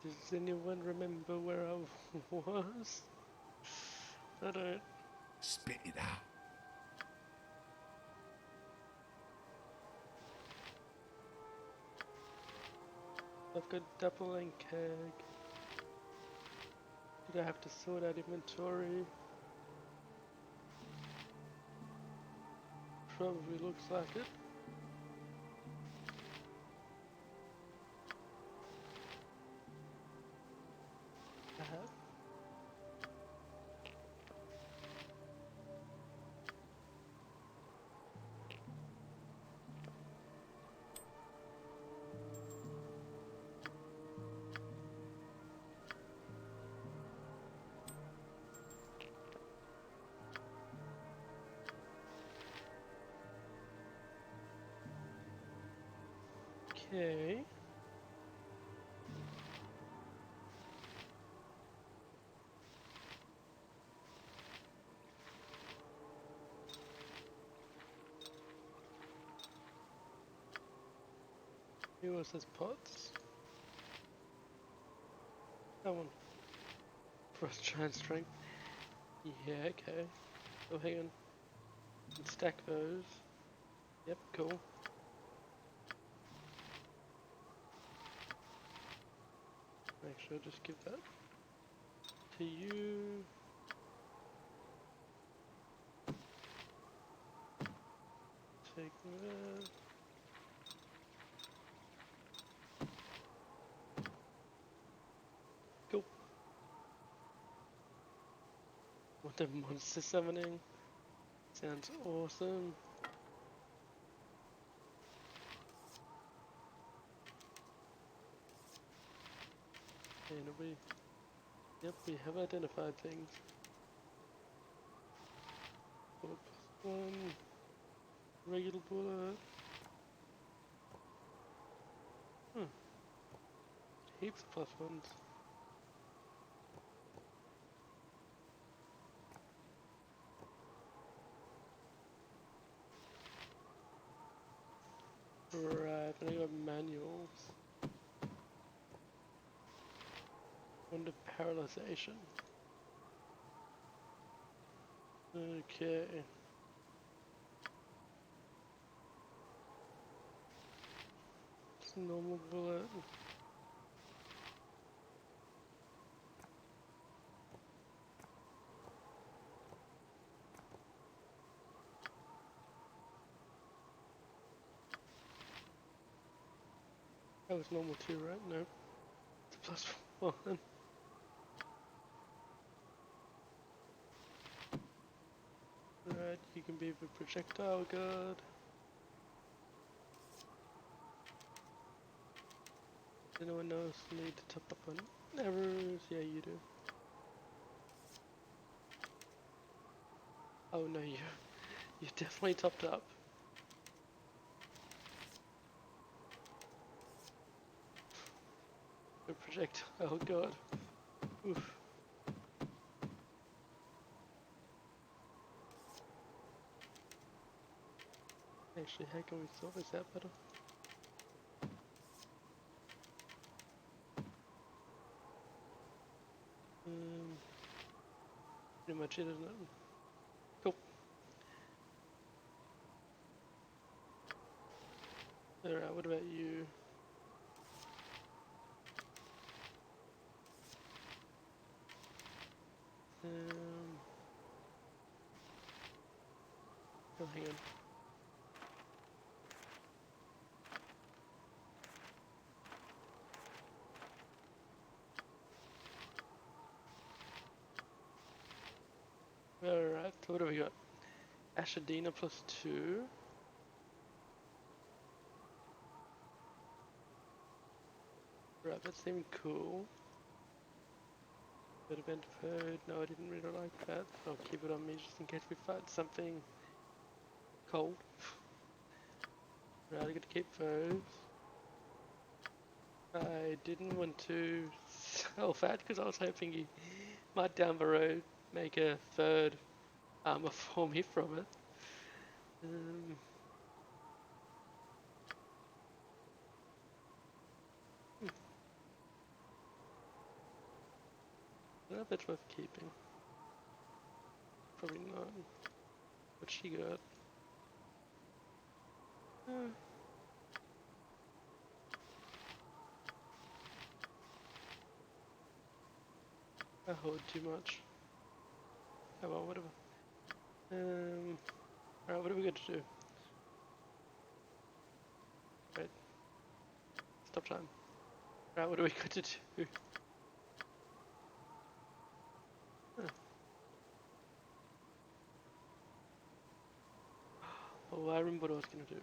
Does anyone remember where I was? I don't. Spit it out. I've got double and keg. Did I have to sort out inventory? Probably looks like it. I have. Okay. Here was his pots. That one. Frost giant strength. Yeah, okay. Oh, hang on. And stack those. Yep, cool. Actually, I'll just give that to you. Take that. Cool. What the monster summoning? Sounds awesome. And yep, we have identified things. Bullet plus one, regular bullet. Heaps of plus ones. Right, and I got manuals. Under paralyzation. Okay. It's a normal bullet. That was normal too, right? No. It's a plus one. Right, you can be the projectile guard. Does anyone else need to top up on arrows? Yeah, you do. Oh no, you definitely topped up. The projectile, oh god. Oof. Actually, how can we solve this out better? Pretty much it, isn't it? Cool. Alright, what about you? Oh, hang on. Alright, so what do we got? Ashadina plus 2. Right, that seemed cool. Bit of Entipode. No, I didn't really like that. I'll keep it on me just in case we find something cold. Right, I gotta keep those. I didn't want to sell that because I was hoping he might down the road make a third armor for me from it. don't know if that's worth keeping. Probably not. What she got? I hold too much. Oh well, whatever. Alright, what are we going to do? Wait. Stop time. Alright, what are we going to do? Oh, I remember what I was going to do.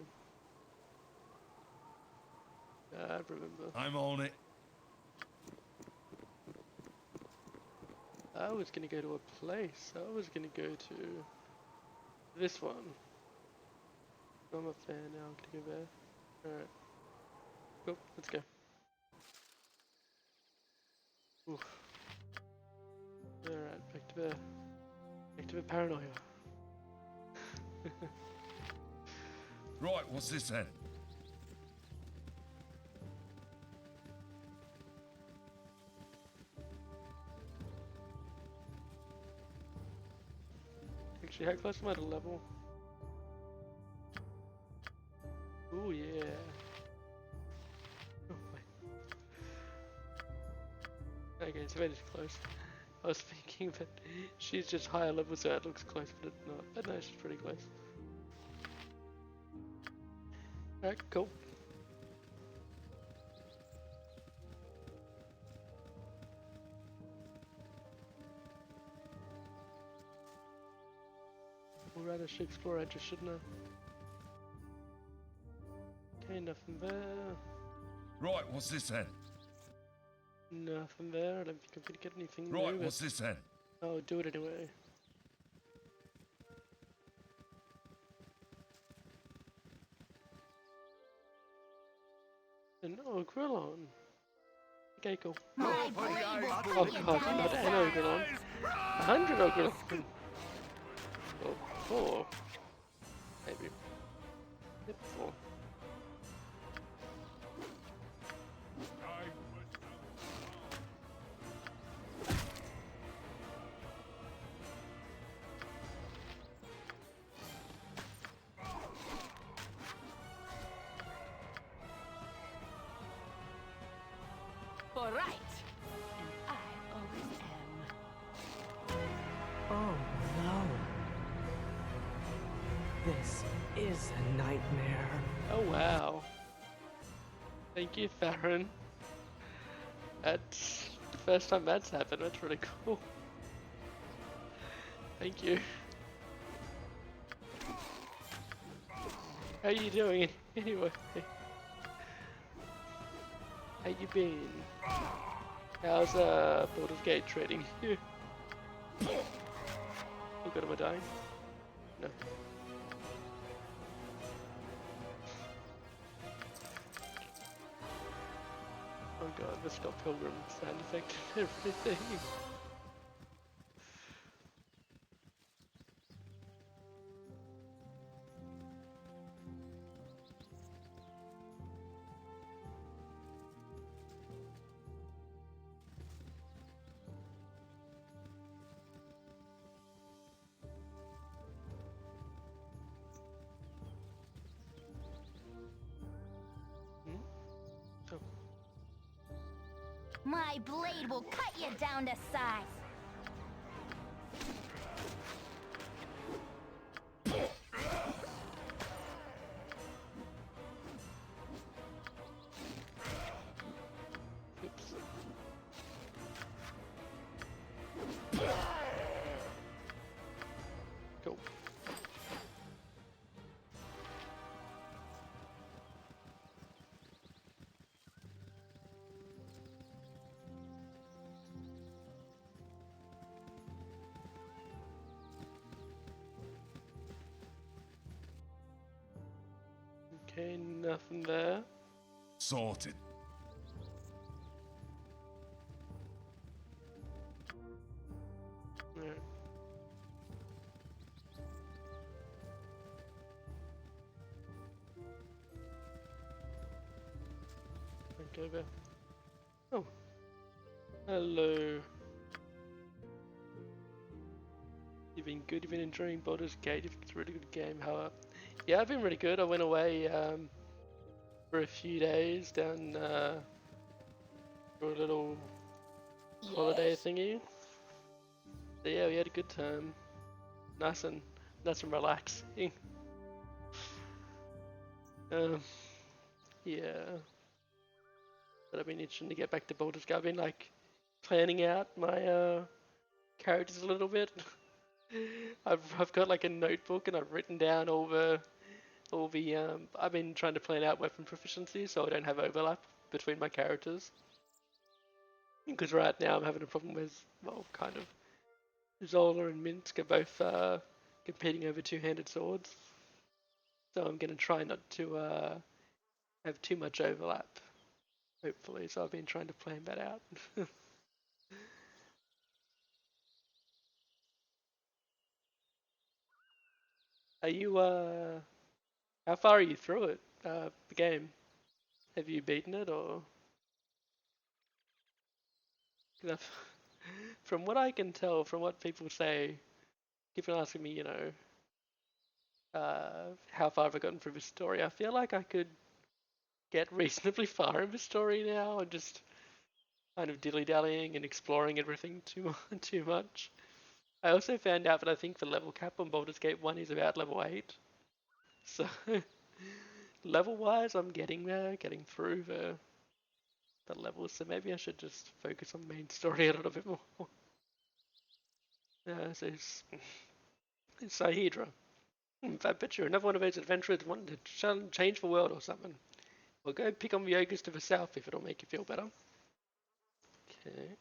I remember. I'm on it. I was going to go to a place. I was going to go to this one. I'm up there now. I'm going to go there. Alright. Cool. Let's go. Oof. Alright, back to the paranoia. Right, what's this then? Actually, how close am I to level? Ooh, yeah. Oh, wait. Okay, so it's close. I was thinking that she's just higher level, so it looks close, but it's not. But no, she's pretty close. Alright, cool. Alright, I should explore edges, shouldn't I? Okay, nothing there. Right, what's this then? Nothing there. I don't think I'm gonna get anything Right, new. what's this then? I'll do it anyway. An Ogrelon. Okay, cool. My blade will Oh cut you god, down not to an size. Ogrelon. 100 Ogrelon. Oh, 4. Maybe. Yep, 4. For right. I always am. Oh no. This is a nightmare. Oh wow. Thank you, Farron. That's the first time that's happened. That's really cool. Thank you. How you doing anyway? How you been? How's Baldur's Gate trading you? Oh god, am I dying? No. Oh god, the Scott Pilgrim sound effect and everything. Oh. My blade will cut you down to size. Oops. Cool. Okay, nothing there. Sorted. Alright. Go there. Oh. Hello. You've been good. You've been enjoying Baldur's Gate. It's a really good game. How? Yeah, I've been really good. I went away for a few days down for a little holiday thingy. So yeah, we had a good time. Nice and relaxing. Yeah. But I've been itching to get back to Baldur's Gate. I've been like planning out my characters a little bit. I've got like a notebook and I've written down all the I've been trying to plan out weapon proficiency so I don't have overlap between my characters. Because right now I'm having a problem with, well, kind of Zola and Minsk are both competing over two-handed swords. So I'm gonna try not to have too much overlap, hopefully. So I've been trying to plan that out. Are you how far are you through it? The game? Have you beaten it or? 'Cause from what I can tell, from what people say, people asking me, you know, how far have I gotten through the story? I feel like I could get reasonably far in the story now and just kind of dilly-dallying and exploring everything too much. I also found out that I think the level cap on Baldur's Gate 1 is about level 8. So, level-wise, I'm getting there, getting through the levels, so maybe I should just focus on main story a little bit more. So it's Sahedra. I bet you're another one of those adventurers wanting to change the world or something. Well, go pick on the ogres to the south if it'll make you feel better. Okay.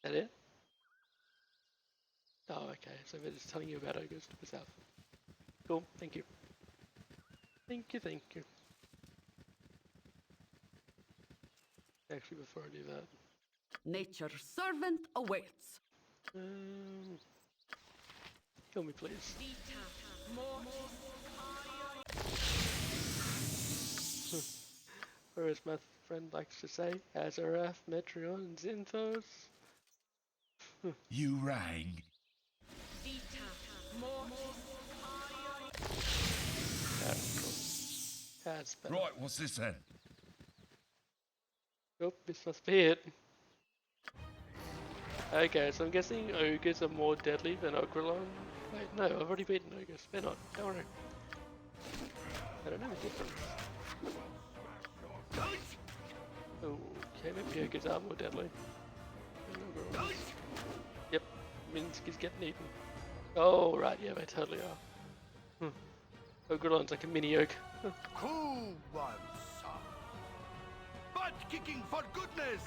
That it? Oh, okay. So they're just telling you about ogres to the south. Cool. Thank you. Thank you. Actually, before I do that. Nature's servant awaits. Kill me, please. Or as my friend likes to say, Azarath, Metreon, and Zinthos. You rang. That's cool. That's better. Right, what's this then? Oh, this must be it. Okay, so I'm guessing ogres are more deadly than Ogrelon. Wait, no, I've already beaten ogres. They're not. Don't worry. I don't know the difference. Okay, maybe ogres are more deadly than Ogrelon. Yep, Minsk is getting eaten. Oh, right, yeah, they totally are. Ogrelon's like a mini ogre. Cool one, son. Butt kicking for goodness!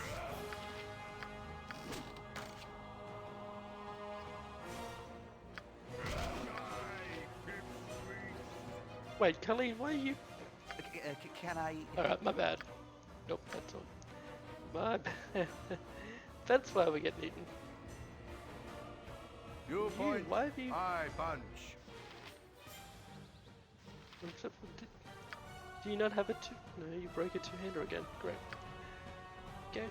Wait, Cully, why are you... Can I... Alright, my bad. Nope, that's all. My bad. That's why we're getting eaten. You point, why have you... I punch. Do you not have a two... No, you broke a two-hander again. Great. Okay.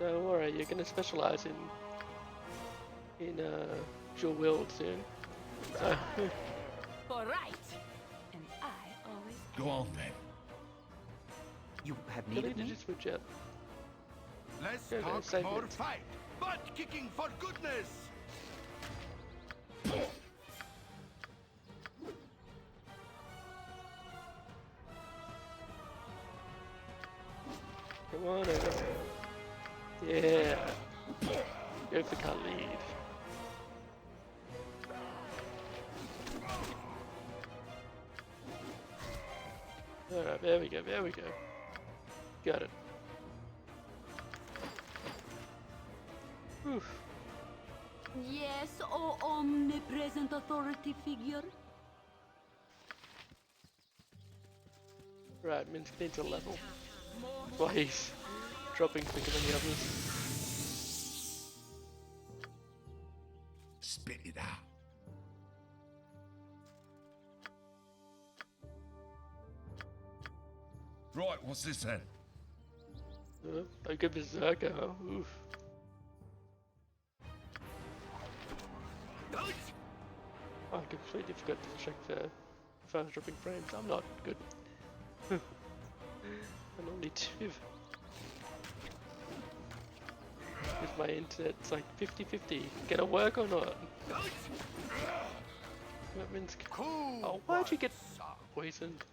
Don't worry, you're gonna specialize in dual wield soon. So... For right. And I always Go on then. You have Really, needed did me? you switch up? Less Go there, talk, save more it. fight. Butt kicking for goodness! Come on over. Yeah. Go for Khalid. Alright, there we go, Got it. Oof. Yes, O omnipresent authority figure. Right, Minsk needs a level. That's why he's dropping quicker than the others. Spit it out. Right, what's this then? A good berserker, huh? Oof. I completely forgot to check the fast dropping frames. I'm not good. I'm only 2. With my internet, it's like 50-50. Gonna work or not? That means. Oh, why'd you get poisoned?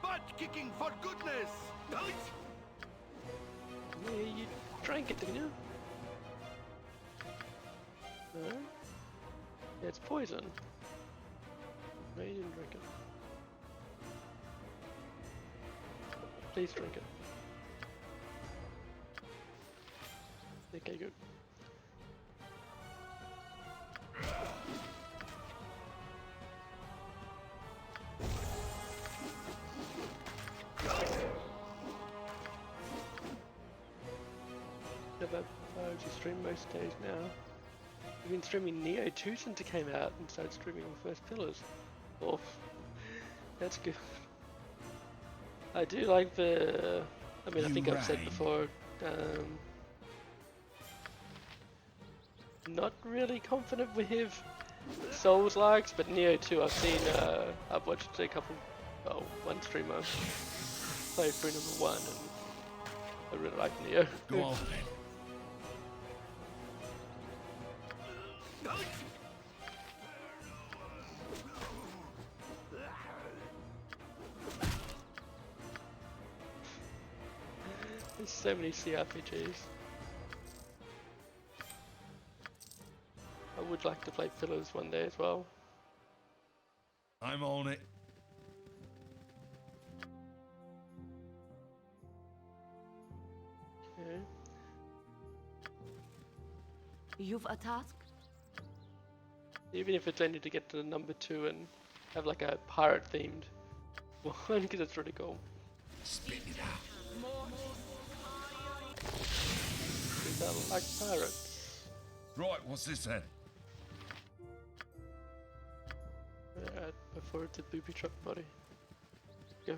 Butt kicking for goodness! Yeah, you drank it, didn't you? No? Yeah, it's poison. No, you didn't drink it. Please drink it. Okay, good. I usually stream most days now. I've been streaming Neo 2 since it came out and started streaming the first pillars. Oh, that's good. I do like the. I mean, I think I've said before. Not really confident with Souls likes, but Neo 2 I've seen. I've watched a couple. Oh, one streamer play through number 1, and I really like Neo. Go on then. There's so many CRPGs. I would like to play Pillars one day as well. I'm on it. Okay. You've a task? Even if it's only to get to the number 2 and have like a pirate themed one, because it's really cool. Spit it out. Because I like pirates. Right, what's this then? Before it's a booby trap body. Go.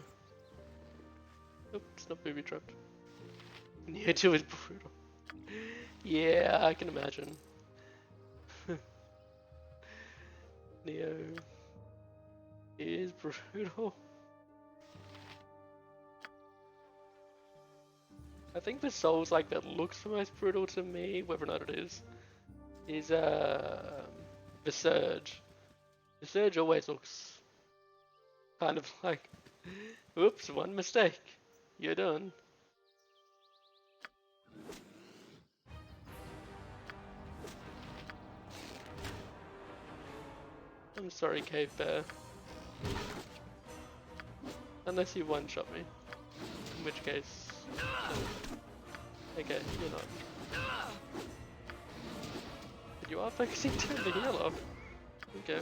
Nope, it's not booby trapped. Neo 2 is brutal. Yeah, I can imagine. Neo is brutal. I think the Souls like that looks the most brutal to me, whether or not it is the Surge. The Surge always looks kind of like, oops, one mistake, you're done. I'm sorry, Cave Bear. Unless you one-shot me. In which case... Okay, you're not. But you are focusing down the healer. Okay.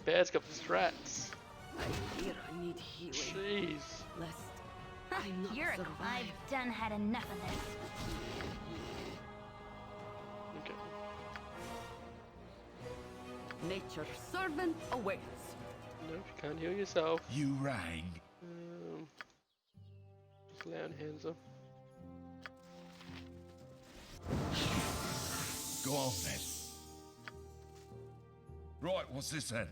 Bear's got the strats. I fear I need healing. Jeez. Lest I not You're survive. I've done had enough of this. Okay. Nature's servant awaits. Nope, you can't heal yourself. You rang. Just lay on hands up. Go on then. Right, what's this then?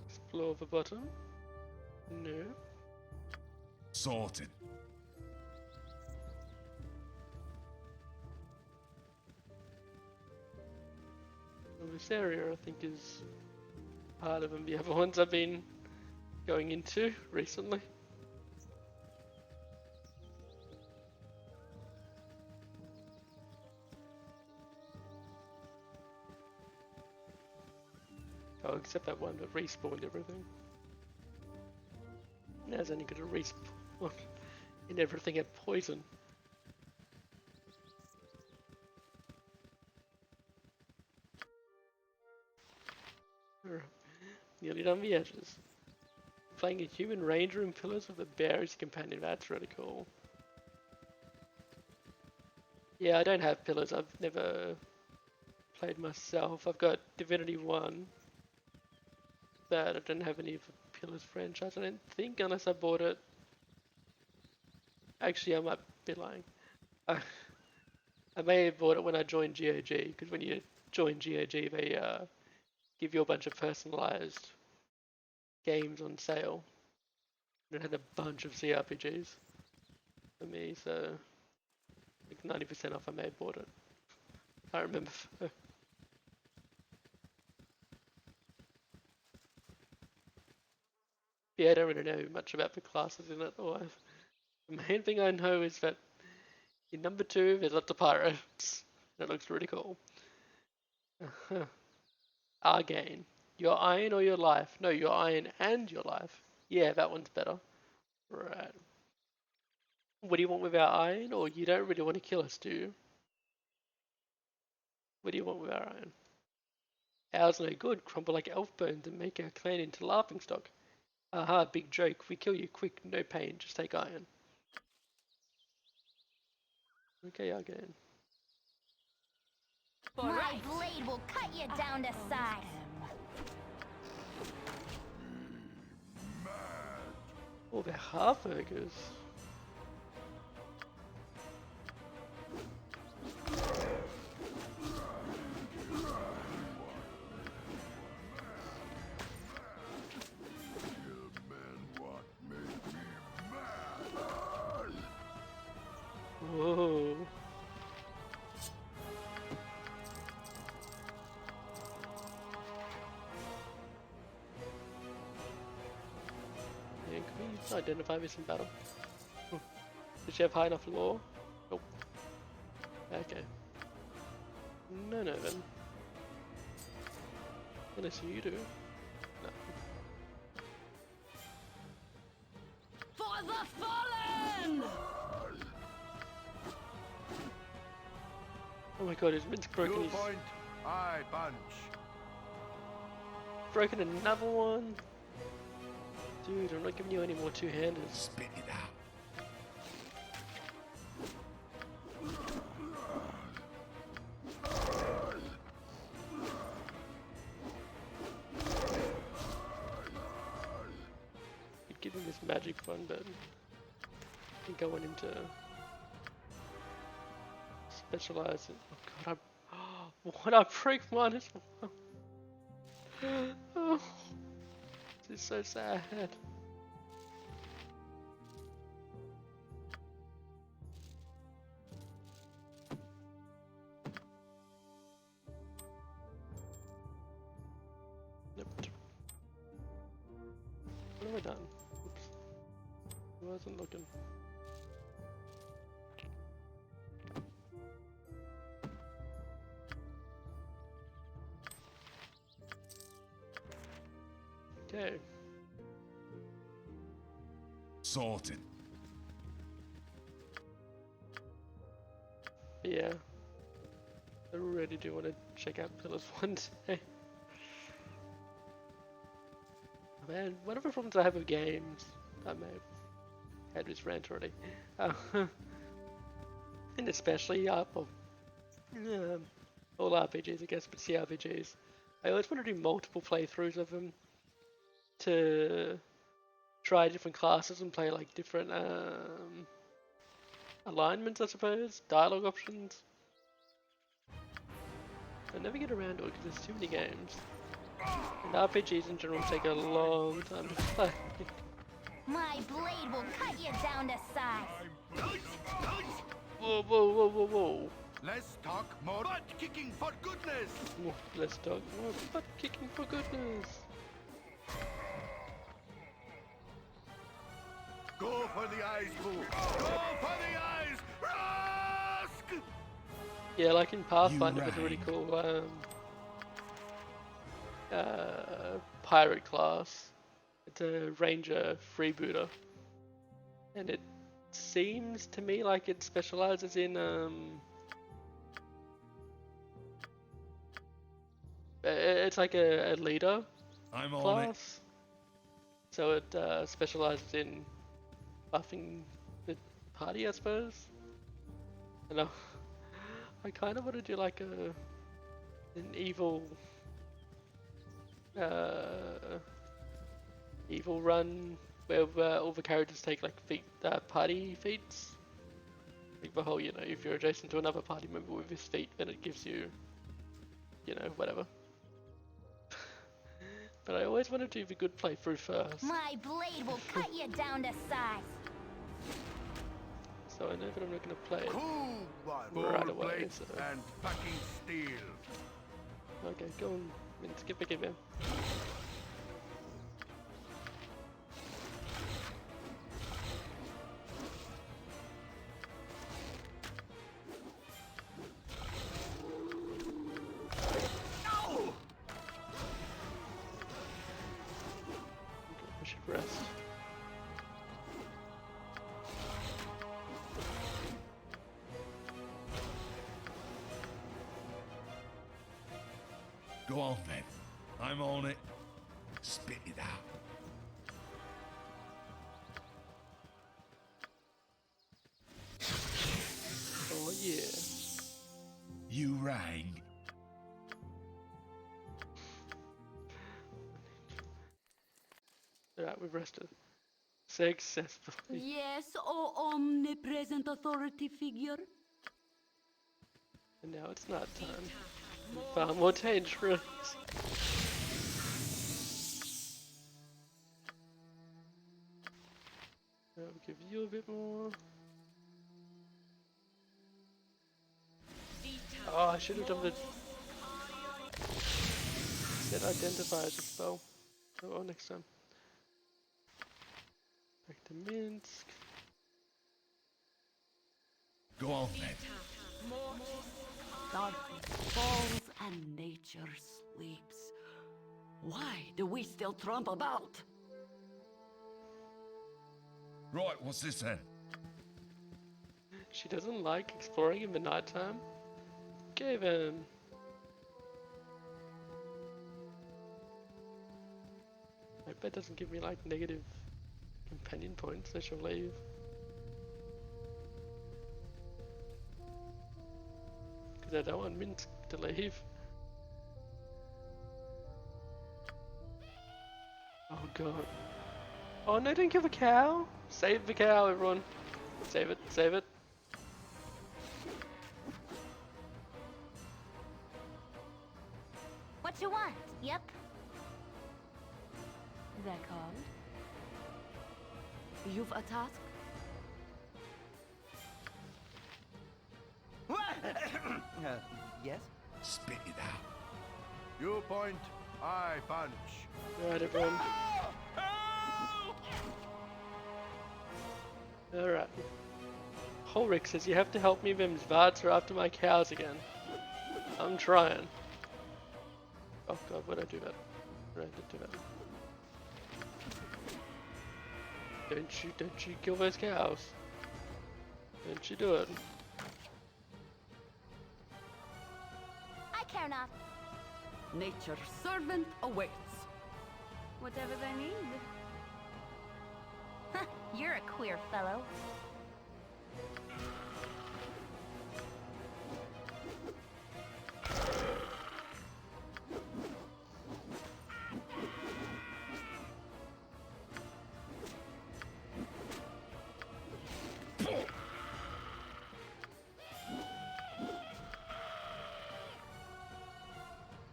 Explore the bottom. No. Sorted. Well, this area I think is harder than the other ones I've been going into recently. Oh, except that one that respawned everything. Now it's only going to respawn and everything had poison. Alright, nearly done the edges. Playing a human ranger in Pillars with a bear as a companion, that's really cool. Yeah, I don't have pillars. I've never played myself. I've got Divinity 1, but I don't have any of the Pillars franchise. I don't think, unless I bought it. Actually, I might be lying. I, I may have bought it when I joined GOG, because when you join GOG, they give you a bunch of personalized games on sale. And it had a bunch of CRPGs for me, so like 90% off. I may have bought it. I remember. Yeah, I don't really know much about the classes in it. Or the main thing I know is that in number 2 there's lots of pirates. That looks really cool. Argane. Your iron or your life? No, your iron and your life. Yeah, that one's better. Right. What do you want with our iron? Or you don't really want to kill us, do you? What do you want with our iron? Ours no good. Crumble like elf bones and make our clan into laughingstock. Aha, big joke. We kill you quick, no pain. Just take iron. Okay, Argane. My blade will cut you down to size. Oh, they're half ogres. Whoa. Yeah, can we identify this in battle? Does she have high enough lore? Nope. Okay. No, then. Unless you do. No. For the fallen! Oh my god, his Minsk broken. You He's point, I punch. broken another one. Dude, I'm not giving you any more two-handers. Spit it out. Could give him this magic one, but I think I want him to specialize in. Oh god, what I break minus one. Oh, this is so sad. Nope. What have I done? Oops. I wasn't looking. Okay. Sorted. Yeah. I really do want to check out Pillars one day. Man, one of the problems I have with games, I may have had this rant already, and especially all RPGs, I guess, but CRPGs, I always want to do multiple playthroughs of them to try different classes and play like different alignments, I suppose, dialogue options. I never get around to it because there's too many games. And RPGs in general take a long time to play. My blade will cut you down to size. Whoa, whoa, whoa, whoa, whoa. Let's talk more butt kicking for goodness. Let's talk more butt kicking for goodness. Go for the eyes, Boo. Go for the eyes. Rask! Yeah, like in Pathfinder, there's a really cool pirate class. It's a ranger freebooter, and it seems to me like it specializes in it's like a leader I'm on class. it. So it specializes in buffing the party, I suppose. I know. I kind of want to do like an evil evil run where all the characters take like party feats. Like the whole, you know, if you're adjacent to another party member with his feat, then it gives you, you know, whatever. But I always want to do the good playthrough first. My blade will cut you down to size. So I know that I'm not going to play it Cool one. right Full away. plate So and packing steel. okay, go on, skip the game, man. I should rest. Go on then. I'm on it. Spit it out. Oh yeah. You rang. Alright, we've rested. Successfully. Yes, oh omnipresent authority figure. And now it's night time. Far more dangerous. I'll give you a bit more. Oh, I should have done the set identify as a spell. Oh, next time. Back to Minsk. Go on then. Darkness falls and nature sleeps. Why do we still trump about? Right, what's this then? She doesn't like exploring in the nighttime. Gave him. I hope that doesn't give me like negative companion points, so she'll leave. Because I don't want Minsk to leave. Oh god. Oh no, don't kill the cow! Save the cow, everyone! Save it, save it. What you want? Yep. That called? You've a task? Yes? Spit it out. You point, I punch. Alright, everyone. Alright. Ulrich says you have to help me, them Zvarts are after my cows again. I'm trying. Oh god, why'd I do that? Why'd I do that? Don't you kill those cows. Don't you do it. I care not. Nature's servant awaits. Whatever they need. You're a queer fellow.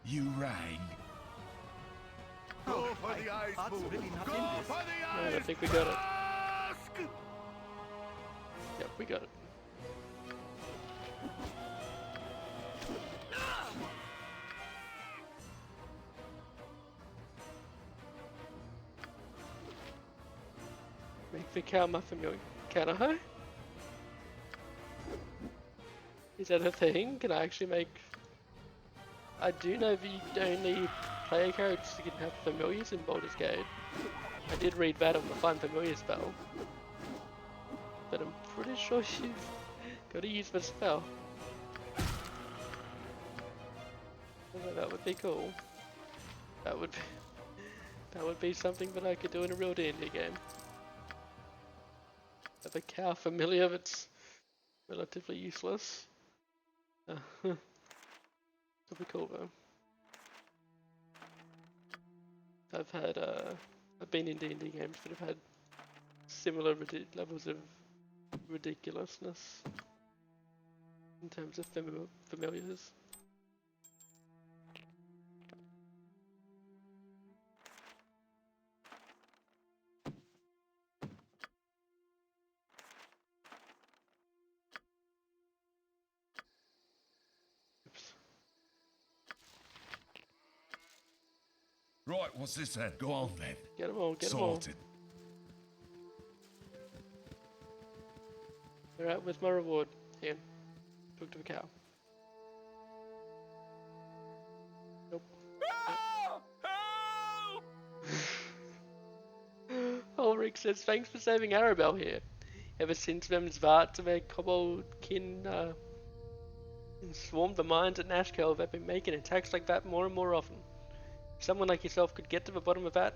You rang. Go for the eyes, Heart's boo. really not Go in this. for the Alright, I eyes. think we got it. Ask. Yep, we got it. Make the cow muffin milk. Can I? Is that a thing? Can I actually make... I do know the only player characters who can have familiars in Baldur's Gate. I did read that on the Find Familiar spell. But I'm pretty sure you've got to use the spell. Although that would be cool. That would be something that I could do in a real D&D game. Have a cow familiar that's relatively useless. That'll be cool though. I've been in D&D games that have had similar levels of ridiculousness in terms of familiars. Oops. Right, what's this then? Go on then. Get them all, get them all. Sorted. Alright, where's my reward? Here. Talk to the cow. Nope. Ulrich says, thanks for saving Arabelle here. Ever since Mem's Vart to their kobold kin swarmed the mines at Nashkel, they've been making attacks like that more and more often. If someone like yourself could get to the bottom of that,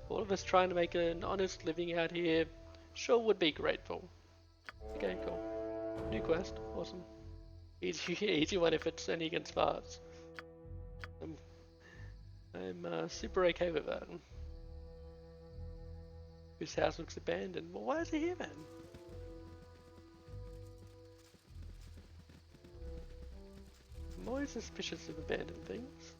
all of us trying to make an honest living out here sure would be grateful. Okay, cool. New quest, awesome. Easy one if it's only against Varts. I'm super okay with that. Whose house looks abandoned? Well, why is he here then? I'm always suspicious of abandoned things.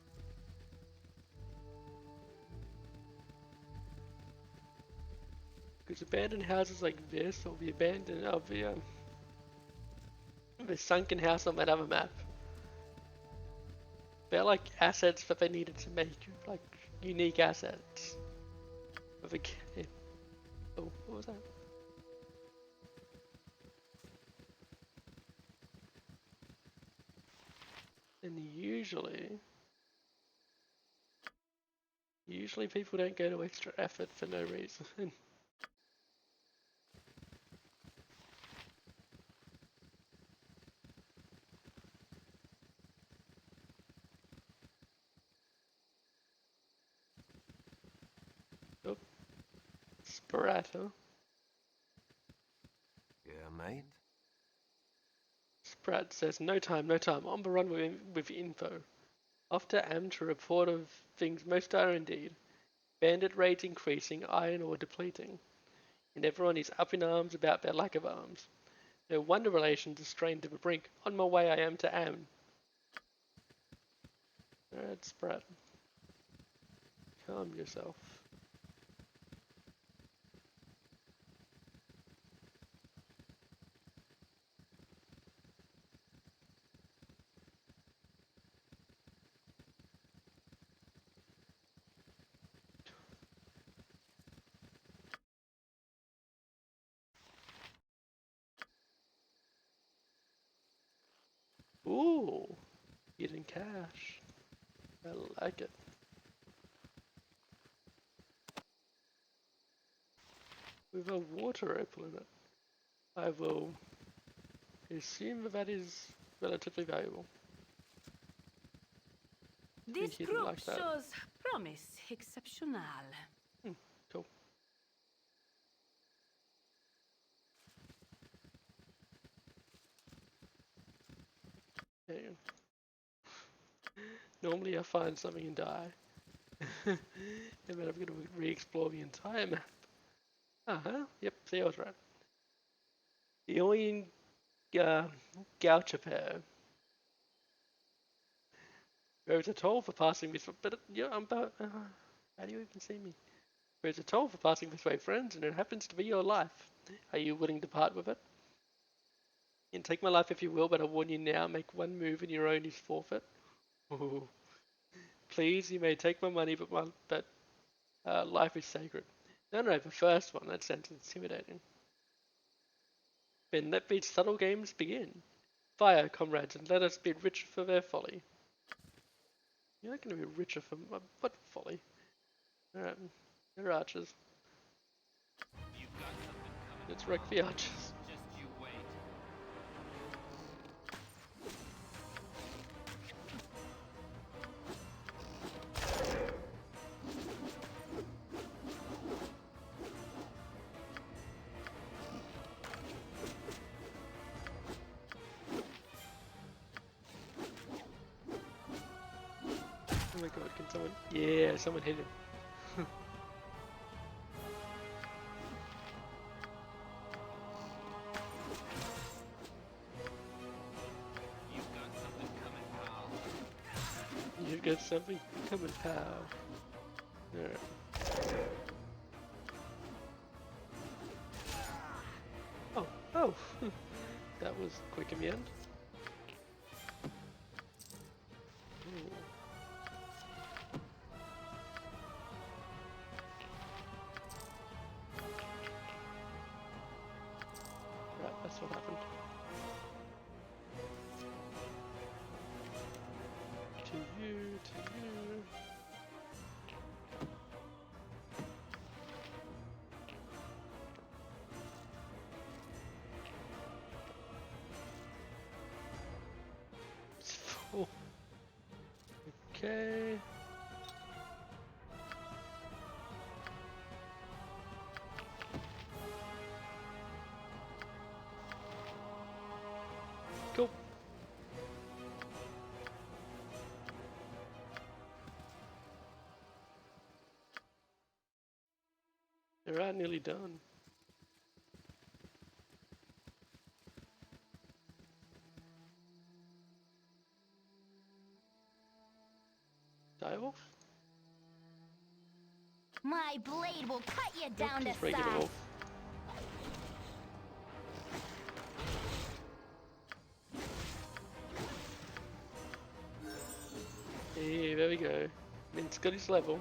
Because abandoned houses like this, or the abandoned of the sunken house on that other map, they're like assets that they needed to make, like unique assets. Oh, what was that? And usually people don't go to extra effort for no reason. Oh, Sprat, Yeah, mate. Sprat says, no time, on the run with info. Off to Am to report of things most dire indeed. Bandit raids increasing, iron ore depleting. And everyone is up in arms about their lack of arms. No wonder relations are strained to the brink. On my way I am to Am. Alright, Sprat. Calm yourself. Ooh, getting cash. I like it. With a water opal in it. I will assume that is relatively valuable. This He didn't group like that. shows promise exceptional. Cool. There you go. Normally I find something and die. And then I'm going to re-explore the entire map. Yep, see I was right. Alien Gauchaper. There is a toll for passing this way, but yeah, I'm about, how do you even see me? There is a toll for passing this way, friends, and it happens to be your life. Are you willing to part with it? You can take my life if you will, but I warn you now, make one move and your own is forfeit. Ooh. Please, you may take my money, but life is sacred. No, the first one, that sounds intimidating. Then let these subtle games begin. Fire, comrades, and let us be rich for their folly. You're not going to be richer for what folly? Alright, they're archers. Let's wreck the archers. Yeah, someone hit him. You've got something coming, pal. Alright. Oh, that was quick in the end. Ooh. Right, that's what happened. To you, to you. It's full. Okay. Cool. Alright, nearly done. Direwolf? My blade will cut you down to Just regular size. wolf. Yeah, there we go. Mint's got his level.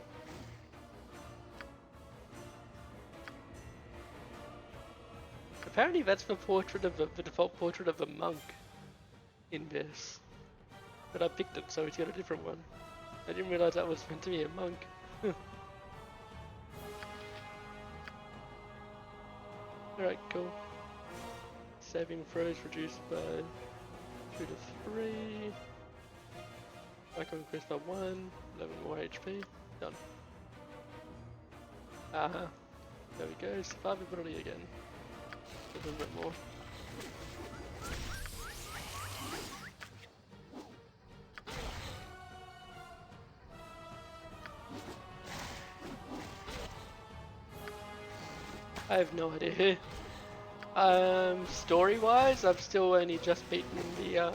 Apparently that's the default portrait of a monk in this. But I picked it, so he's got a different one. I didn't realize that was meant to be a monk. Alright, cool. Saving throws reduced by 2 to 3. Icon increased by 1. 11 more HP. Done. Aha. There we go. Survivability again. A little bit more. I have no idea. Story-wise, I've still only just beaten the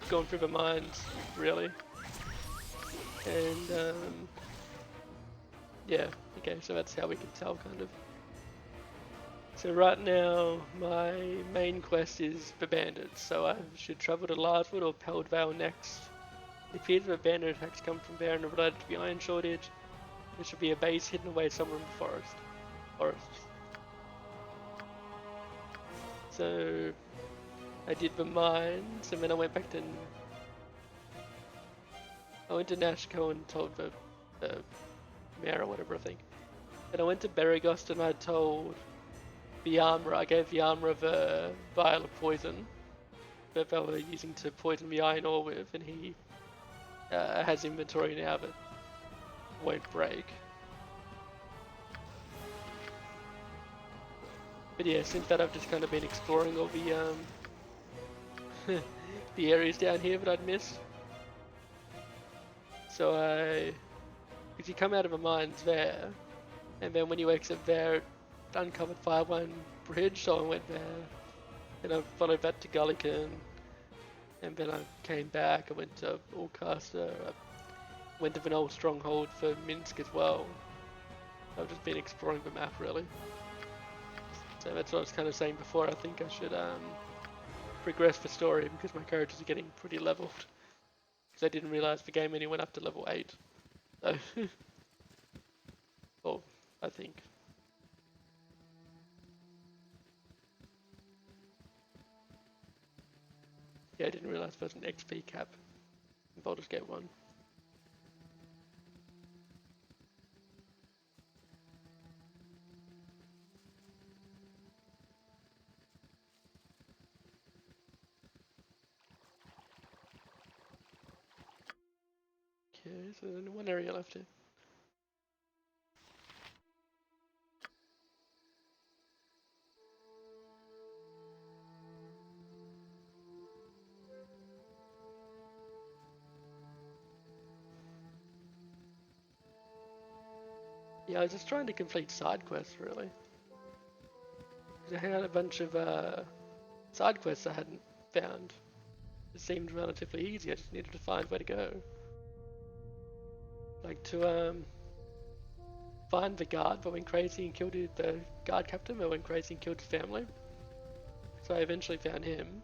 gone through the mines, really. And yeah, okay, so that's how we can tell, kind of. So right now, my main quest is the bandits, so I should travel to Largewood or Peldvale next. It appears the bandit attacks come from there and are related to the iron shortage. There should be a base hidden away somewhere in the forests. So I did the mines, and then I went back to... I went to Nashco and told the mayor or whatever, I think. And I went to Berrigost and I told the armourer, I gave the armourer the vial of poison that they were using to poison the iron ore with, and he has inventory now that won't break. But yeah, since that I've just kind of been exploring all the the areas down here that I'd missed. So because you come out of a mines there, and then when you exit there, it uncovered Fireline Bridge, so I went there, and I followed that to Gullican, and then I came back, I went to Allcaster, I went to an old stronghold for Minsk as well. I've just been exploring the map, really. So that's what I was kind of saying before, I think I should progress the story, because my characters are getting pretty leveled. Because I didn't realise the game only went up to level 8. So, well, I think. Yeah, I didn't realise there was an XP cap in Baldur's Gate 1. Okay, so there's only one area left here. Yeah, I was just trying to complete side quests really. 'Cause I had a bunch of side quests I hadn't found. It seemed relatively easy. I just needed to find where to go. Like to find the guard that went crazy and killed the guard captain that went crazy and killed his family. So I eventually found him.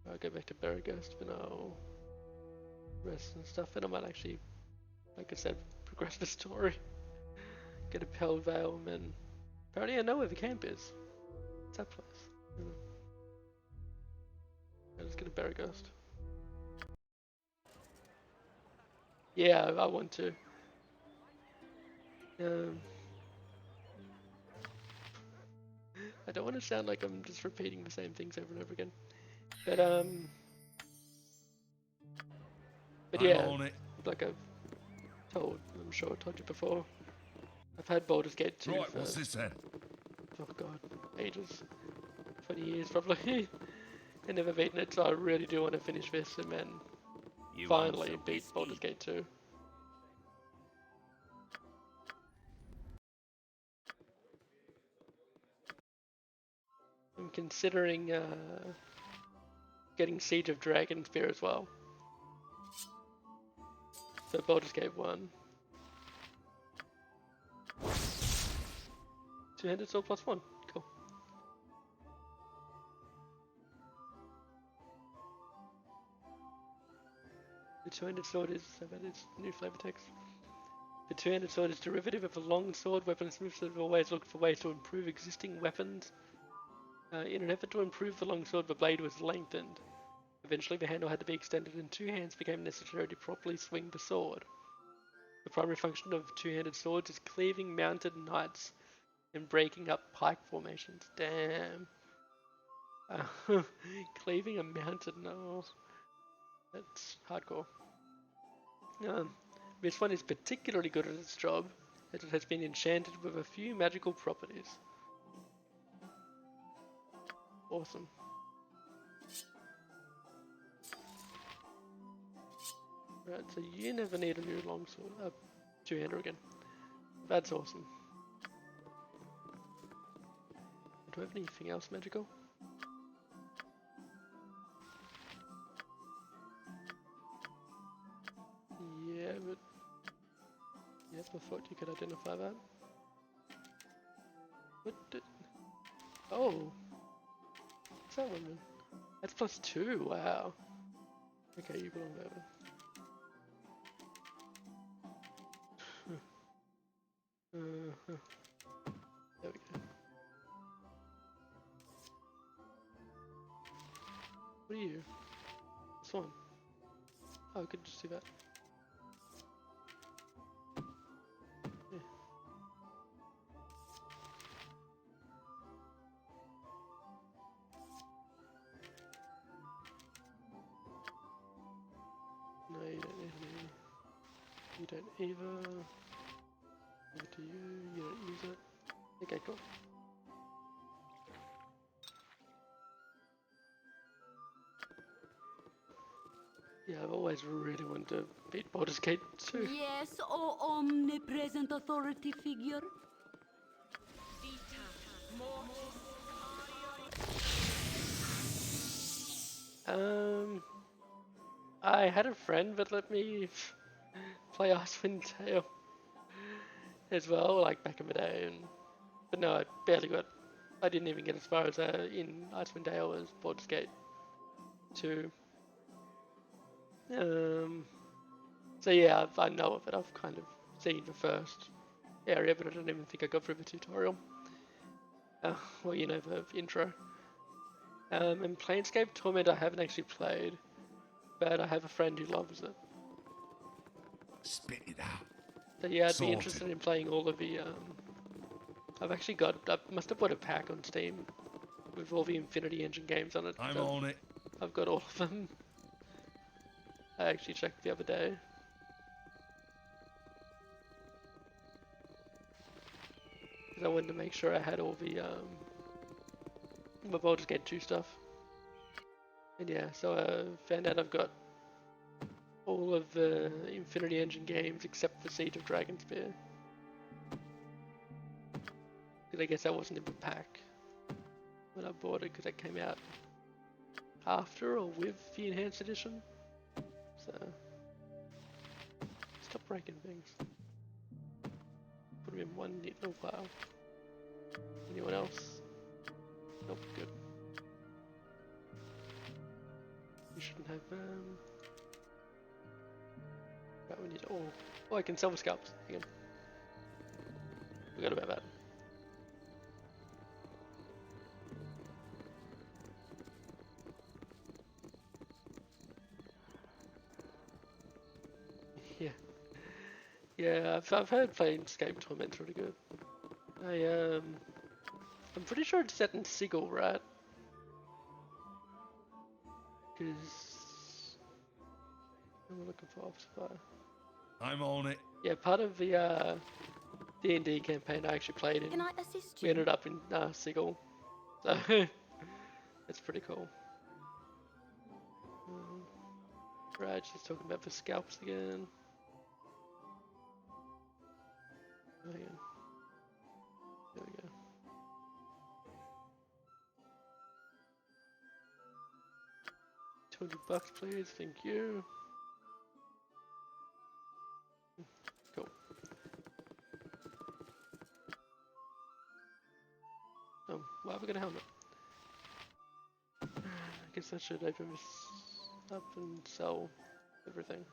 I'll go back to Berghost, but I'll rest and stuff, and I might actually, like I said, progress the story. Get a Pell Veil, and then apparently I know where the camp is. It's that place. Let's get a Berghost. Yeah, I want to. I don't want to sound like I'm just repeating the same things over and over again. But yeah, I'm on it. like I'm sure I told you before, I've had Baldur's Gate 2 Right, for, what's this then? oh god, ages. 20 years probably. I never beaten it, so I really do want to finish this and then finally beat Baldur's Gate 2. I'm considering getting Siege of Dragonspear as well. So Baldur's Gate 1. Two-handed sword +1. Cool. The two-handed sword is, so that is new flavor text. The two-handed sword is derivative of a long sword. Weaponsmiths have always looked for ways to improve existing weapons. In an effort to improve the longsword, the blade was lengthened. Eventually, the handle had to be extended and two hands became necessary to properly swing the sword. The primary function of two-handed swords is cleaving mounted knights and breaking up pike formations. Damn. Cleaving a mounted knight. That's hardcore. This one is particularly good at its job, as it has been enchanted with a few magical properties. Awesome. Right, so you never need a new longsword, two-hander again. That's awesome. Do I have anything else magical? Yeah, but... Yep, I thought you could identify that. What did... Oh! What's that one then? That's +2, wow. Okay, you belong there then. There we go. What are you? This one. Oh, I could just do that. Yeah. No, you don't need any. You don't either. Give it to you. You don't use it. Okay, cool. Yeah, I've always really wanted to beat Baldur's Gate 2. Yes, oh omnipresent authority figure. I had a friend that let me play Icewind Dale as well, like back in the day, but no, I barely got. I didn't even get as far as in Icewind Dale as Baldur's Gate 2. So yeah, I know of it. I've kind of seen the first area, but I don't even think I got through the tutorial. Well, you know, the intro. And Planescape Torment I haven't actually played, but I have a friend who loves it. Spit it out. So yeah, I'd Sorted. be interested in playing all of the, I've actually got, I must have bought a pack on Steam with all the Infinity Engine games on it. I'm so on it. I've got all of them. I actually checked the other day. Because I wanted to make sure I had all the Baldur's Gate 2 stuff. And yeah, so I found out I've got all of the Infinity Engine games except for Siege of Dragonspear. Because I guess that wasn't in the pack when I bought it, because that came out after or with the Enhanced Edition. So, stop breaking things. Put them in one neat little pile. Anyone else? Nope, good. We shouldn't have, Right, we need all. Oh, I can sell the scalps again. Forgot about that. Yeah. Yeah, I've heard playing Escape Torment's really good. I'm pretty sure it's set in Sigil, right? Because I'm looking for Offspire. I'm on it. Yeah, part of the D&D campaign I actually played in, Can I assist we you? ended up in Sigil, so it's pretty cool. Right, just talking about the scalps again. Hang on. There we go. $200 please, thank you. Cool. Oh, why have I got a helmet? I guess I should open this up and sell everything.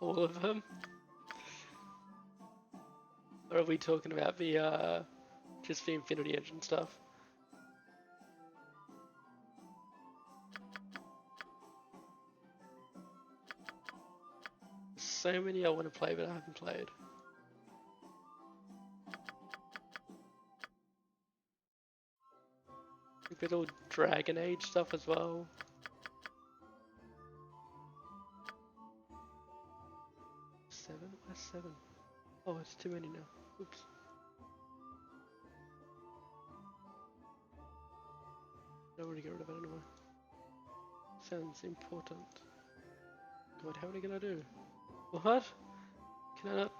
All of them? Or are we talking about the, just the Infinity Engine stuff? So many I want to play but I haven't played. Like there's all Dragon Age stuff as well. Seven? Where's 7? Oh, it's too many now. Oops. I already get rid of it anyway. Sounds important. God, how many can I do? What? Can I not?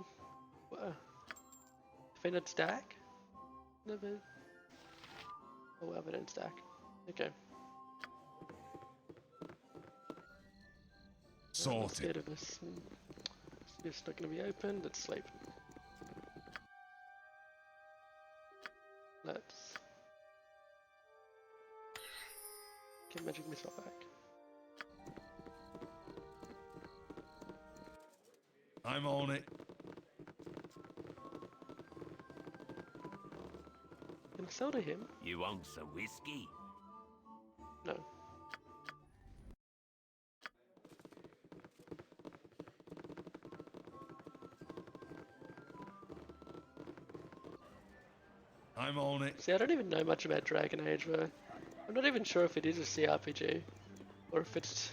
Can I not stack? Never. Oh, well, they don't stack. Okay. Let's Sorted. get rid of this. It's not going to be open. Let's sleep. Let's get Magic Missile back. I'm on it. Can I sell to him? You want some whiskey? No. I'm on it. See, I don't even know much about Dragon Age, though. I'm not even sure if it is a CRPG, or if it's...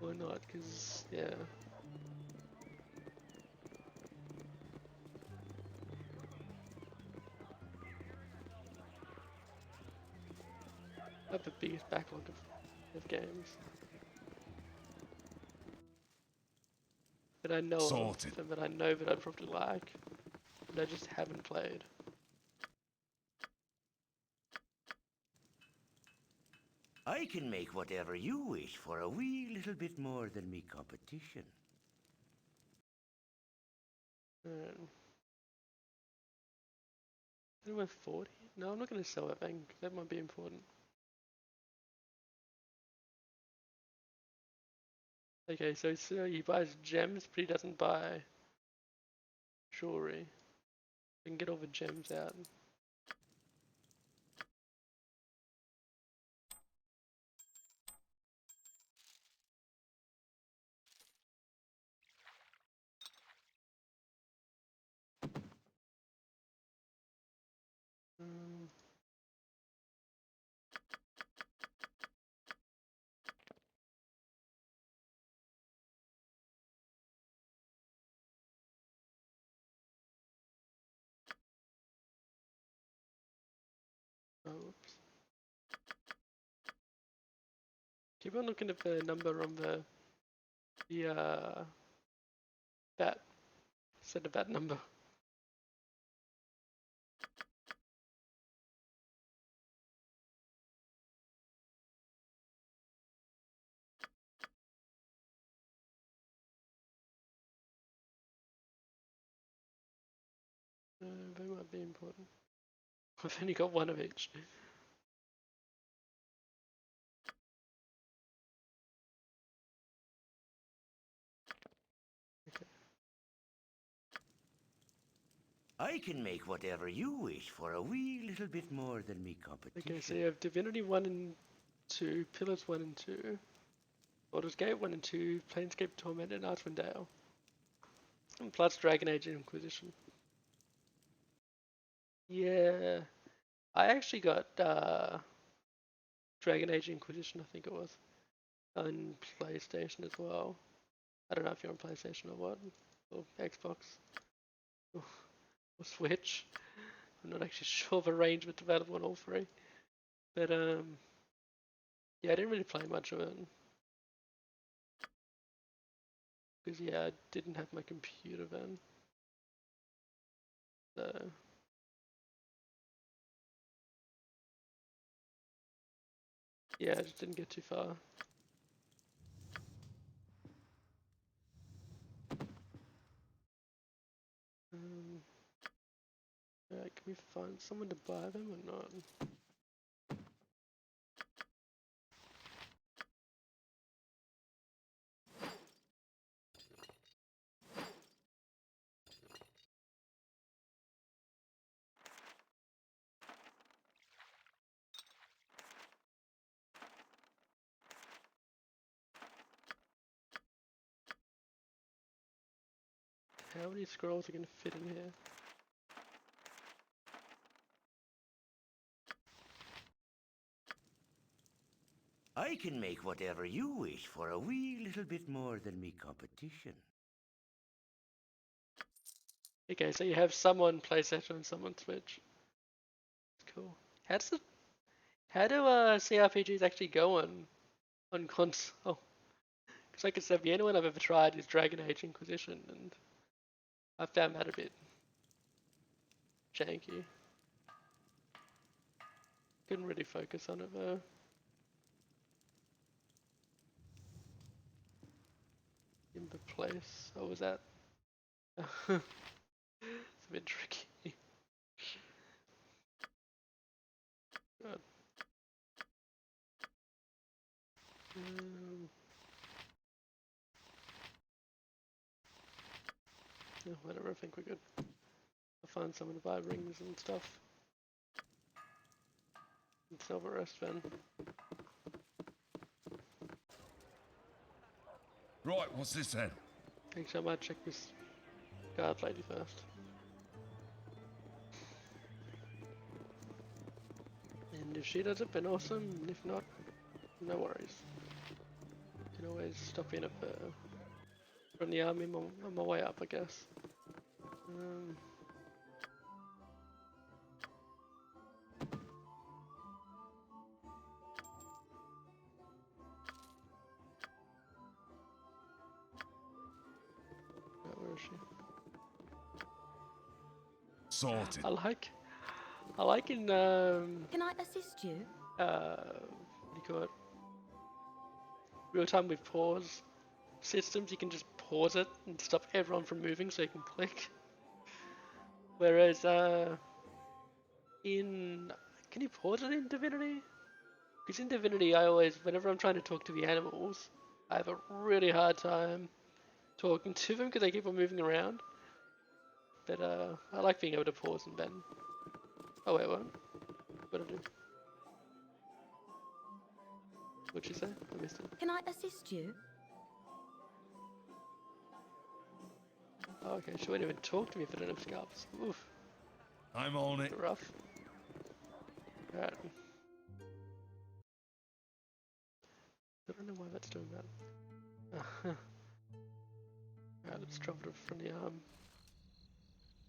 or not, because, yeah. I have the biggest backlog of games. That I know Sorted. of, and that I know that I'd probably like, but I just haven't played. I can make whatever you wish for a wee little bit more than me competition. Is it worth 40? No, I'm not going to sell that thing, 'cause that might be important. Okay, so he buys gems, but he doesn't buy jewelry. We can get all the gems out. Keep on looking at the number on the bat. Set a bat number. They might be important. I've only got one of each. I can make whatever you wish for a wee little bit more than me competition. Okay, so you have Divinity 1 and 2, Pillars 1 and 2, Baldur's Gate 1 and 2, Planescape Torment and Archwind Dale. And plus Dragon Age Inquisition. Yeah, I actually got Dragon Age Inquisition, I think it was, on PlayStation as well. I don't know if you're on PlayStation or what, or Xbox, or Switch. I'm not actually sure of arrangements available on all three. But yeah, I didn't really play much of it. Because yeah, I didn't have my computer then. So yeah, I just didn't get too far. Yeah, can we find someone to buy them or not? How many scrolls are going to fit in here? I can make whatever you wish for a wee little bit more than me competition. Okay, so you have some on PlayStation and some on Switch. Cool. How do CRPGs actually go on console? Because like I said, the only one I've ever tried is Dragon Age Inquisition, and I found that a bit janky. Couldn't really focus on it though. In the place I was at. It's a bit tricky. God. Yeah, whatever, I think we're good. I'll find someone to buy rings and stuff. And sell the rest then. Right, what's this then? Actually, I might check this guard lady first. And if she does it, then awesome. And if not, no worries. Can always stop in from the army on my way up, I guess. Where is she? Sorted. I like in Can I assist you? what do you call it? Real time with pause systems, you can just pause it and stop everyone from moving so you can click. Whereas can you pause it in Divinity? Because in Divinity I always, whenever I'm trying to talk to the animals, I have a really hard time talking to them because they keep on moving around. But I like being able to pause and then. Oh wait, what? What'd I do? What'd she say? I missed it. Can I assist you? Oh, okay, she won't even talk to me if I don't have scalps. Oof, I'm on it. rough. Alright. I don't know why that's doing that. Alright, let's drop it from the arm.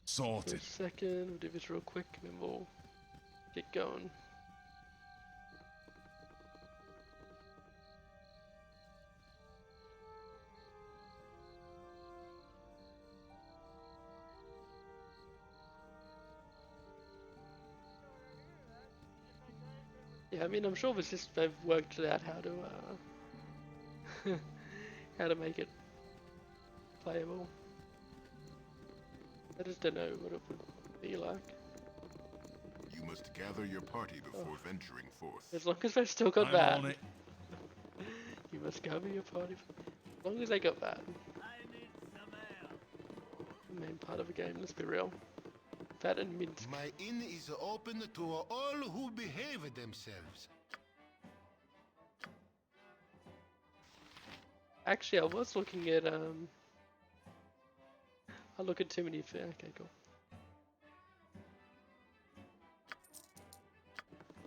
For a Sorted. second, we'll do this real quick and then we'll get going. Yeah, I mean, I'm sure it's just they've worked it out how to how to make it playable. I just don't know what it would be like. You must gather your party before venturing forth. As long as they've still got I'm that. on it. You must cover your party. As long as they got that. The main part of the game, let's be real. That and Minsk. My inn is open to all who behave themselves. Actually, I was looking at, I look at too many, okay, cool.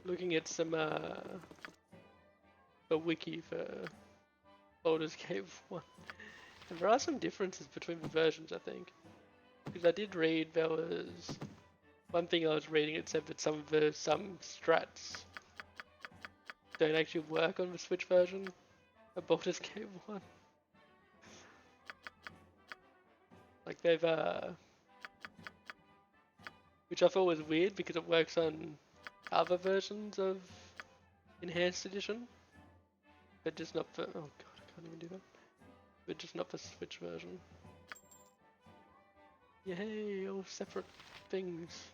Looking at some, a wiki for Baldur's Gate 1. And there are some differences between the versions, I think. Because I did read there was one thing I was reading, it said that some strats don't actually work on the Switch version of Baldur's Gate 1. Like they've which I thought was weird because it works on other versions of Enhanced Edition, but just not for, oh god, I can't even do that. But just not for Switch version. Yay, all separate things.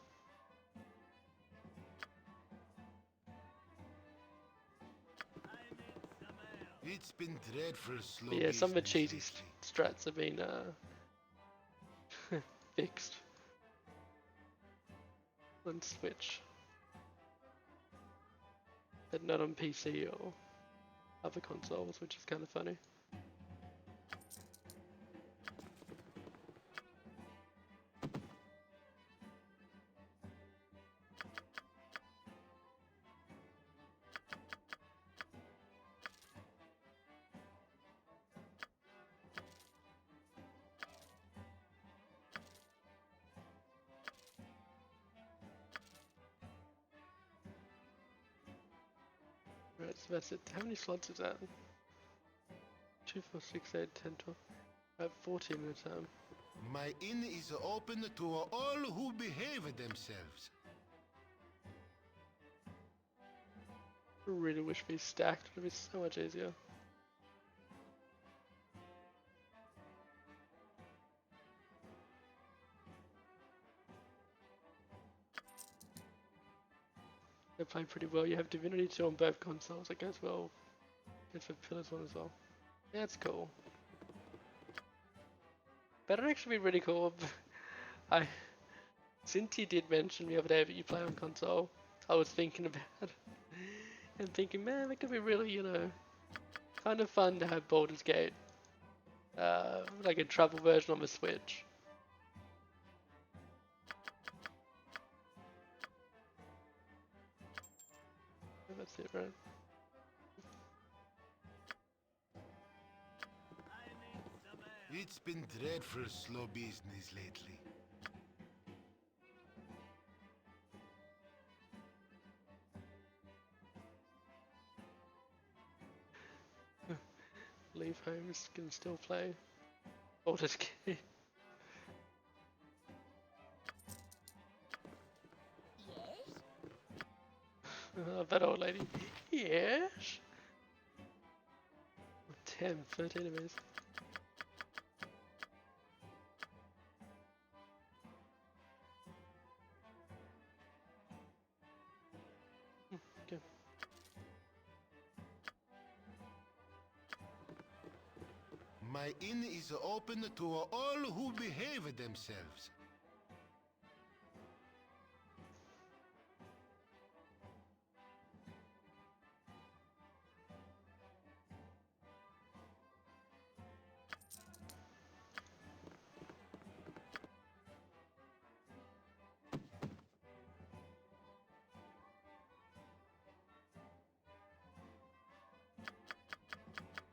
It's been dreadful slow. Yeah, some of the cheesy business strats have been fixed on Switch, but not on PC or other consoles, which is kind of funny. Right, so that's it. How many slots is that? 2, 4, 6, 8, 10, 12. I have 14 at a time. My inn is open to all who behave themselves. I really wish these stacked, it would be so much easier. They play pretty well. You have Divinity 2 on both consoles. It goes well. Goes for Pillars 1 as well. Yeah, that's cool. That'd actually be really cool. Since you did mention the other day that you play on console, I was thinking about it. And thinking, man, that could be really, you know, kind of fun to have Baldur's Gate. Like a travel version on the Switch. Yeah, that's it, right? It's been dreadful slow business lately. Leave Homes can still play Baldur's Gate. That old lady. Yes? 10, 13 enemies. Okay. My inn is open to all who behave themselves.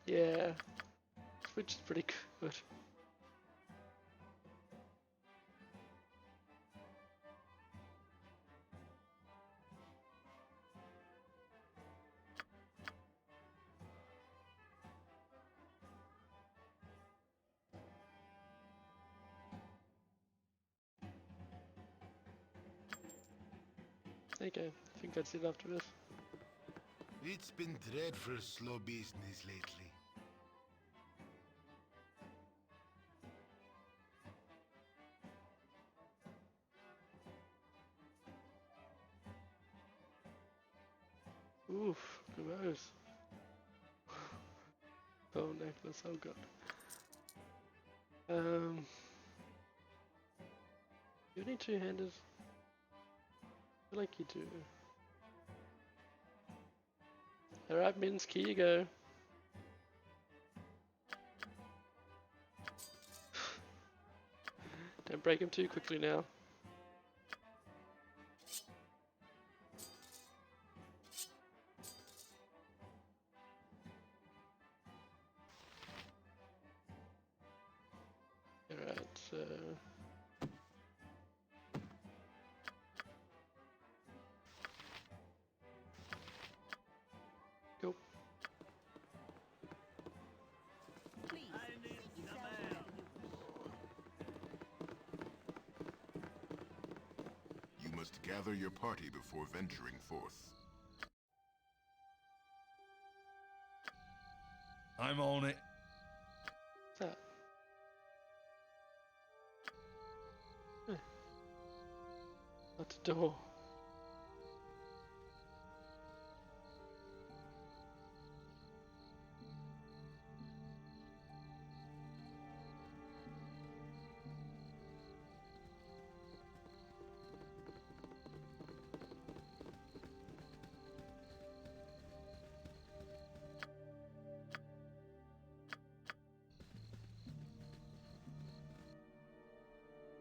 Yeah. Switch is pretty good. Okay, I think that's it after this. It's been dreadful slow business lately. Oof, gross. Bone necklace, oh god. You need two-handers? I feel like you do. Alright, Minsky, here you go. Don't break him too quickly now. Alright, so... Go. Please, seat yourself You must gather your party before venturing forth. I'm on it. What's that? That's a door.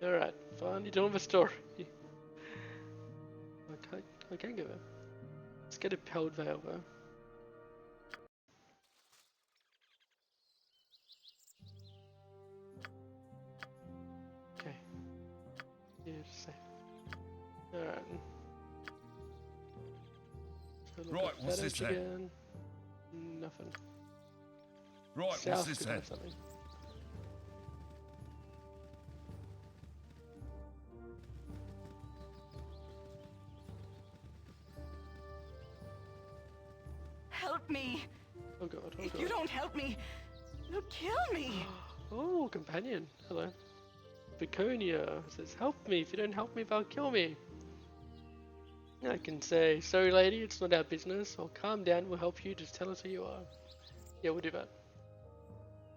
Alright, finally done with the story. I can't go there. Let's get a Peld Veil though. Okay. Yeah, just safe. Alright. So look Right, at what's that this edge then? again. Nothing. Right, what's South this could then? have something. Help me! Oh god, oh If god. you don't help me, you'll kill me! Oh, companion. Hello. Viconia says, help me. If you don't help me, they'll kill me. I can say, sorry lady, it's not our business. Or calm down, we'll help you. Just tell us who you are. Yeah, we'll do that.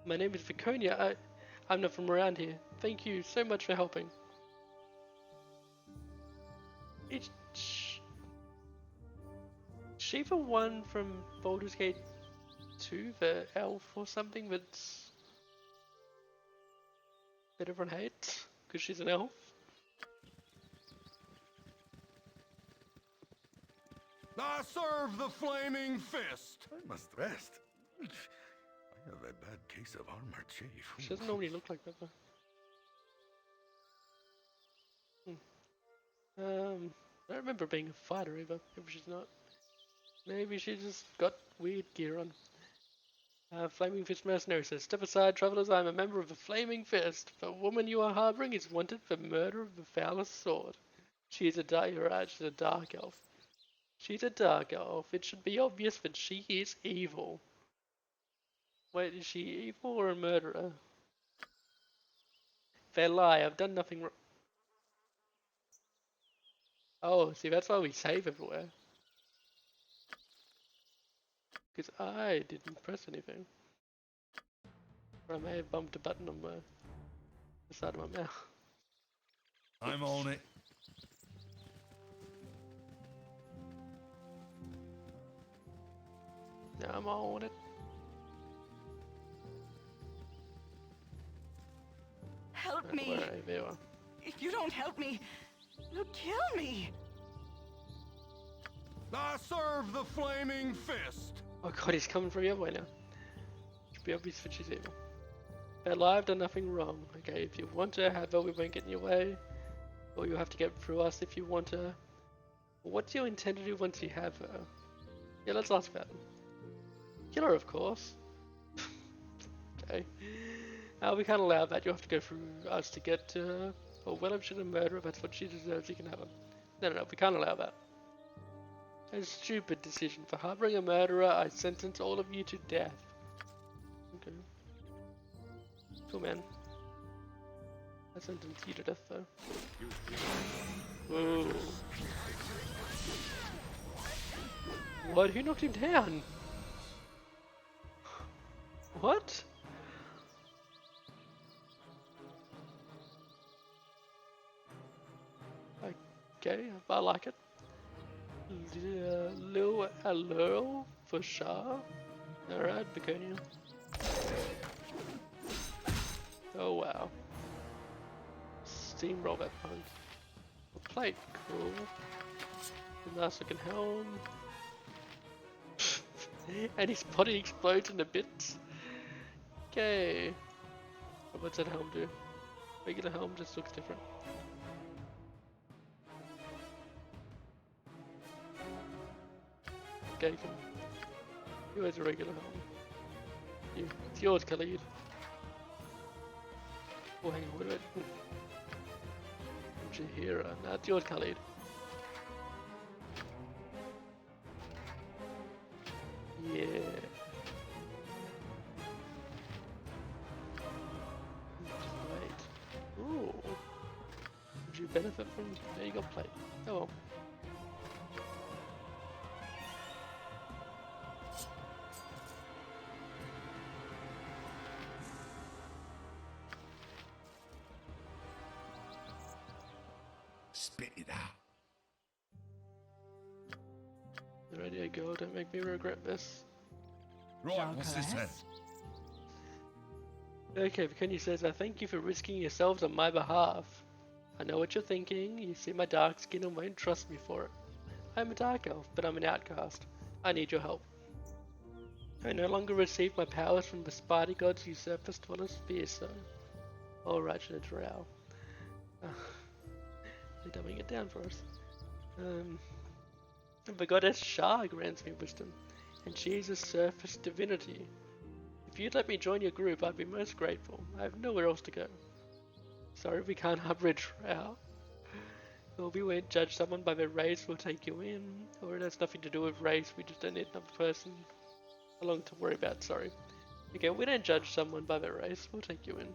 My name is Viconia. I'm not from around here. Thank you so much for helping. Is she the one from Baldur's Gate 2, the elf or something that's that everyone hates because she's an elf? I serve the flaming fist. I must rest. I have a bad case of armored chafe. She doesn't normally look like that though. I don't remember being a fighter either. Maybe she's not. Maybe she just got weird gear on. Flaming Fist Mercenary says, step aside, travelers, I am a member of the Flaming Fist. The woman you are harboring is wanted for murder of the foulest sort. She is you're right, she's a dark elf. She's a dark elf. It should be obvious that she is evil. Wait, is she evil or a murderer? They lie, I've done nothing wrong. Oh, see, that's why we save everywhere. Because I didn't press anything. Or I may have bumped a button on the side of my mouth. I'm on it. Now I'm on it. Help me! Where are you? If you don't help me, you'll kill me! I serve the flaming fist. Oh god, he's coming from the other way now. Should be obvious that she's evil. But I've done nothing wrong. Okay, if you want to have her, we won't get in your way. Or you'll have to get through us if you want her. What do you intend to do once you have her? Yeah, let's ask that. Kill her, of course. Okay. We can't allow that. You have to go through us to get to her. Or well, if she's a murderer, that's what she deserves, you can have her. No, we can't allow that. A stupid decision. For harboring a murderer, I sentence all of you to death. Okay. Cool, man. I sentence you to death, though. Whoa. What? Who knocked him down? What? Okay, I like it. Lil Allure for sure. Alright, Baconia. Oh wow. Steamroll that punk. A plate, cool. A nice looking helm. And his body explodes into bits. Okay. What's that helm do? Regular helm just looks different. Okay, cool. Who has a regular helm? You. It's yours, Khalid. Oh, hang on, what about... Jahira. Nah, it's yours, Khalid. Yeah. Plate. Ooh. Would you benefit from... There you go, plate. Oh well. Spit it out. Ready to go, don't make me regret this. Right, what's this then? Okay, Vicuña says, I thank you for risking yourselves on my behalf. I know what you're thinking, you see my dark skin and won't trust me for it. I'm a dark elf, but I'm an outcast. I need your help. I no longer receive my powers from the Sparty gods you surface dwellers fear so. Alright, should drow. They're dumbing it down for us. The goddess Shah grants me wisdom, and she is a surface divinity. If you'd let me join your group, I'd be most grateful. I have nowhere else to go. Sorry we can't harbor a drow. Or we won't judge someone by their race, we'll take you in. Or it has nothing to do with race, we just don't need another person along to worry about, sorry. Okay, we don't judge someone by their race, we'll take you in.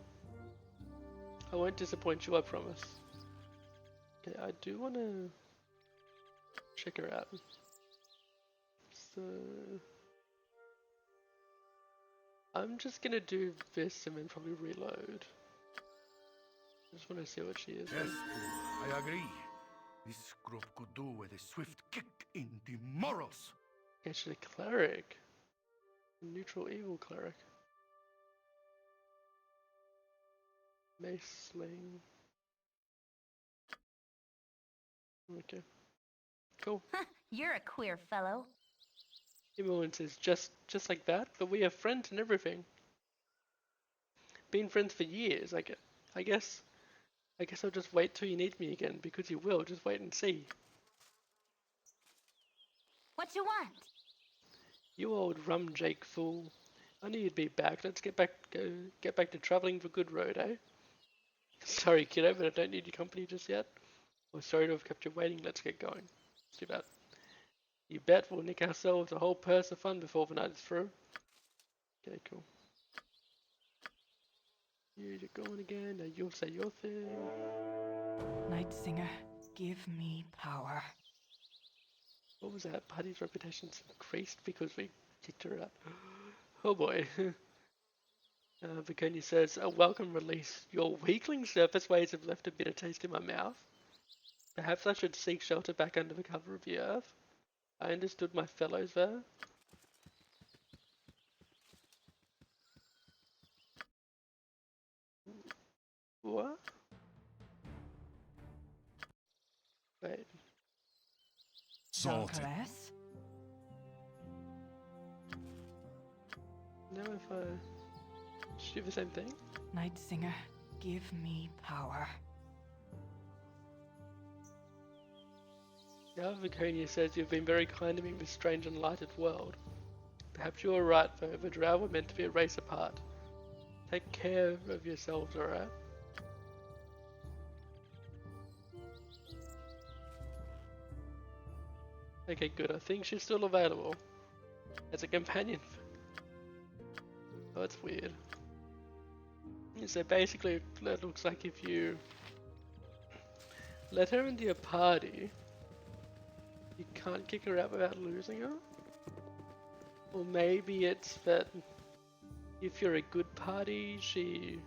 I won't disappoint you, I promise. Okay, I do want to check her out. So I'm just gonna do this and then probably reload. I just want to see what she is. Yes, I agree. This group could do with a swift kick in the morals. Okay, she's a cleric. A neutral evil cleric. Mace sling. Okay. Cool. You're a queer fellow. Everyone says just like that, but we are friends and everything. Been friends for years. I guess I'll just wait till you need me again, because you will. Just wait and see. What you want? You old rum Jake fool. I knew you'd be back. Let's get back to traveling for good road, eh? Sorry, kiddo, but I don't need your company just yet. We're sorry to have kept you waiting. Let's get going. Let's do that. You bet we'll nick ourselves a whole purse of fun before the night is through. Okay, cool. You're going again. Now you'll say your thing. Night Singer, give me power. What was that? Buddy's reputation's increased because we kicked her out. Oh boy. Vicuña says, a welcome release. Your weakling surface ways have left a bitter taste in my mouth. Perhaps I should seek shelter back under the cover of the earth. I understood my fellows there. What? Wait. Sorted. Darkness? Now if I... Should do the same thing? Night Singer, give me power. Now Vicuña says you've been very kind to me in this strange and lighted world. Perhaps you are right, though. The drow were meant to be a race apart. Take care of yourselves, alright? Okay, good. I think she's still available as a companion. Oh, that's weird. So basically, it looks like if you let her into your party, you can't kick her out without losing her. Or maybe it's that if you're a good party, if you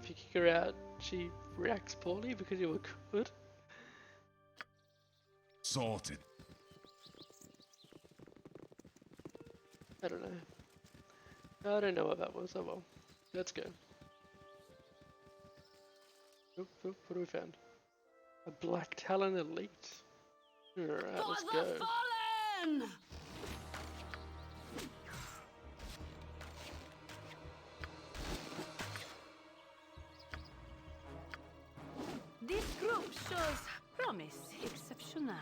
kick her out, she reacts poorly because you were good. Sorted. I don't know. I don't know what that was. Oh well. Let's go. Oop, oop, what have we found? A Black Talon Elite. Alright, let's For go. the fallen! This group shows promise exceptional.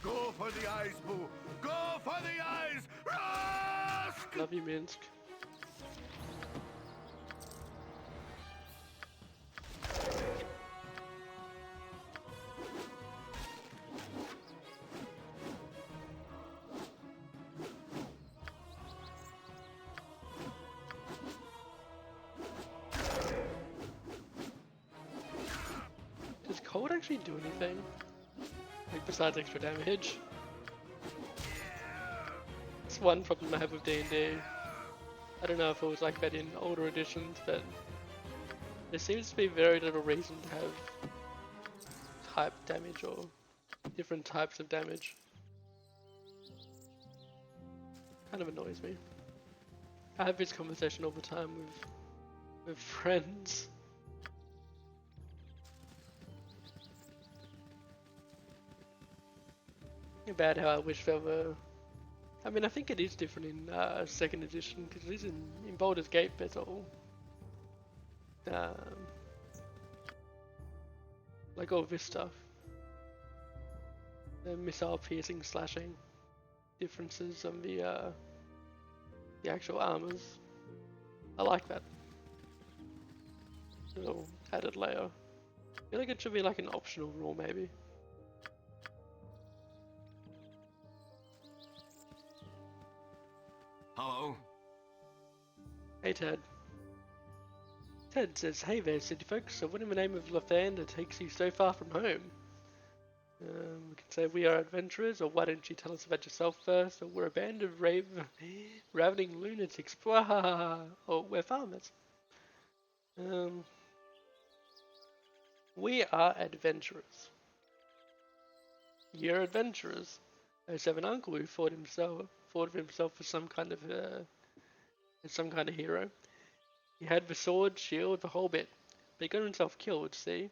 Go for the eyes, Boo! Go for the eyes! Rusk! Love you, Minsk. Does cold actually do anything? Like besides extra damage? It's one problem I have with D&D. I don't know if it was like that in older editions, but there seems to be very little reason to have type damage or different types of damage. Kind of annoys me. I have this conversation all the time with friends. About how I wish there were. I mean, I think it is different in second edition because it is in Baldur's Gate. There's all like all this stuff, the missile piercing, slashing, differences on the actual armors. I like that little added layer. I feel like it should be like an optional rule, maybe. Hello? Hey Ted. Ted says, hey there city folks, so what in the name of Lathander takes you so far from home? We can say we are adventurers, or why don't you tell us about yourself first, or we're a band of ravening lunatics, or we're farmers. We are adventurers. You're adventurers. I used to have an uncle who thought of himself as some kind of hero. He had the sword, shield, the whole bit. But he got himself killed, see?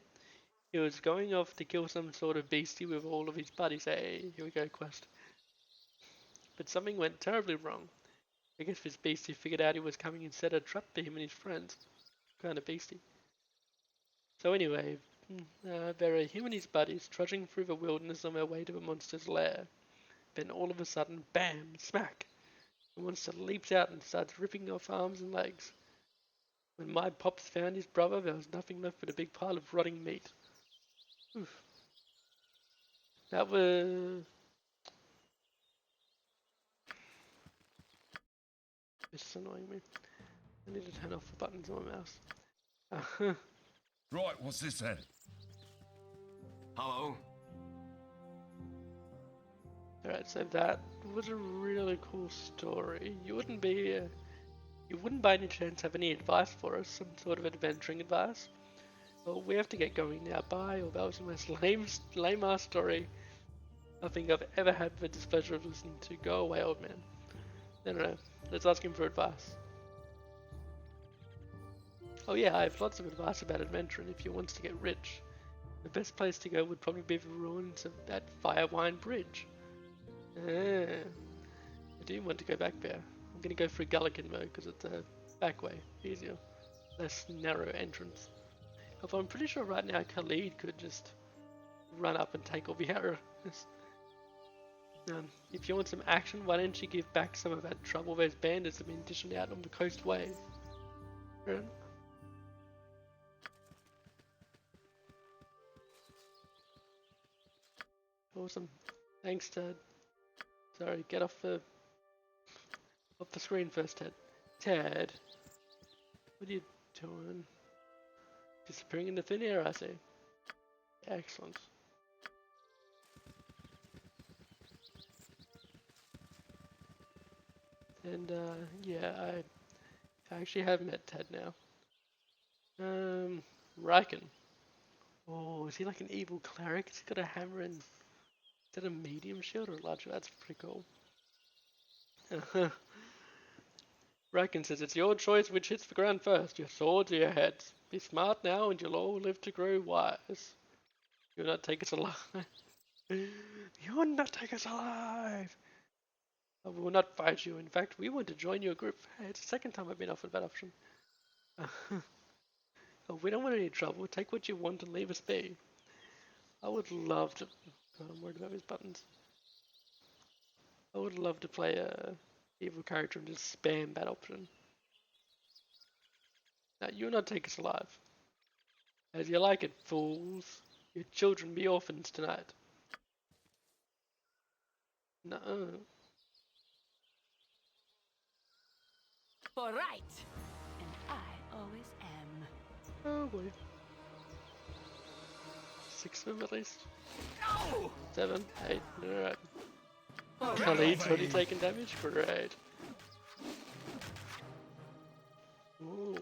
He was going off to kill some sort of beastie with all of his buddies. Hey, here we go, quest. But something went terribly wrong. I guess this beastie figured out he was coming and set a trap for him and his friends. Kind of beastie. So anyway, there are him and his buddies trudging through the wilderness on their way to the monster's lair. Then all of a sudden, bam, smack! The monster leaps out and starts ripping off arms and legs. When my pops found his brother, there was nothing left but a big pile of rotting meat. Oof. That was... This is annoying me. I need to turn off the buttons on my mouse. Right, what's this then? Hello? Alright, so that was a really cool story. You wouldn't by any chance have any advice for us, some sort of adventuring advice? Well, we have to get going now. Bye. Or that was the most lame-ass story I think I've ever had the displeasure of listening to. Go away, old man. No. Let's ask him for advice. Oh yeah, I have lots of advice about adventuring if you want to get rich. The best place to go would probably be the ruins of that Firewine Bridge. I do want to go back there. I'm going to go through Gullikin mode because it's a back way, easier, less narrow entrance. Although I'm pretty sure right now Khalid could just run up and take all the arrows. If you want some action, why don't you give back some of that trouble those bandits have been dishing out on the coast wave? Right? Awesome. Thanks, Ted. Sorry, get off the screen first, Ted. Ted, what are you doing? Disappearing into thin air, I see. Excellent. And yeah, I actually have met Ted now. Riken. Oh, is he like an evil cleric? He's got a hammer and... Is that a medium shield or a large? That's pretty cool. Riken says, it's your choice which hits the ground first, your swords or your heads. Be smart now and you'll all live to grow wise. You'll not take us alive. You'll not take us alive! We will not fight you. In fact, we want to join your group. Hey, it's the second time I've been offered that option. Oh, we don't want any trouble. Take what you want and leave us be. I would love to... God, I'm worried about these buttons. I would love to play a evil character and just spam that option. Now, you'll not take us alive. As you like it, fools. Your children be orphans tonight. No. For right. And I always am. Oh boy. 6 of them at least. No! 7, 8, alright. Khalid's already taken damage? Great. Ooh.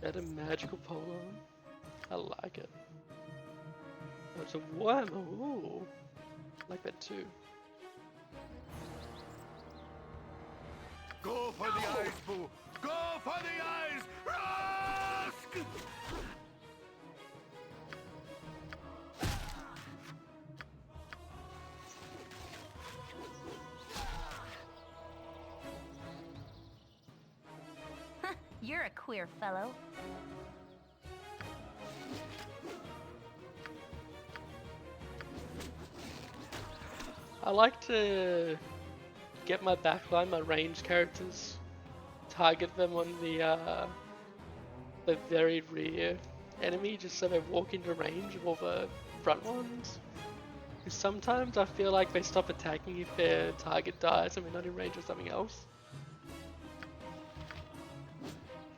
Got a magical pole on. I like it. Oh, it's a Warhammer. Ooh. I like that too. Go for the eyes, Boo! Go for the eyes! Rusk! You're a queer fellow. I like to get my backline, my ranged characters, target them on the very rear enemy, just so they walk into range of all the front ones. Because sometimes I feel like they stop attacking if their target dies and we're not in range of something else.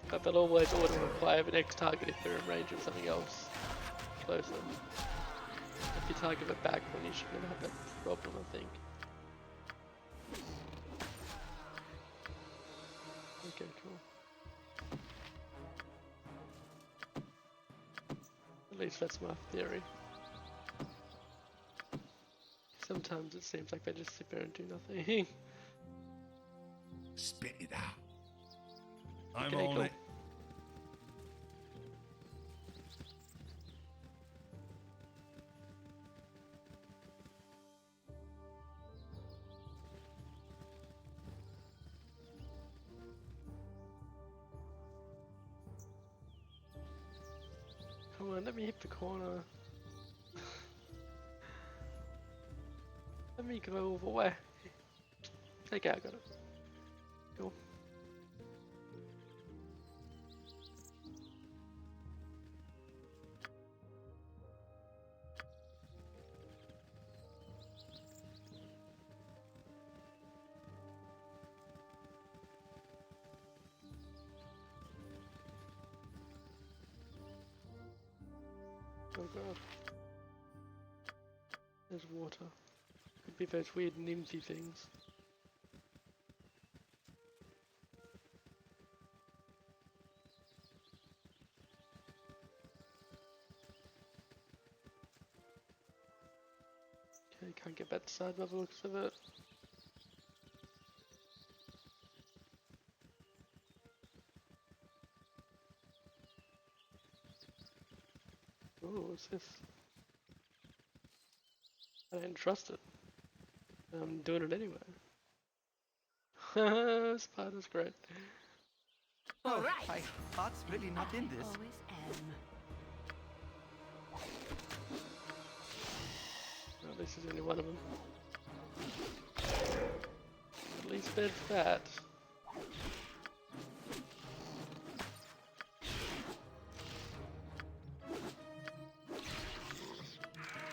But they'll always auto-reply the next target if they're in range of something else closer. If you target the back one, you should never have that problem, I think. Okay, cool. At least that's my theory. Sometimes it seems like they just sit there and do nothing. Spit it out. I'm Okay, on cool. it. Come on, let me hit the corner. Let me go all the way. Okay, I got it. Cool. Oh god. There's water. Could be those weird nimsy things. Okay, can't get that side by the looks of it. Oh, what's this? I didn't trust it. I'm doing it anyway. Spider's great. Oh, Alright. my heart's really not in this. Always am. Oh, this is only one of them. At least there's that.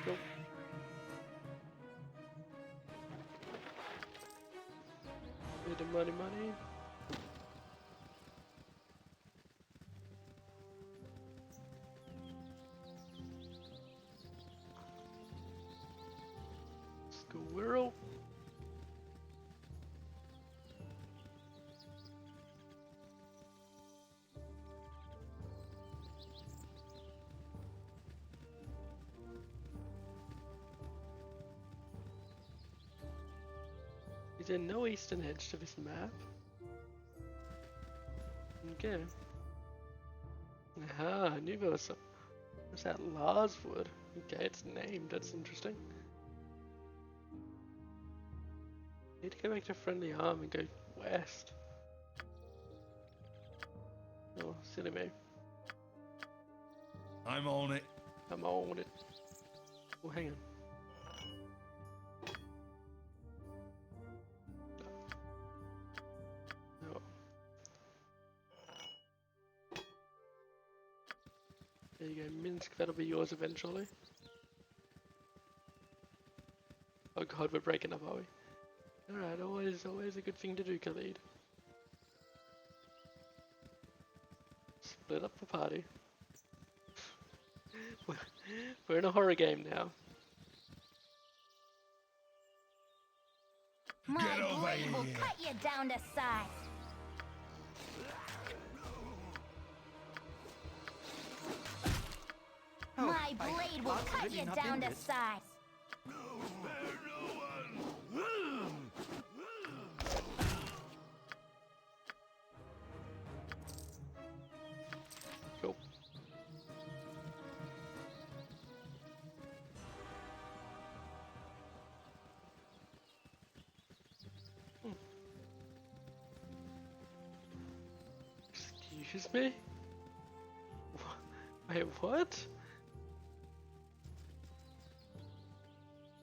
Cool. Bit of money. Squirrel. Is there no eastern edge to this map? Okay. Aha, I knew there was some. What's that? Larswood. Okay, it's named. That's interesting. Need to go back to Friendly Arm and go west. Oh, silly me. I'm on it. I'm on it. Oh, hang on. No. There you go, Minsk, that'll be yours eventually. Oh god, we're breaking up, are we? Alright, always a good thing to do, Khalid. Split up the party. We're in a horror game now. My Get over blade will here. cut you down to size. Oh, My blade will cut really you not down in to this. size. Cool. Excuse me? Wait, what?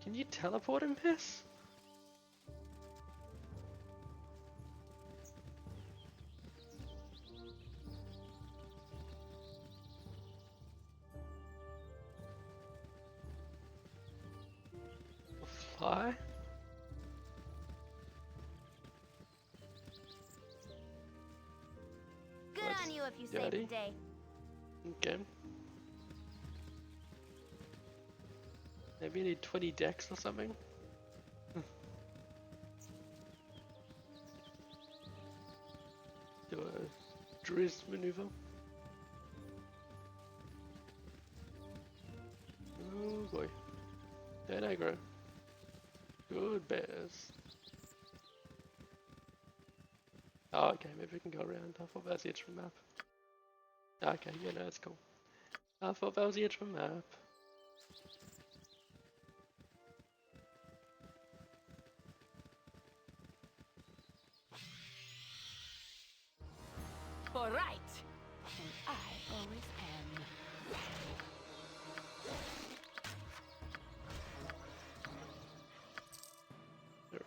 Can you teleport in this? Fly? Good That's on you if you save the dirty. day. Okay. Maybe you need 20 decks or something? Do a Drizzt maneuver. Oh boy. Dead aggro. Good bears. Oh, okay, maybe we can go around. I thought that was the edge of the map. Okay, yeah, no, that's cool. I thought that was the edge of the map. All right. And I always am.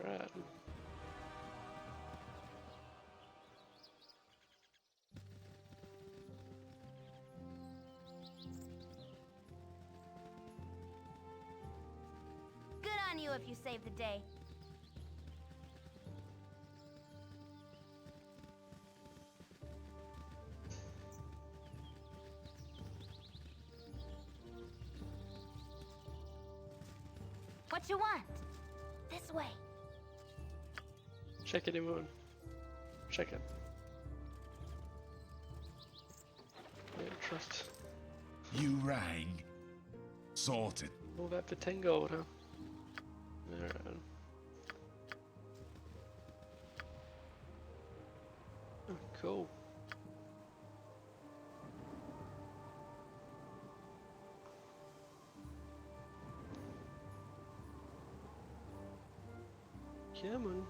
Alright. Good on you if you save the day. What you want? This way. Check it, everyone. Check it. Yeah, trust. You rang. Sorted. All that for 10 gold, huh? Alright. Oh, cool. Come on.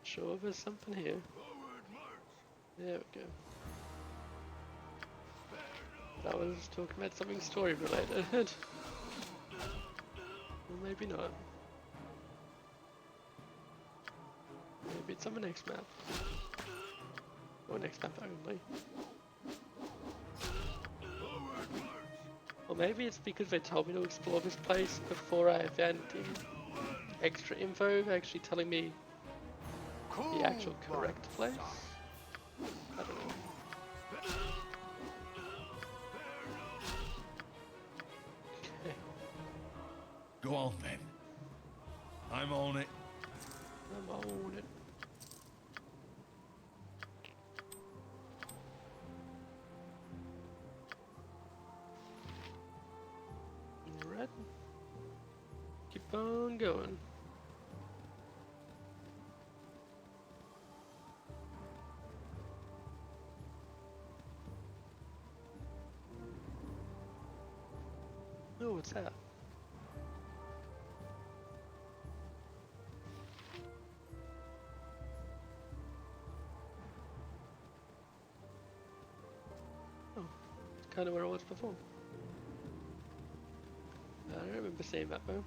Sure, there's something here. There we go. That was talking about something story related. Well, maybe not. Maybe it's on the next map. Or next map only. Or maybe it's because they told me to explore this place before I found extra info actually telling me the actual correct place. I don't know. Okay. Go on then. I'm on it. I'm on it. Alright. Keep on going. Oh, what's that? Oh, it's kind of where I was before. I don't remember seeing that though.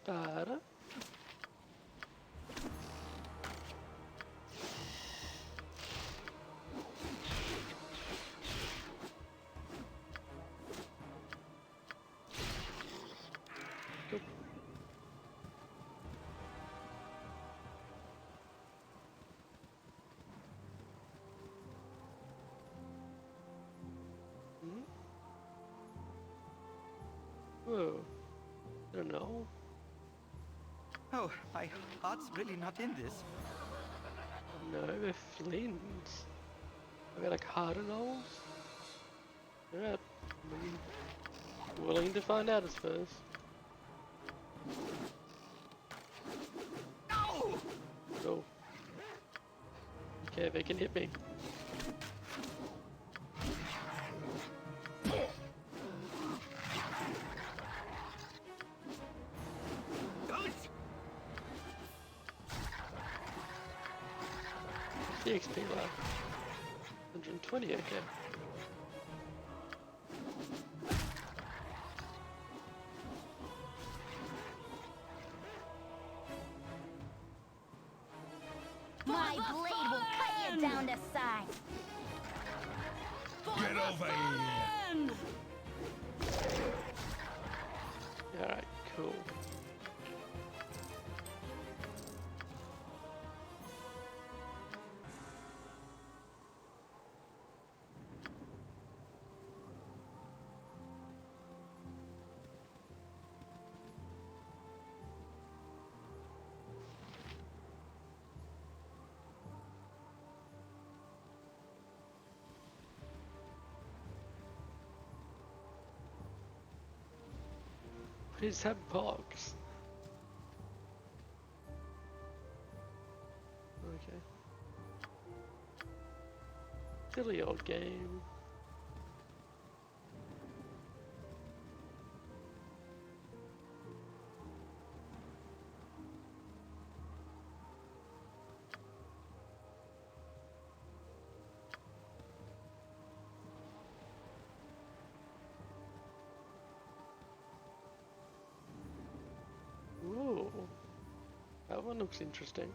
Spider. Go. Hmm? Whoa. I don't know. Oh, my heart's really not in this. No, they're flints. Are they like harder knolls? Alright. I'm willing to find out, I suppose. No! Oh. Okay, they can hit me. The XP left. 120, okay. My blade will cut you down to size. Get over here. Alright, cool. Please have box. Okay. Silly old game. Ooh, that one looks interesting.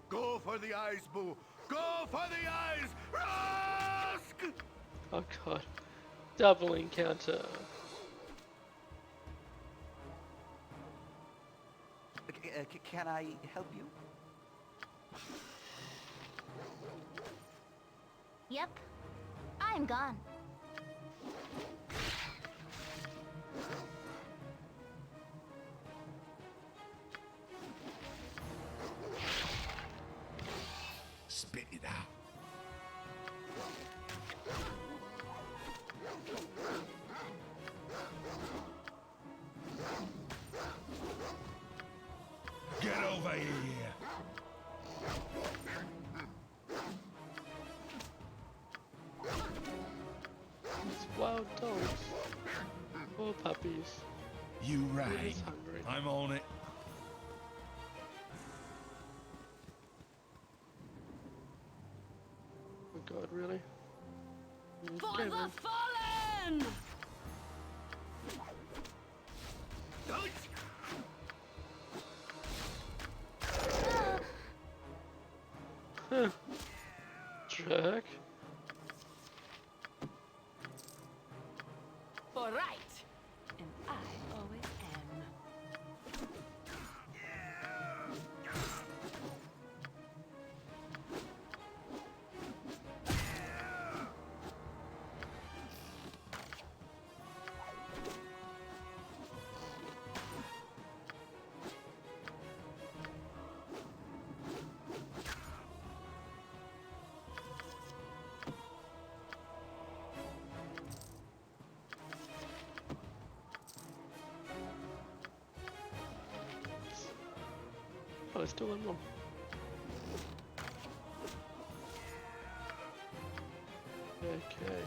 Go for the eyes, Boo! Go for the eyes! Rask! Oh god, double encounter. Can I help you? Yep. I'm gone. Spit it out. fire here. It's wild dogs. Poor puppies. You rang. He's hungry. I'm on it. Oh god, really? For Okay, the man. fallen! Huh. Jerk. For right. And I always am. Oh, there's still one more. Okay.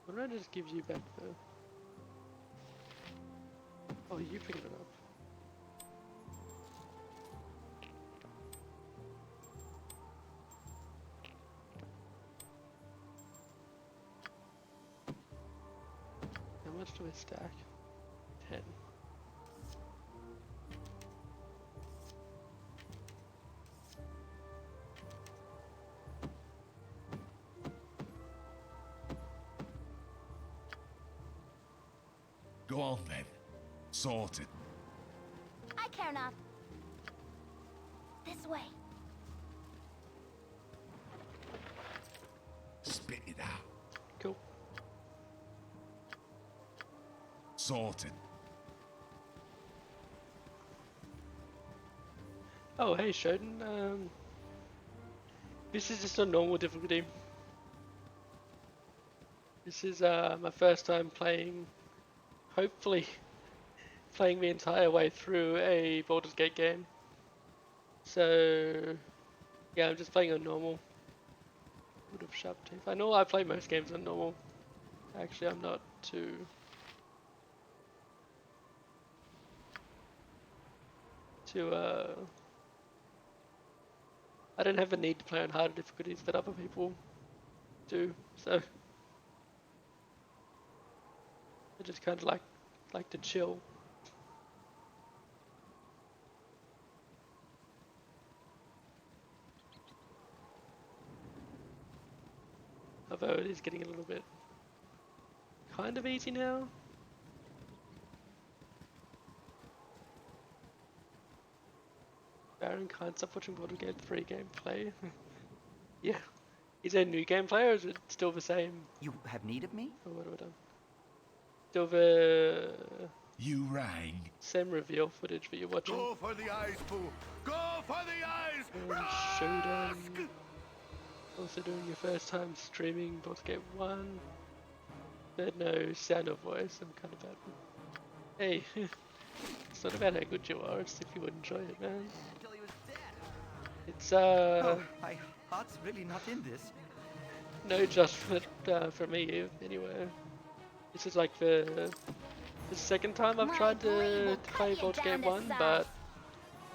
What did I just give you back though? Oh, you picked it up. How much do I stack? 10. Go on then. Sorted. I care not. This way. Spit it out. Cool. Sorted. Oh, hey Shodan. This is just a normal difficulty. This is my first time playing, hopefully, playing the entire way through a Baldur's Gate game. So, yeah, I'm just playing on normal. Would have sharp teeth. I know I play most games on normal. Actually, I'm not too. I don't have a need to play on harder difficulties that other people do, so I just kind of like to chill. Although it is getting a little bit kind of easy now. Baron can't stop watching Baldur's Gate 3 gameplay. Yeah. Is there new gameplay or is it still the same? You have need of me? Oh, what have I done? Still the You rang. same reveal footage that you're watching. Go for the eyes, Pooh! Go for the eyes! And Shodan. Also doing your first time streaming Baldur's Gate 1. But no sound or voice, I'm kind of bad. Hey, it's not about how good you are, it's if you would enjoy it, man. Until he was dead. It's Oh, my heart's really not in this. no adjustment for me anyway. This is like the second time I've My tried blade will to cut play you Baldur's down Gate to 1, size. but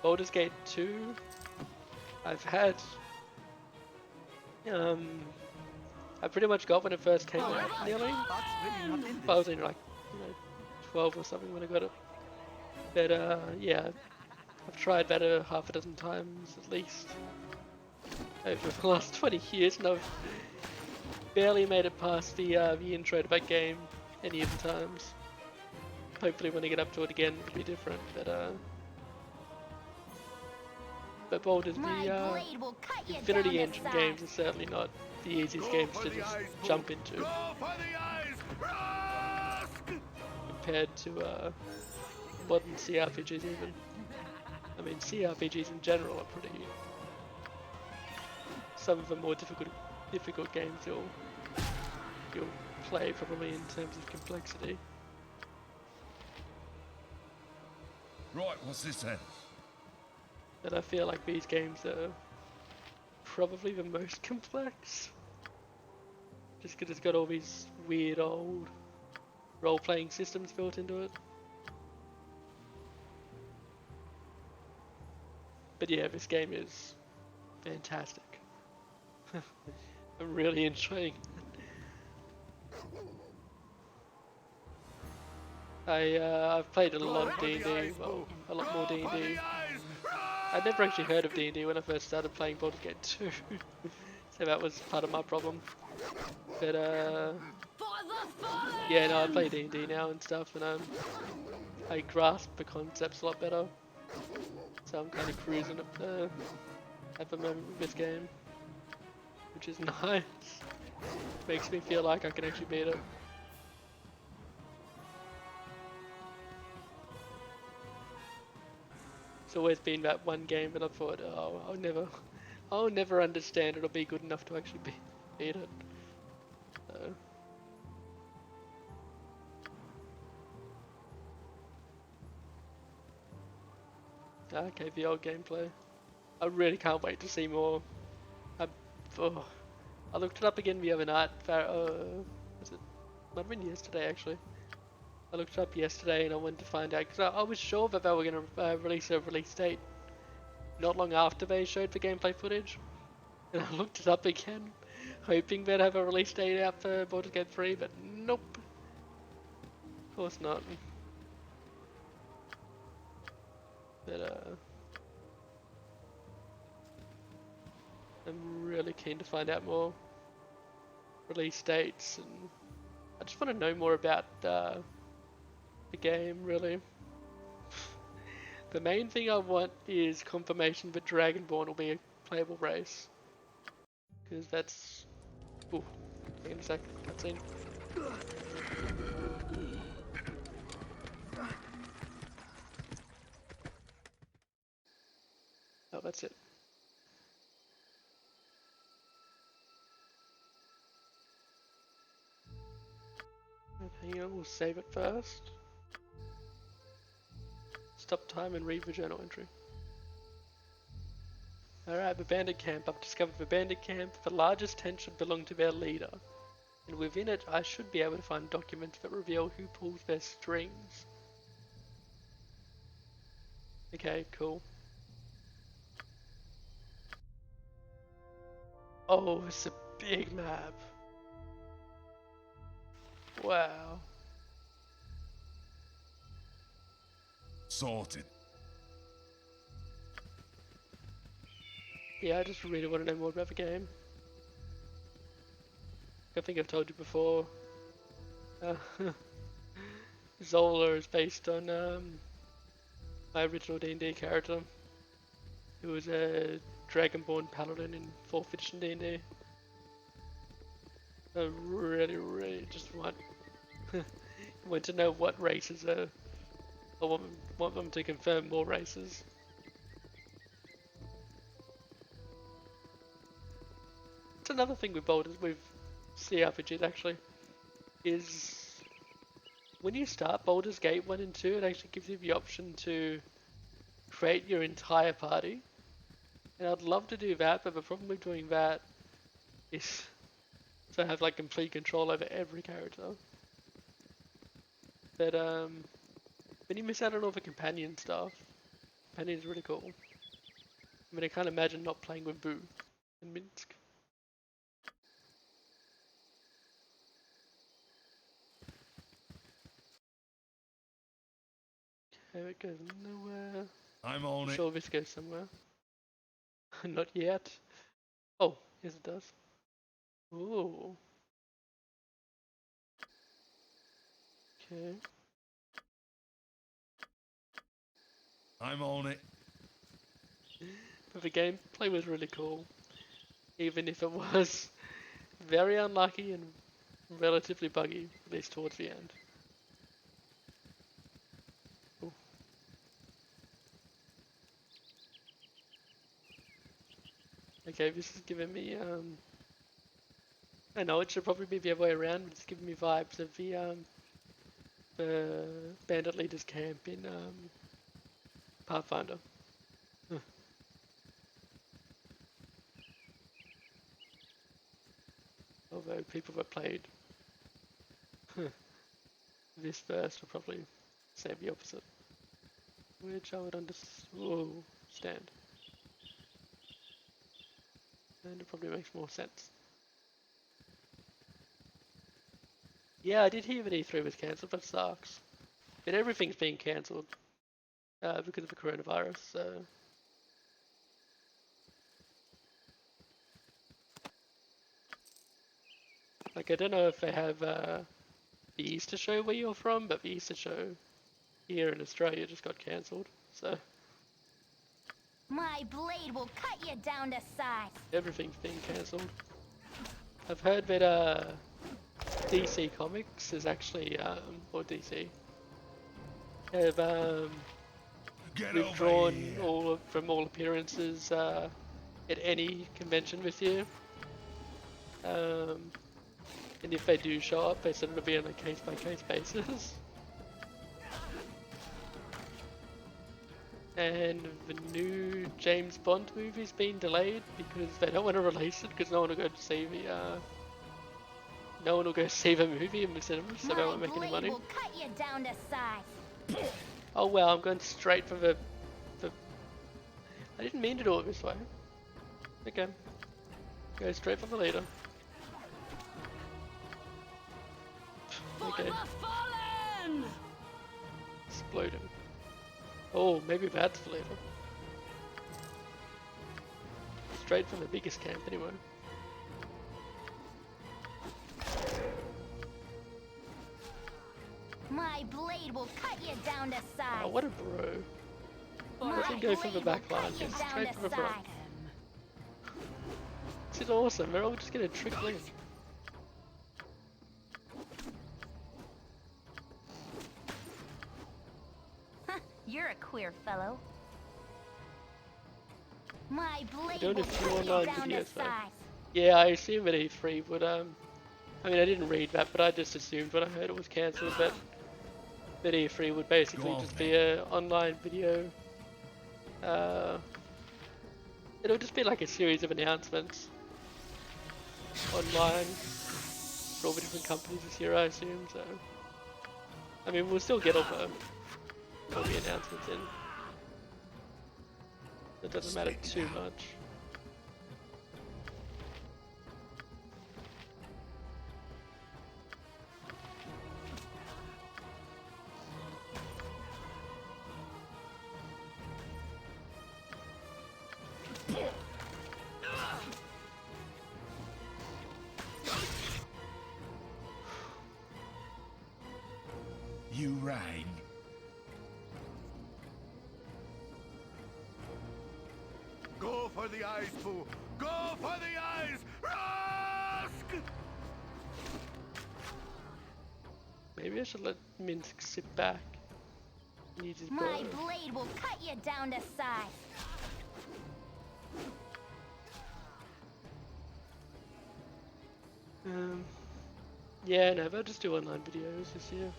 Baldur's Gate 2, I've had I pretty much got when it first came out, nearly. Heart's really not in But I was this. only like 12 or something when I got it. But yeah, I've tried that a half a dozen times at least over the last 20 years, and I've barely made it past the intro to that game any of the times. Hopefully when I get up to it again it'll be different, but Baldur's My the blade will cut you Infinity down to Engine size. games are certainly not the easiest games for to the just eyes, Pooh! jump into Go for the eyes! Rask! compared to modern CRPGs even. I mean CRPGs in general are pretty. Some of the more difficult games you'll play probably in terms of complexity. Right, what's this then? But I feel like these games are probably the most complex. Just because it's got all these weird old role-playing systems built into it. But yeah, this game is fantastic. I'm really enjoying it. I've played a lot of D&D, well, a lot more D&D. I'd never actually heard of D&D when I first started playing Baldur's Gate 2. So that was part of my problem. But yeah, no, I play D&D now and stuff, and I grasp the concepts a lot better. So I'm kind of cruising at the moment with this game, which is nice. Makes me feel like I can actually beat it. It's always been that one game that I thought, oh, I'll never understand it or be good enough to actually beat it. So. Okay, the old gameplay. I really can't wait to see more. I looked it up again the other night. Was it? Might have been yesterday actually. I looked it up yesterday and I wanted to find out because I was sure that they were going to release a release date not long after they showed the gameplay footage. And I looked it up again, hoping they'd have a release date out for Baldur's Gate 3, but nope. Of course not. But I'm really keen to find out more release dates, and I just want to know more about the game, really. The main thing I want is confirmation that Dragonborn will be a playable race. Because that's... Ooh, hang on a sec, cutscene. Oh, that's it. Hang on, we'll save it first. Stop time and read the journal entry. Alright, the bandit camp. I've discovered the bandit camp. The largest tent should belong to their leader. And within it, I should be able to find documents that reveal who pulls their strings. Okay, cool. Oh, it's a big map. Wow. Sorted. Yeah, I just really want to know more about the game. I think I've told you before. Zola is based on my original D&D character, who was a Dragonborn Paladin in 4th edition D&D. I really just want to know what races are. I want them to confirm more races. It's another thing with CRPGs actually, is when you start Baldur's Gate 1 and 2, it actually gives you the option to create your entire party. And I'd love to do that, but the problem with doing that is to have like complete control over every character. But then you miss out on all the companion stuff. Companion is really cool. I mean, I can't imagine not playing with Boo in Minsk. Okay, it goes nowhere. I'm on it. Sure, this goes somewhere. Not yet. Oh, yes it does. Ooh. Okay. I'm on it. But the gameplay was really cool. Even if it was very unlucky and relatively buggy, at least towards the end. Ooh. Okay, this is giving me I know it should probably be the other way around, but it's giving me vibes of the Bandit Leaders camp in Pathfinder. Although people that played this first will probably say the opposite, which I would understand, and it probably makes more sense. Yeah, I did hear that E3 was cancelled. That sucks. But everything's being cancelled because of the coronavirus. So like, I don't know if they have the Easter show where you're from, but the Easter show here in Australia just got cancelled. So My blade will cut you down to size. everything's being cancelled. I've heard that DC Comics is actually, or DC, have withdrawn from all appearances at any convention this year. And if they do show up, they said it'll be on a case-by-case basis. And the new James Bond movie's been delayed because they don't want to release it because no one will go to see the movie in the cinemas, so they won't make any money. Will cut you down to size. Oh well, I'm going straight for the. I didn't mean to do it this way. Okay. Go straight for the leader. Okay. Exploding. Oh, maybe that's the leader. Straight from the biggest camp anyway. My blade will cut you down to size. Oh, what a bro. Doesn't go for the back line, just straight for the front. This is awesome, they're all just gonna trickle in. You're a queer fellow. My blade Doing will a few cut online you down to videos though. size. Yeah, I assume that E3 would, I mean, I didn't read that, but I just assumed when I heard it was cancelled that E3 would basically just be an online video. It'll just be like a series of announcements online for all the different companies this year, I assume, so. I mean, we'll still get all the announcements in. It doesn't matter too much. You rang. Go for the eyes, Pooh! Go for the eyes! Rusk! Maybe I should let Minsk sit back. Need his My bow. blade will cut you down to size. Yeah, no, they'll just do online videos this year.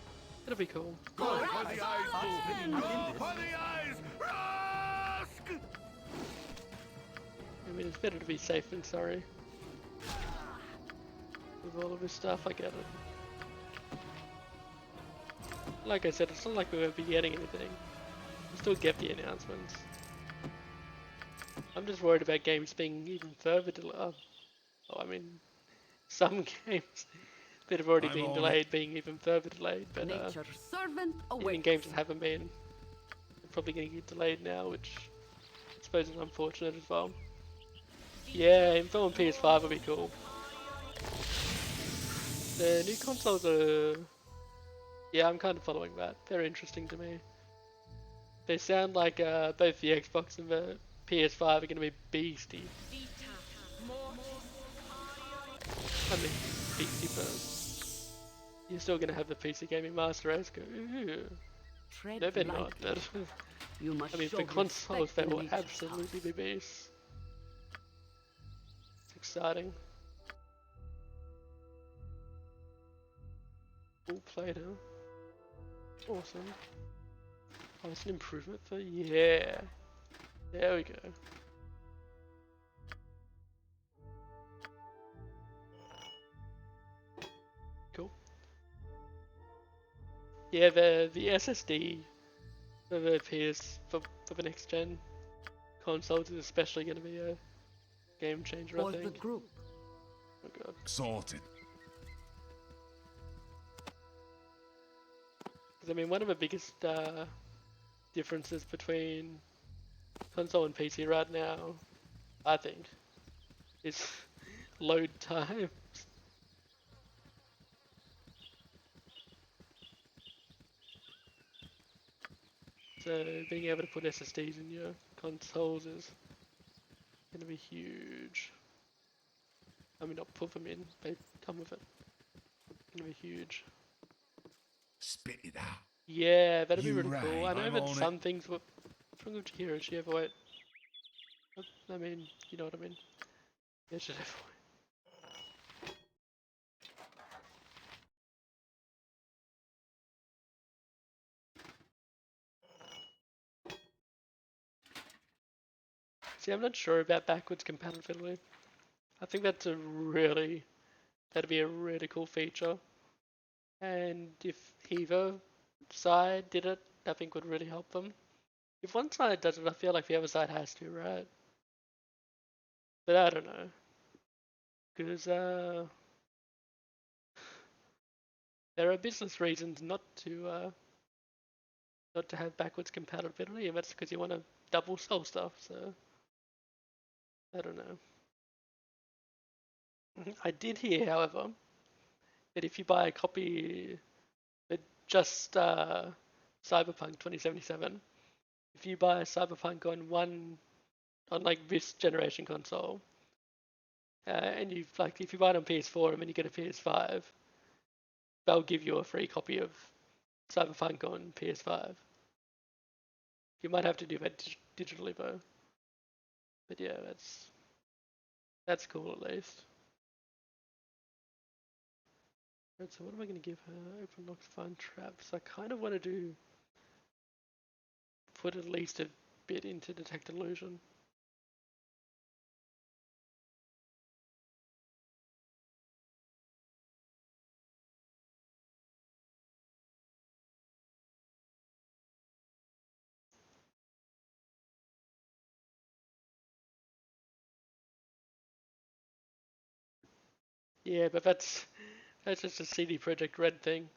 It'll be cool. Go for the eyes, Pooh! Go for the eyes! Rusk! I mean, it's better to be safe than sorry. With all of this stuff, I get it. Like I said, it's not like we won't be getting anything. We'll still get the announcements. I'm just worried about games being even further delayed. Oh, I mean, some games that have already been delayed being even further delayed, but Nature's servant even awaits. games that haven't been, are probably going to get delayed now, which I suppose is unfortunate as well. Yeah, info on PS5 would be cool. The new consoles are... Yeah, I'm kind of following that. They're interesting to me. They sound like both the Xbox and the PS5 are going to be beasty. I mean, beasty first. You're still going to have the PC Gaming Master Race go, ooh. Tread No, they're not, lightly. but... You must I mean, show for consoles, respect they to will nature. absolutely be beasts. It's exciting. Full plater. Awesome. Oh, it's an improvement for, yeah. There we go. Cool. Yeah, the SSD for the PS for the next gen consoles is especially going to be a game changer, I For the think. group. Oh god. Sorted. Because I mean, one of the biggest differences between console and PC right now, I think, is load time. So being able to put SSDs in your consoles is going to be huge. I mean, not put them in, they come with it. Going to be huge. Spit it out. Yeah, that'd be You really cool. I right. know I'm that on some things were... What's wrong with Chihiro? She ever wait? I mean, you know what I mean. Yeah, she ever wait. See, I'm not sure about backwards compatibility. I think that's a really... That'd be a really cool feature. And if either side did it, I think would really help them. If one side does it, I feel like the other side has to, right? But I don't know. Because, there are business reasons not to have backwards compatibility, and that's because you want to double sell stuff, so... I don't know. I did hear, however, that if you buy a copy, that just Cyberpunk 2077, if you buy a Cyberpunk on like this generation console, and you like if you buy it on PS4 and then you get a PS5, they'll give you a free copy of Cyberpunk on PS5. You might have to do that digitally though. But yeah, that's cool at least. Right, so what am I going to give her? Open locks, find traps. I kind of want to put at least a bit into detect illusion. Yeah, but that's just a CD Projekt Red thing.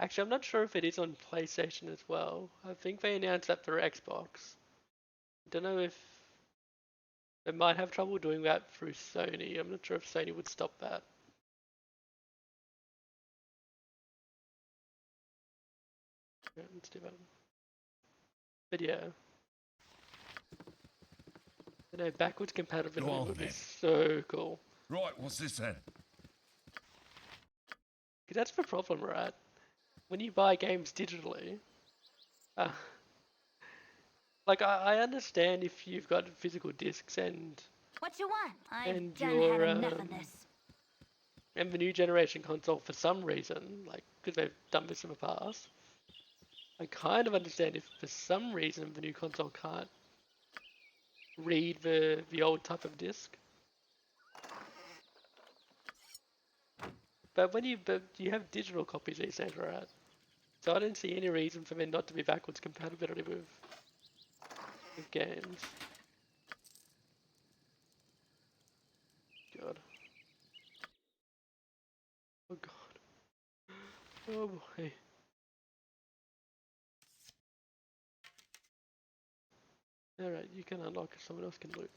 Actually, I'm not sure if it is on PlayStation as well. I think they announced that for Xbox. I don't know if they might have trouble doing that through Sony. I'm not sure if Sony would stop that. Yeah, let's do that. But yeah. I know backwards compatibility Go on, would be then. so cool. Right, what's this then? Because that's the problem, right? When you buy games digitally, uh, like I understand if you've got physical discs and What you want? I've and done had your enough of this. and the new generation console for some reason, like because they've done this in the past. I kind of understand if for some reason the new console can't read the old type of disc. But you have digital copies these days, right? So I don't see any reason for there not to be backwards compatibility with games. God. Oh god. Oh boy. Alright, you can unlock it, someone else can loot.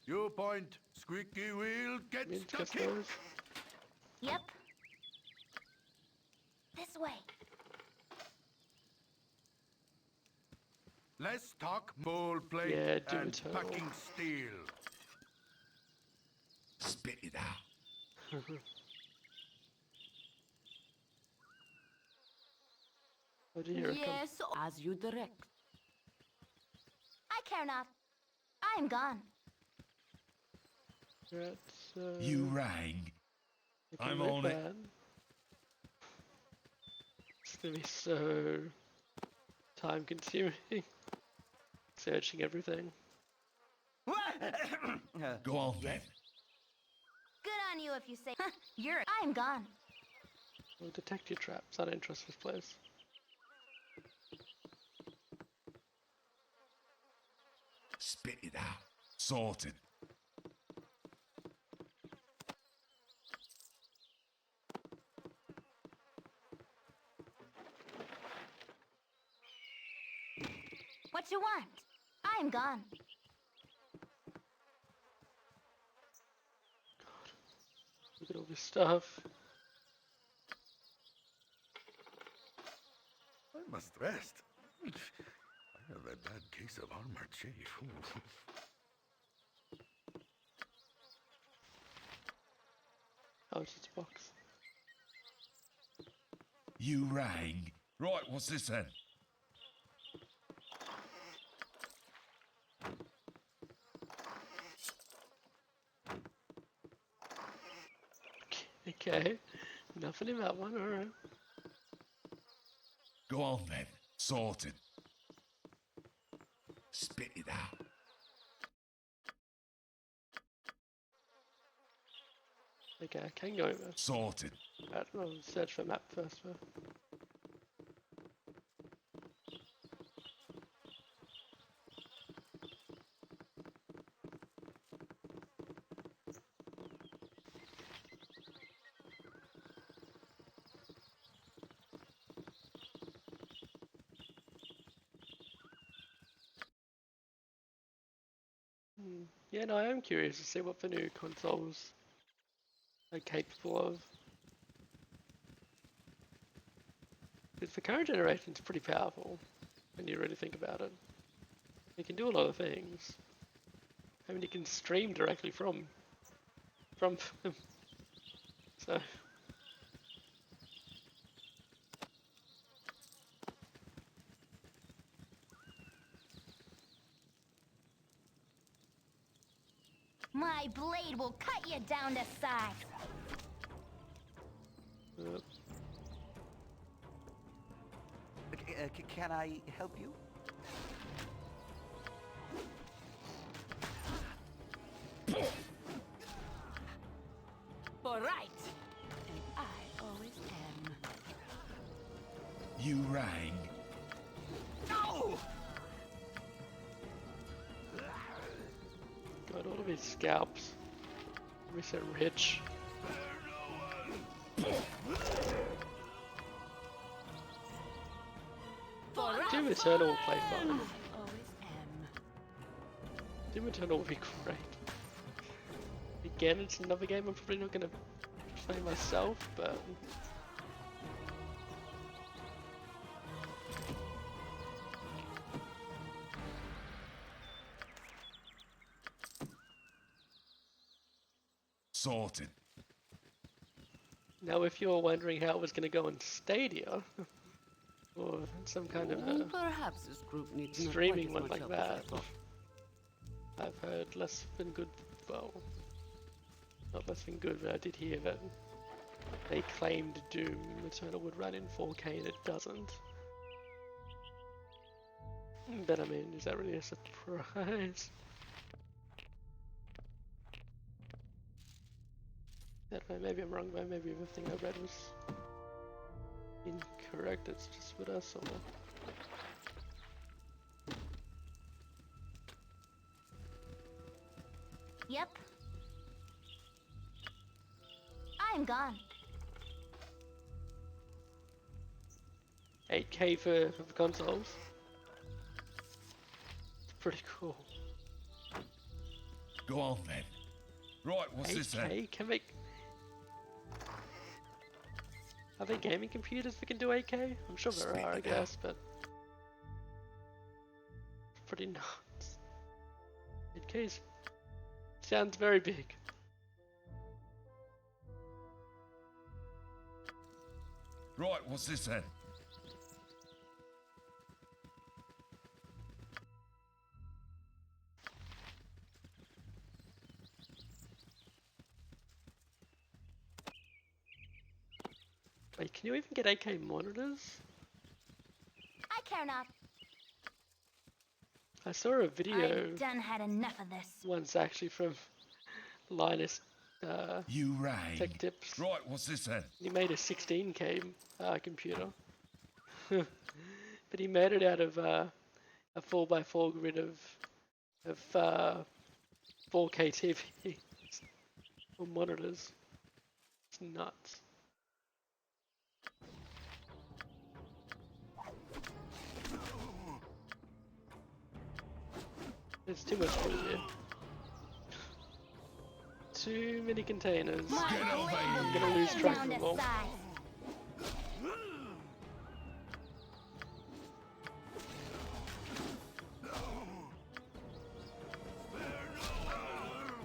You point, squeaky wheel, get Mince stuck in. customers. Yep. This way. Less talk, mold plate, Yeah, do and eternal. packing steel. Spit it out. What do you reckon? Yes, as you direct. I care not. I am gone. Right, so You rang. looking I'm a bit on it. bad. It's gonna be so time consuming. Searching everything. Go on then. Good on you if you say, I'm gone. I'll detect your traps. I don't trust this place. Spit it out. Sorted. What you want? I'm gone. Look at all this stuff. I must rest. I have a bad case of armor chafe. Oh, it's just a box. You rang. Right, what's this then? Okay. Nothing in that one, alright. Go on then. Sorted. Spit it out. Okay, I can go over. Sorted. Right, I'll search for a map first. Yeah, no, I am curious to see what the new consoles are capable of. Because the current generation is pretty powerful when you really think about it. You can do a lot of things. I mean, you can stream directly from them. So My blade will cut you down to size. Can I help you? For right. And I always am. You rang. No! God, all of these scalps. We're so rich. Doom Eternal will play fun. Always am. Doom Eternal will be great. Again, it's another game I'm probably not going to play myself, but... Sorted. Now, if you're wondering how it was going to go on Stadia, or some kind of a Perhaps this group needs not streaming quite one as much like help as that, I thought. I've heard less than good, well, not less than good, but I did hear that they claimed Doom Eternal would run in 4K and it doesn't. But I mean, is that really a surprise? I don't know, maybe I'm wrong, but maybe the thing I read was incorrect, it's just what I saw. Yep. I'm gone. 8K for the consoles. It's pretty cool. Go on then. Right, what's this then? 8K? Can they... Are there gaming computers that can do 8K? I'm sure there Spit are, I it out. guess, but... It's pretty nuts. 8K sounds very big. Right, what's this then? Can you even get 8K monitors? I care not. I saw a video I've done had enough of this. once actually from Linus You rang. Tech Tips. Right, what's this then? He made a 16K computer. But he made it out of a 4x4 grid of 4K TVs or monitors. It's nuts. There's too much food here. Too many containers. I'm gonna lose track of them all.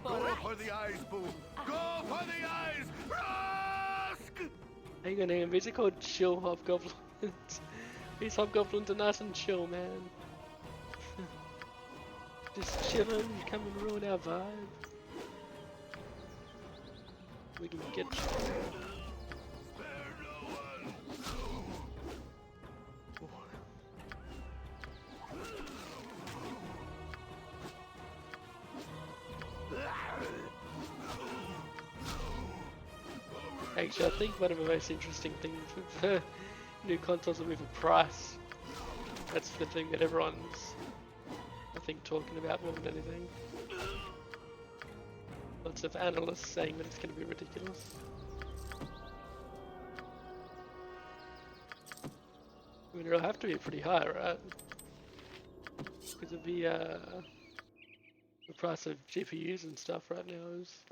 Go for the eyes, boo! Go for the eyes! Rusk! Hang on, these are called chill hobgoblins. These hobgoblins are nice and chill, man. Just chilling, come and ruin our vibe. We can get Actually, I think one of the most interesting things with the new consoles will be the price. That's the thing that everyone's, I think, talking about more than anything. Lots of analysts saying that it's going to be ridiculous. I mean, it'll have to be pretty high, right? Because of the price of GPUs and stuff right now is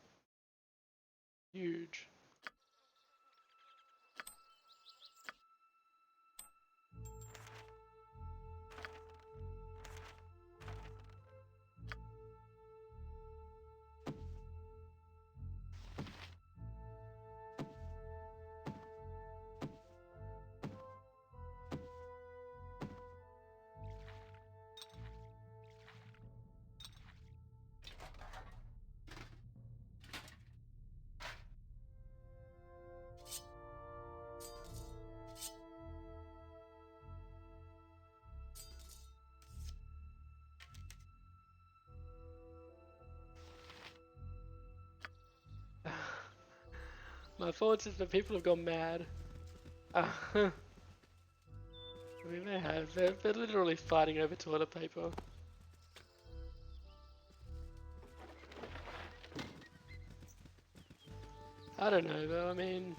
huge. My thoughts is that people have gone mad. I mean, they have. They're literally fighting over toilet paper. I don't know though, I mean...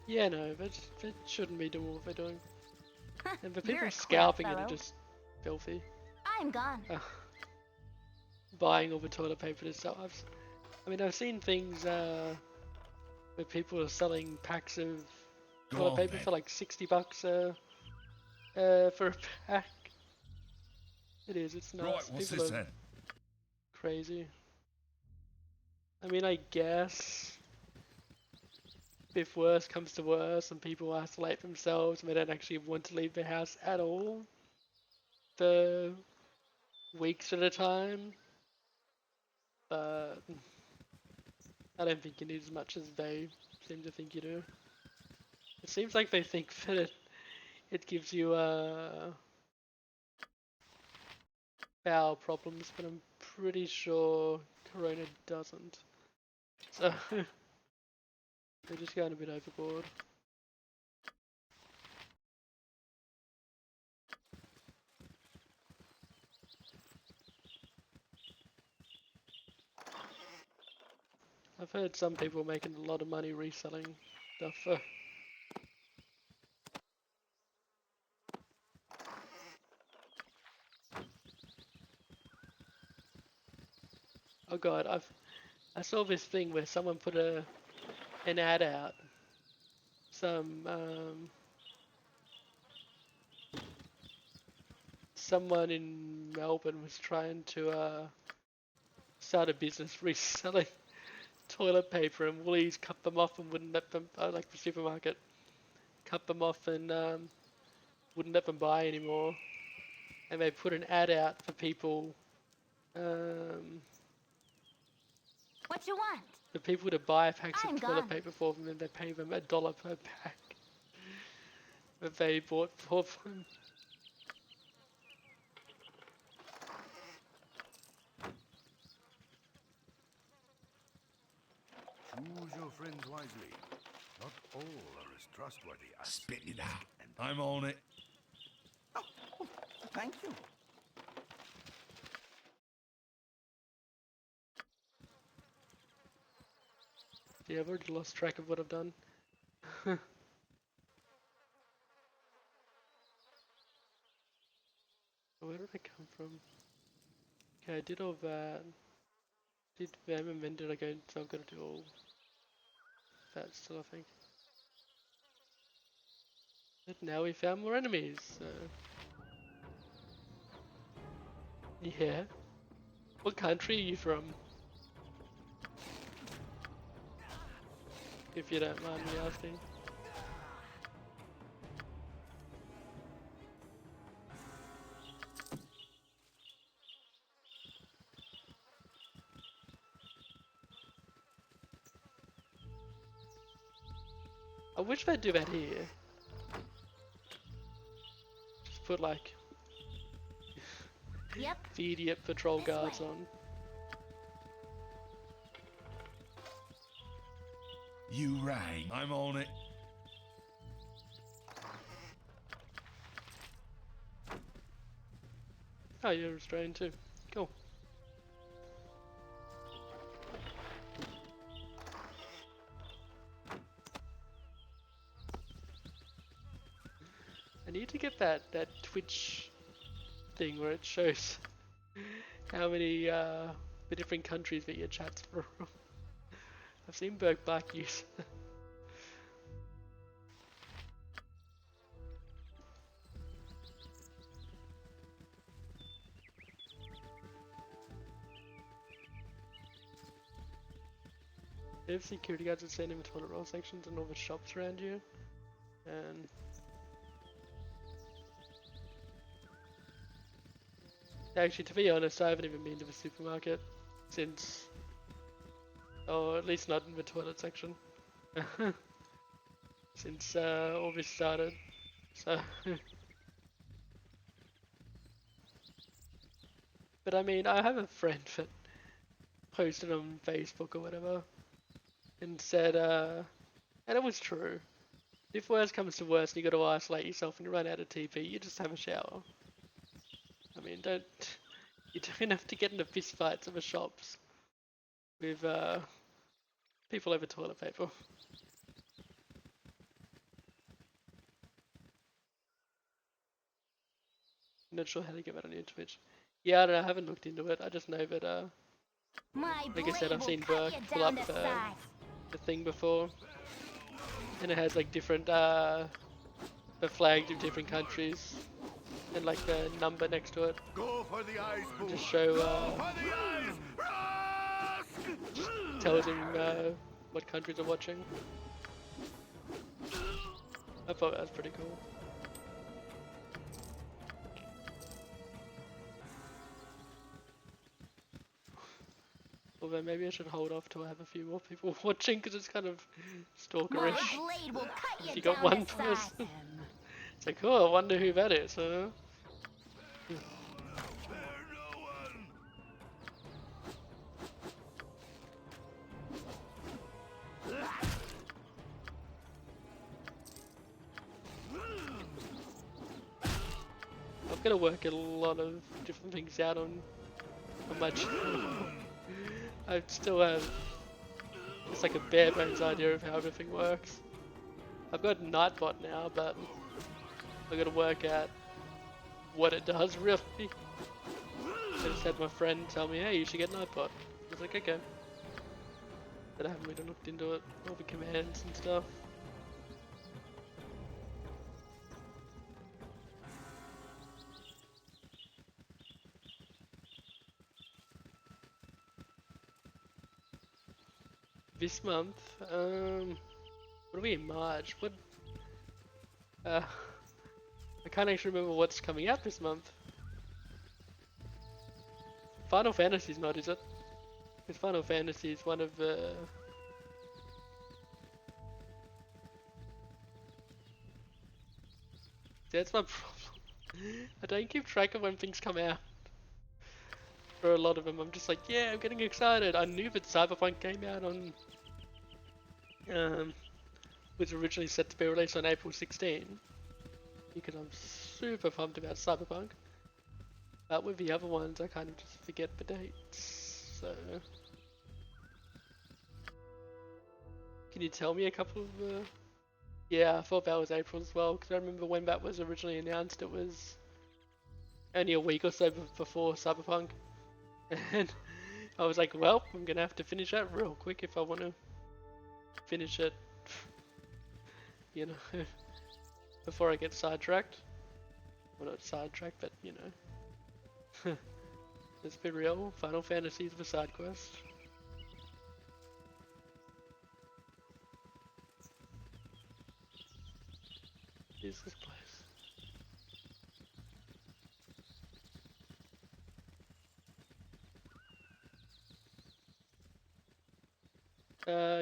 Yeah, no, they shouldn't be doing what they're doing. And the people scalping it are just filthy. I'm gone. Buying all the toilet paper and stuff. I mean, I've seen things where people are selling packs of toilet paper for like $60 for a pack. It is, it's nuts. Right, what's this then? Crazy. I mean, I guess if worse comes to worse and people isolate themselves and they don't actually want to leave the house at all for weeks at a time, but I don't think you need as much as they seem to think you do. It seems like they think that it gives you bowel problems, but I'm pretty sure Corona doesn't. So they're just going a bit overboard. I've heard some people making a lot of money reselling stuff for... Oh god, I saw this thing where someone put an ad out. Someone in Melbourne was trying to start a business reselling toilet paper, and Woolies cut them off and wouldn't let them, like the supermarket, cut them off and wouldn't let them buy anymore. And they put an ad out for people. What you want? the people to buy packs I'm of toilet gone. paper for them and they pay them $1 per pack that they bought for them. Choose your friends wisely. Not all are as trustworthy as... Spit it out. I'm on it. Oh, thank you. Yeah, I've already lost track of what I've done. Where did I come from? Okay, I did all that. Did them and then did I go, so I've got to do all that still, I think. But now we found more enemies, so... Yeah. What country are you from? If you don't mind me asking. I wish they'd do that here. Just put like Yep. the idiot patrol This guards way. on. You rang. I'm on it. Oh, you're Australian too. Cool. I need to get that Twitch thing where it shows how many the different countries that your chat's from. I've seen Berg Black use. They have security guards that stand in the toilet roll sections and all the shops around you. And actually, to be honest, I haven't even been to the supermarket since, or at least not in the toilet section, since all this started. So, but I mean, I have a friend that posted on Facebook or whatever and said, and it was true. If worst comes to worst and you got to isolate yourself and you run out of TP, you just have a shower. I mean, you don't have to get into fist fights in the shops with people over toilet paper. I'm not sure how to get that on your Twitch. Yeah, I don't know, I haven't looked into it. I just know that, My like I said, blade I've will seen cut Burke you pull down up to size. the thing before. And it has like different, the flags of different countries. And like the number next to it. Go for the eyes, Boo. Just show, Go for the eyes! Rusk! just tells him what countries are watching. I thought that was pretty cool. Although maybe I should hold off till I have a few more people watching because it's kind of My stalkerish. blade will cut If you you got down one to person, size. it's like, oh, I wonder who that is, huh? Spare no one! I've got to work a lot of different things out on my channel. I still have just like a bare bones idea of how everything works. I've got Nightbot now, but I've got to work out what it does really. I just had my friend tell me, hey, you should get Nightbot. I was like, okay. But I haven't really looked into it, all the commands and stuff. This month, what are we in March? What? I can't actually remember what's coming out this month. Final Fantasy's not, is it? Because Final Fantasy is one of the... That's my problem. I don't keep track of when things come out. For a lot of them, I'm just like, yeah, I'm getting excited. I knew that Cyberpunk came out on... was originally set to be released on April 16. Because I'm super pumped about Cyberpunk. But with the other ones, I kind of just forget the dates. So... Can you tell me a couple of... Yeah, I thought that was April as well, because I remember when that was originally announced, it was only a week or so before Cyberpunk. And I was like, well, I'm going to have to finish that real quick if I want to finish it, you know, before I get sidetracked. Well, not sidetracked, but, you know. Let's be real, Final Fantasy is the side quest. Is this place?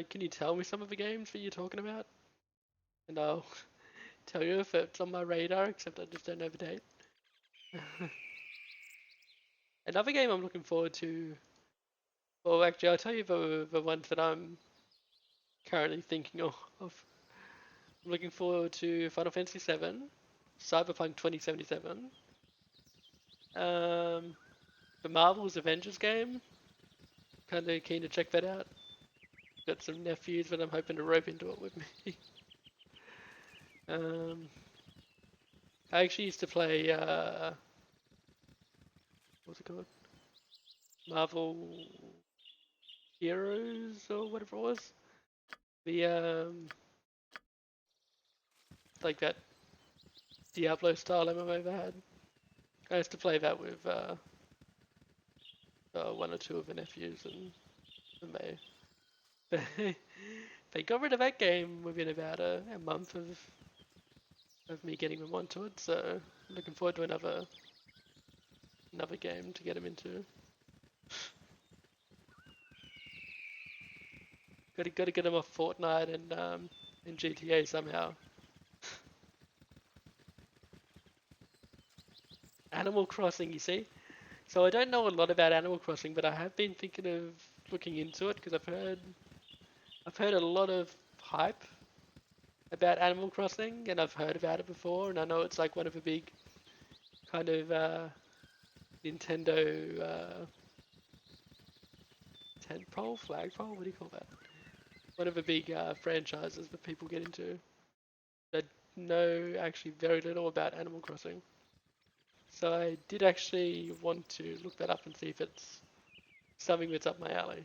Can you tell me some of the games that you're talking about? And I'll tell you if it's on my radar, except I just don't know the date. Another game I'm looking forward to... Well, actually, I'll tell you the ones that I'm currently thinking of. I'm looking forward to Final Fantasy VII, Cyberpunk 2077, the Marvel's Avengers game. Kind of keen to check that out. Got some nephews that I'm hoping to rope into it with me. I actually used to play, what's it called? Marvel Heroes or whatever it was. The, like that Diablo style MMO they had. I used to play that with, one or two of the nephews and they got rid of that game within about a month of me getting them onto it, so I'm looking forward to another game to get them into. Gotta get them off Fortnite and GTA somehow. Animal Crossing, you see? So I don't know a lot about Animal Crossing, but I have been thinking of looking into it because I've heard a lot of hype about Animal Crossing, and I've heard about it before, and I know it's like one of the big kind of Nintendo tentpole, flagpole, what do you call that? One of the big franchises that people get into. I know actually very little about Animal Crossing. So I did actually want to look that up and see if it's something that's up my alley.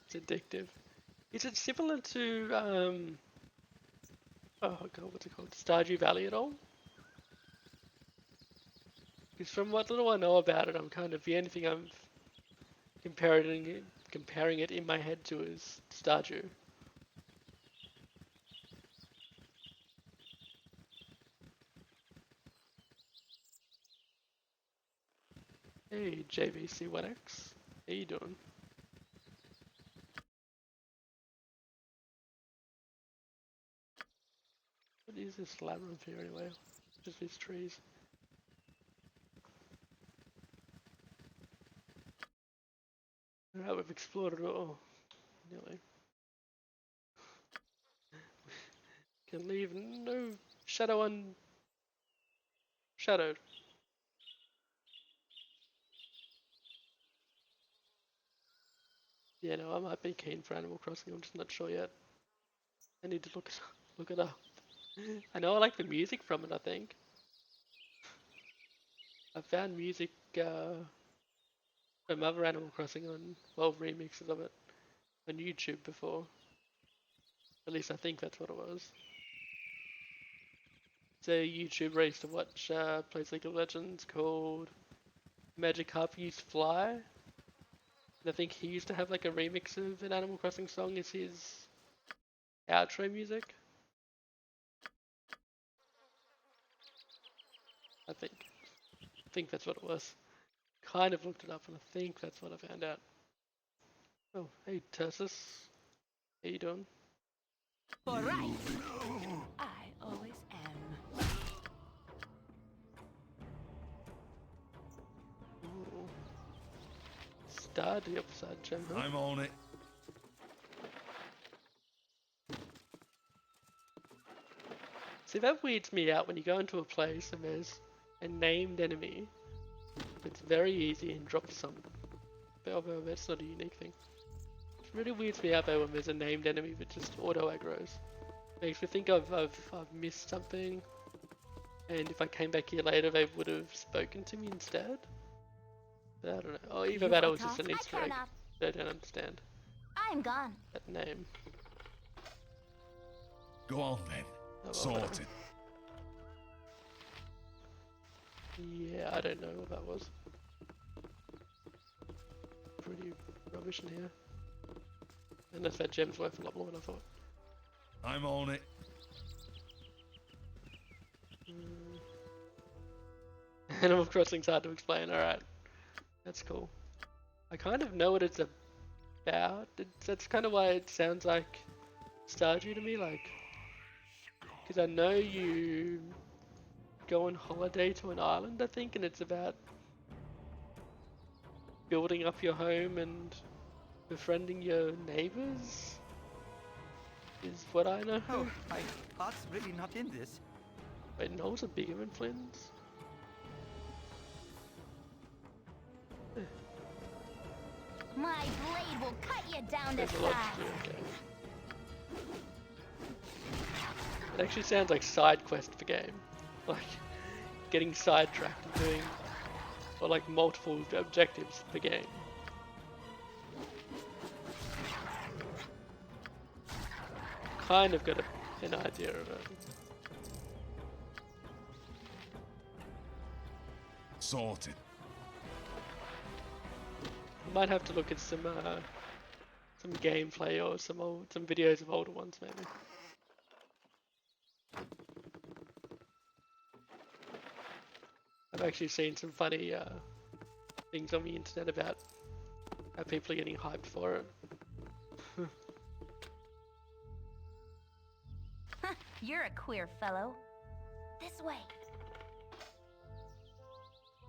It's addictive. Is it similar to, oh god, what's it called? Stardew Valley at all? Because from what little I know about it, I'm kind of, the only thing I'm comparing it in my head to is Stardew. Hey, JVC1X. How you doing? What is this labyrinth here anyway? Just these trees. Alright, we've explored it all. Nearly. Can leave no shadow unshadowed. Yeah, no, I might be keen for Animal Crossing, I'm just not sure yet. I need to look it up. I know I like the music from it, I think. I found music from other Animal Crossing on, well, remixes of it on YouTube before. At least I think that's what it was. It's a YouTuber I used to watch plays League of Legends called Magikarp Used Fly. And I think he used to have like a remix of an Animal Crossing song as his outro music. I think think that's what it was. Kind of looked it up, and I think that's what I found out. Oh, hey Tursus, how you doing? All right. I always am. Ooh. Star the upside gem, huh? I'm on it. See, that weirds me out when you go into a place and there's a named enemy. It's very easy and drops some. But that's not a unique thing. It really weirds me out though when there's a named enemy that just auto aggros. Makes me think I've missed something. And if I came back here later, they would have spoken to me instead. But I don't know. Oh, either that or it was just an Easter egg. I don't understand I'm gone. that name. Go on then. Oh, well, Sorted. Yeah, I don't know what that was. Pretty rubbish in here. Unless that gem's worth a lot more than I thought. I'm on it. Animal Crossing's hard to explain, alright. That's cool. I kind of know what it's about. That's kind of why it sounds like Stardew to me, like... Because I know you go on holiday to an island, I think, and it's about building up your home and befriending your neighbors, is what I know. Oh, my heart's really not in this. Wait, Knolls are bigger than Flynn's? My blade will cut you down to There's a lot size. to do, okay. It actually sounds like side quest for game. Like, getting sidetracked and doing, or like multiple objectives per game. Kind of got an idea of it. Sorted. I might have to look at some gameplay or some videos of older ones maybe. I've actually seen some funny things on the internet about how people are getting hyped for it. You're a queer fellow. This way.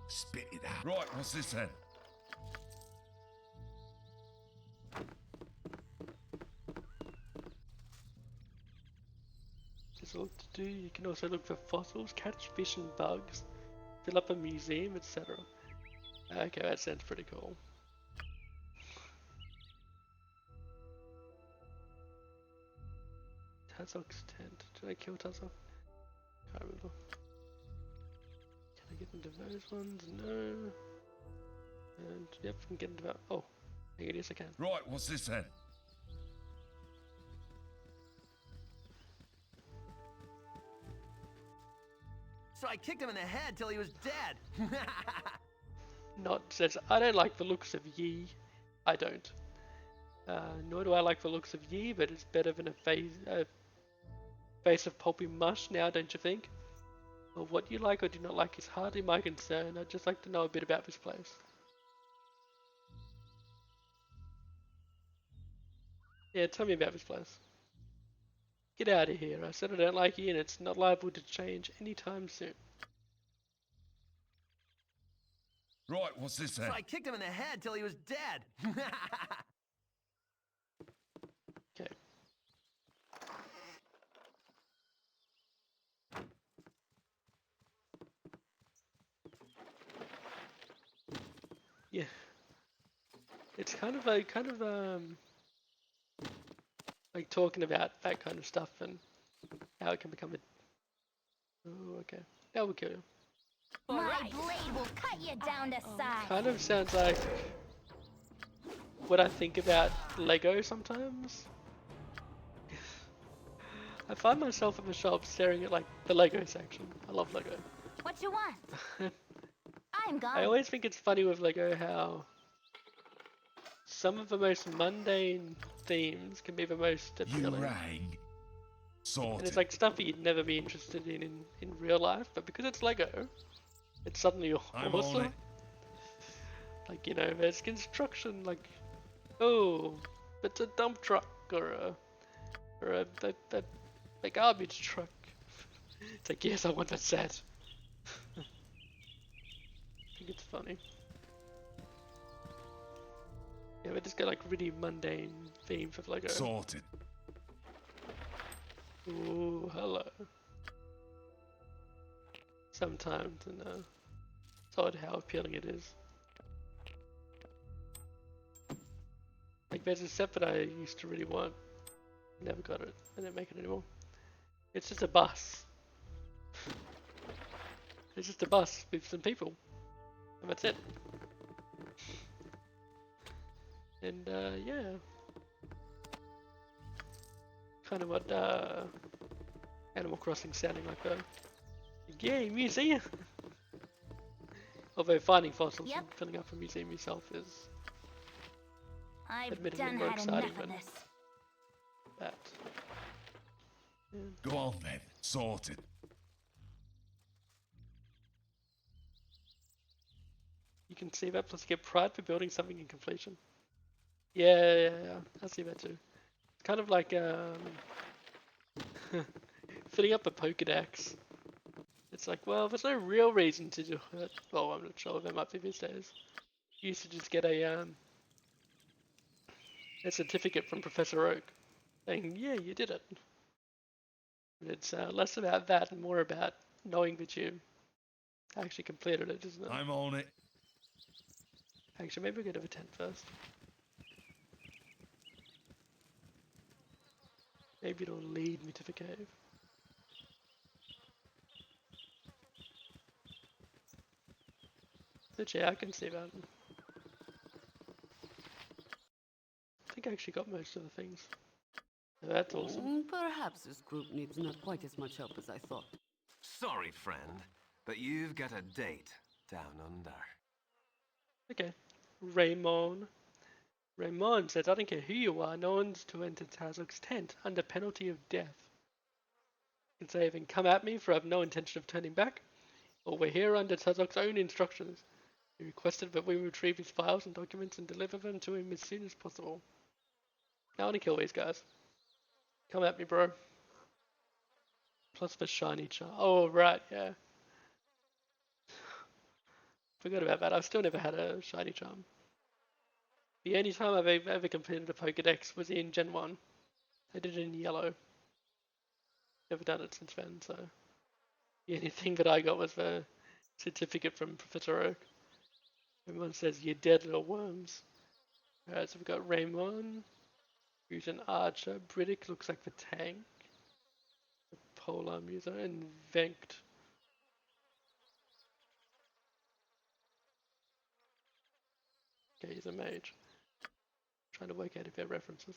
Spit it out. Right, what's this then? There's a lot to do. You can also look for fossils, catch fish and bugs, fill up a museum, etc. Okay, that sounds pretty cool. Tazok's tent. Did I kill Tazok? Can't remember. Can I get into those ones? No. And yep, I can get into that. Oh, I guess I can. Right, what's this then? So I kicked him in the head till he was dead. Not says I don't like the looks of Yi. I don't. Nor do I like the looks of Yi, but it's better than a face of pulpy mush now, don't you think? Well, what you like or do not like is hardly my concern. I'd just like to know a bit about this place. Yeah, tell me about this place. Get out of here. I said I don't like you and it's not liable to change anytime soon. Right, what's this then? So I kicked him in the head till he was dead. Okay. Yeah. It's kind of like like talking about that kind of stuff and how it can become a... Oh, okay. That will kill you. My blade will cut you down to size. Kind of sounds like what I think about Lego sometimes. I find myself in the shop staring at like the Lego section. I love Lego. What you want? I'm gone. I always think it's funny with Lego how some of the most mundane themes can be the most You appealing. rang. Sorted. And it's like stuff that you'd never be interested in real life, but because it's Lego, it's suddenly I'm on awesome. it. Like, you know, there's construction, like, oh, it's a dump truck or a garbage truck. It's like, yes, I want that set. I think it's funny. Yeah, we just got like really mundane themes of Lego. Sorted. Ooh, hello. Sometimes, and it's odd how appealing it is. Like, there's a set that I used to really want. Never got it. I didn't make it anymore. It's just a bus. It's just a bus with some people. And that's it. And, yeah. Kind of what, Animal Crossing sounding like though. Yay, museum! Although finding fossils and filling up a museum yourself is I've admittedly done more had exciting enough of than this. that. Yeah. Go on then. Sorted. You can see that, plus you get pride for building something in completion. Yeah, I see that too. It's kind of like filling up a Pokedex. It's like, well, there's no real reason to do it. Well, I'm not sure there might be these days. You used to just get a certificate from Professor Oak saying, yeah, you did it. And it's less about that and more about knowing that you actually completed it, isn't it? I'm on it. Actually, maybe we'll get to the tent first. Maybe it'll lead me to the cave. But yeah, I can see that. I think I actually got most of the things. That's awesome. Perhaps this group needs not quite as much help as I thought. Sorry, friend, but you've got a date down under. Okay. Raymond. Raymond says, I don't care who you are, no one's to enter Tazok's tent under penalty of death. You can say even come at me, for I have no intention of turning back, or we're here under Tazok's own instructions. He requested that we retrieve his files and documents and deliver them to him as soon as possible. Now I want to kill these guys. Come at me, bro. Plus the shiny charm. Oh, right, yeah. Forgot about that. I've still never had a shiny charm. The only time I've ever completed a Pokedex was in Gen 1. I did it in yellow. Never done it since then, so... The only thing that I got was the certificate from Professor Oak. Everyone says, you dead little worms. Alright, so we've got Raymond, who's an archer. Briddick looks like the tank. The polearm user, and Venkt. Okay, he's a mage. Trying to work out if they're references.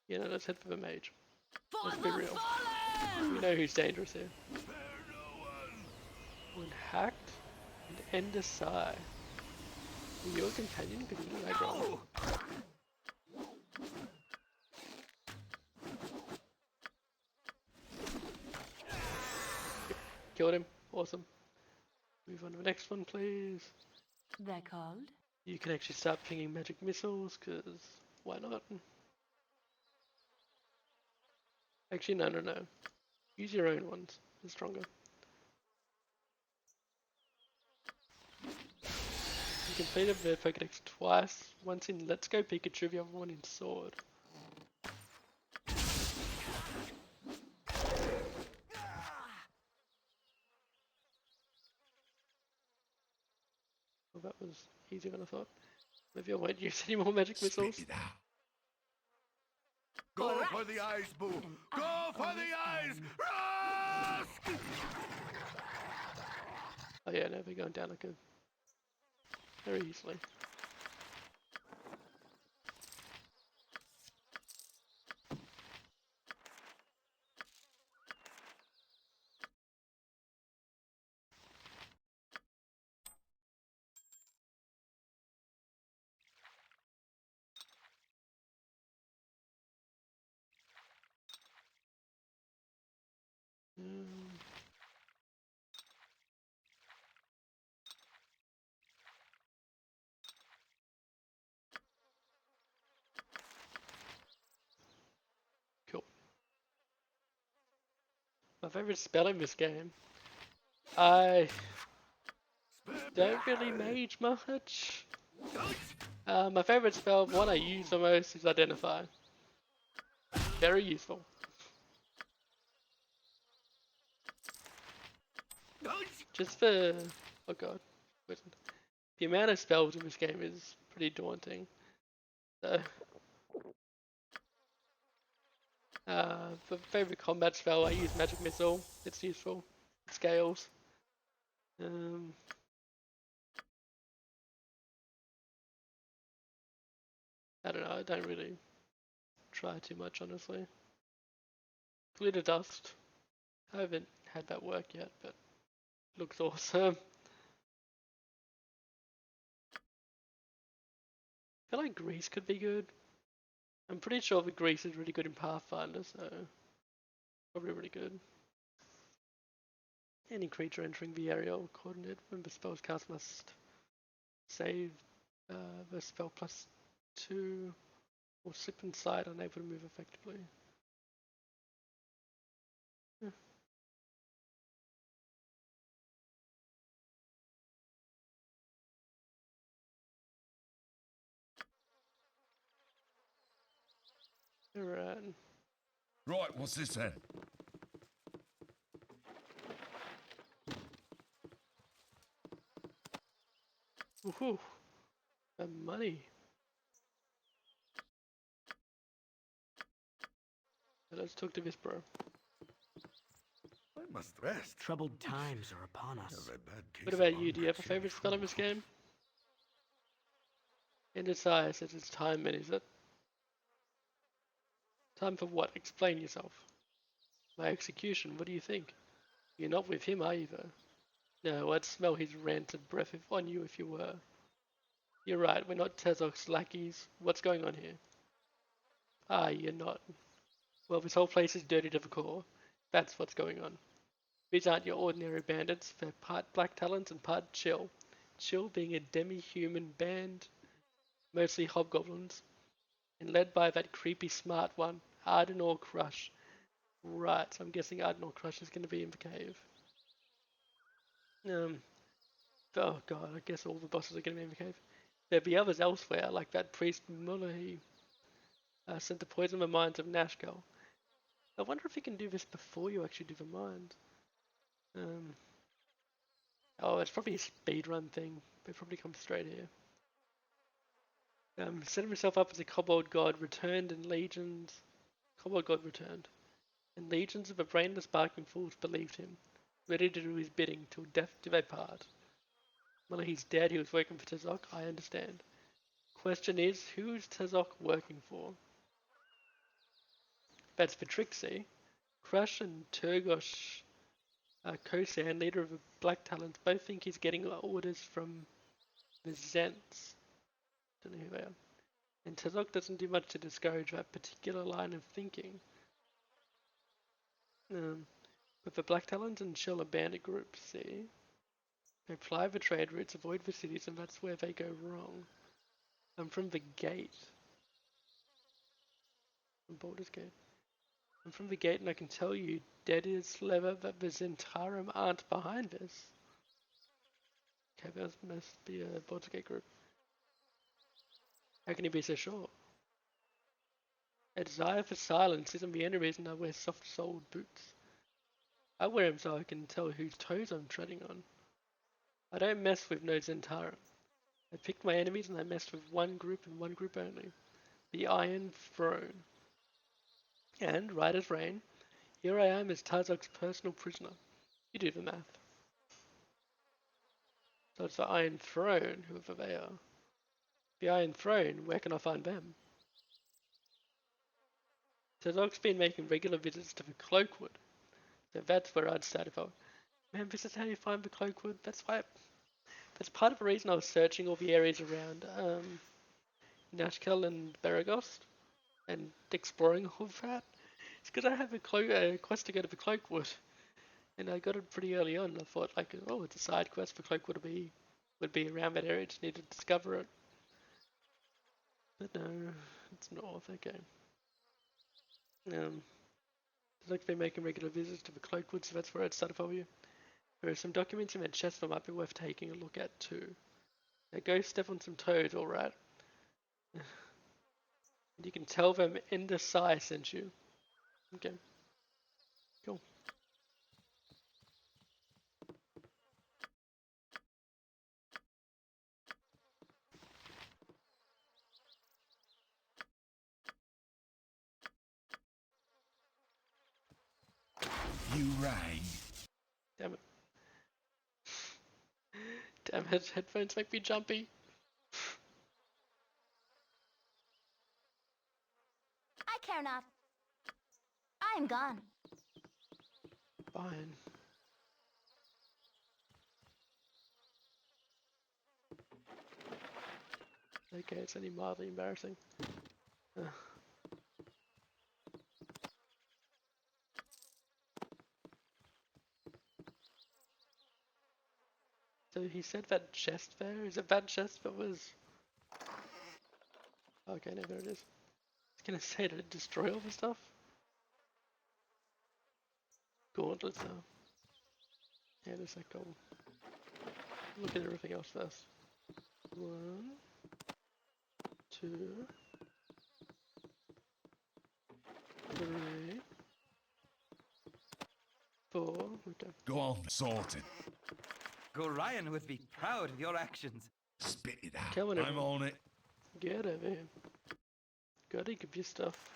You know, let's head for the mage. Let's be real. We know who's dangerous here. When hacked and end a sigh. Are you a companion? Because you look like wrong. Killed him. Awesome. Move on to the next one, please. They're called? You can actually start pinging magic missiles, because why not? Actually, no. Use your own ones. They're stronger. You completed the Pokedex twice. Once in Let's Go Pikachu, the other one in Sword. Well, that was easier than I thought. Maybe I won't use any more magic missiles. Spit it out. Go for the eyes, Boo! Go for the eyes! Rusk! Oh yeah, no, they're going down like a... very easily. favorite spell in this game. I don't really mage much. My favorite spell, the one I use the most, is Identify. Very useful. Just for... oh god. The amount of spells in this game is pretty daunting. So... for favorite combat spell, I use Magic Missile. It's useful. It scales. I don't know, I don't really try too much, honestly. Glitter Dust. I haven't had that work yet, but looks awesome. I feel like Grease could be good. I'm pretty sure the Grease is really good in Pathfinder, so probably really good. Any creature entering the area or coordinate when the spell's cast must save the spell +2 or slip inside, unable to move effectively. Alright. Right, what's this then? Woohoo! Money. Let's talk to this bro. I must rest. Troubled times are upon us. What about you? Do you have a favorite spell in this game? Indecisive says it's time, and is it? Time for what? Explain yourself. My execution, what do you think? You're not with him, are you though? No, I'd smell his rancid breath on you if you were. You're right, we're not Tezok's lackeys. What's going on here? Ah, you're not. Well, this whole place is dirty to the core. That's what's going on. These aren't your ordinary bandits. They're part Black Talons and part Chill. Chill being a demi-human band, mostly hobgoblins, and led by that creepy smart one, Ardenor Crush. Right, so I'm guessing Ardenor Crush is going to be in the cave. Oh god, I guess all the bosses are going to be in the cave. There'll be others elsewhere, like that priest Mullahy sent to poison the minds of Nashkel. I wonder if you can do this before you actually do the mind. Oh, it's probably a speedrun thing. They probably come straight here. Set himself up as a kobold god, returned and legions... Kobold god returned. And legions of the brainless barking fools believed him, ready to do his bidding till death do they part. Well, he's dead, he was working for Tezok, I understand. Question is, who's Tezok working for? That's for Trixie. Crush and Turgosh Kosan, leader of the Black Talons, both think he's getting orders from the Zents. Don't know who they are. And Tezok doesn't do much to discourage that particular line of thinking. But the Black Talons and Shell are bandit groups, see? They ply the trade routes, avoid the cities, and that's where they go wrong. I'm from the gate. From Baldur's Gate. I'm from the gate and I can tell you, dead is leather, that the Zentarum aren't behind this. Okay, that must be a Baldur's Gate group. How can you be so sure? A desire for silence isn't the only reason I wear soft-soled boots. I wear them so I can tell whose toes I'm treading on. I don't mess with no Zentarum. I picked my enemies and I messed with one group and one group only. The Iron Throne. And, right as rain, here I am as Tarzok's personal prisoner. You do the math. So it's the Iron Throne, whoever they are. The Iron Throne, where can I find them? Tarzok's been making regular visits to the Cloakwood. So that's where I'd start if I... Man, this is how you find the Cloakwood? That's part of the reason I was searching all the areas around Nashkel and Baragost and exploring all of that. It's because I have a quest to go to the Cloakwood, and I got it pretty early on. I thought, like, oh, it's a side quest for Cloakwood would be around that area. Just need to discover it. But no, it's north. Okay. It's like they're making regular visits to the cloakwood, so that's where I'd start for you. There are some documents in that chest that might be worth taking a look at too. Now go step on some toads, alright? You can tell them Ender Sai sent you. Okay. Cool. You rang. Damn it. Damn it, headphones make me jumpy. I care not. I'm gone. Fine. Okay, it's only mildly embarrassing. So he said that chest there? Is it that chest that was... Okay, no, there it is. I was gonna say, did it destroy all the stuff? Gauntlets though. Yeah, it is that gold. Look at everything else first. 1, 2, 3, 4. Okay. Go on, sorted. Gorion would be proud of your actions. Spit it out. Killing I'm everyone. on it. Get over here. Gotta give you stuff.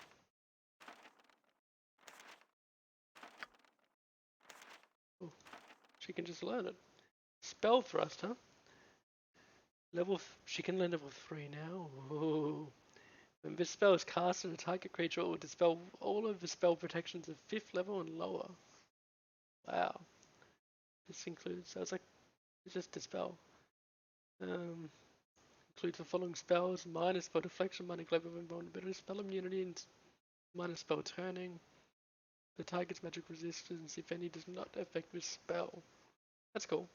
Oh, she can just learn it. Spell thrust, huh? She can learn level 3 now. Ooh. When this spell is cast on a target creature, it will dispel all of the spell protections of 5th level and lower. Wow. This includes, so it's just dispel. Includes the following spells: minus spell deflection, minus global invulnerability, spell immunity, and minus spell turning. The target's magic resistance, if any, does not affect this spell. That's cool.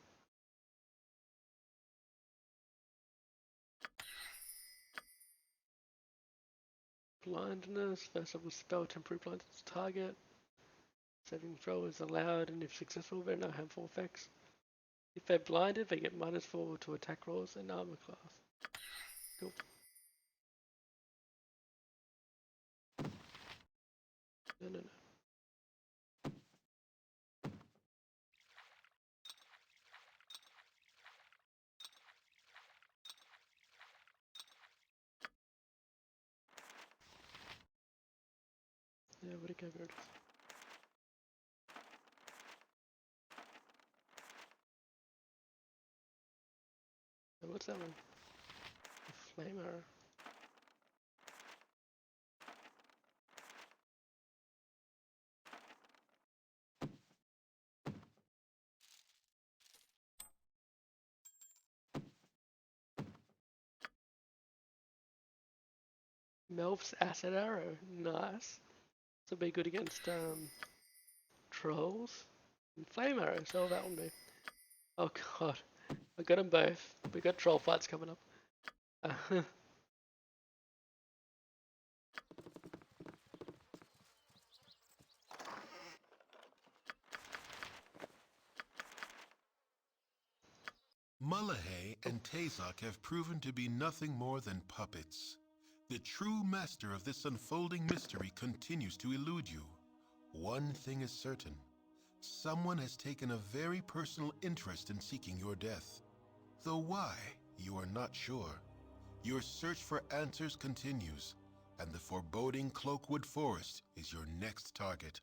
Blindness, first level spell, temporary blindness target. Saving throw is allowed, and if successful, there are no harmful effects. If they're blinded, they get -4 to attack rolls and armor class. Cool. No. Yeah, where'd it go? There it is. Oh, what's that one? A flame arrow. Melf's acid arrow. Nice. This will be good against trolls. And flame arrow, so that one be. Oh god. I got them both. We got troll fights coming up. Mullahay and Tazok have proven to be nothing more than puppets. The true master of this unfolding mystery continues to elude you. One thing is certain. Someone has taken a very personal interest in seeking your death. Though why, you are not sure. Your search for answers continues, and the foreboding Cloakwood Forest is your next target.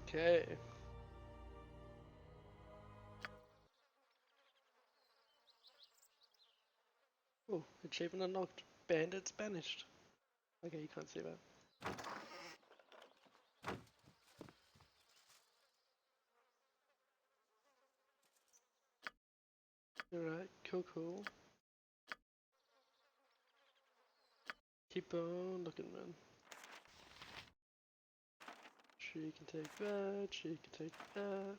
Okay. Oh, achievement unlocked. Bandits banished. Okay, you can't see that. Cool. Keep on looking, man. She can take that, she can take that.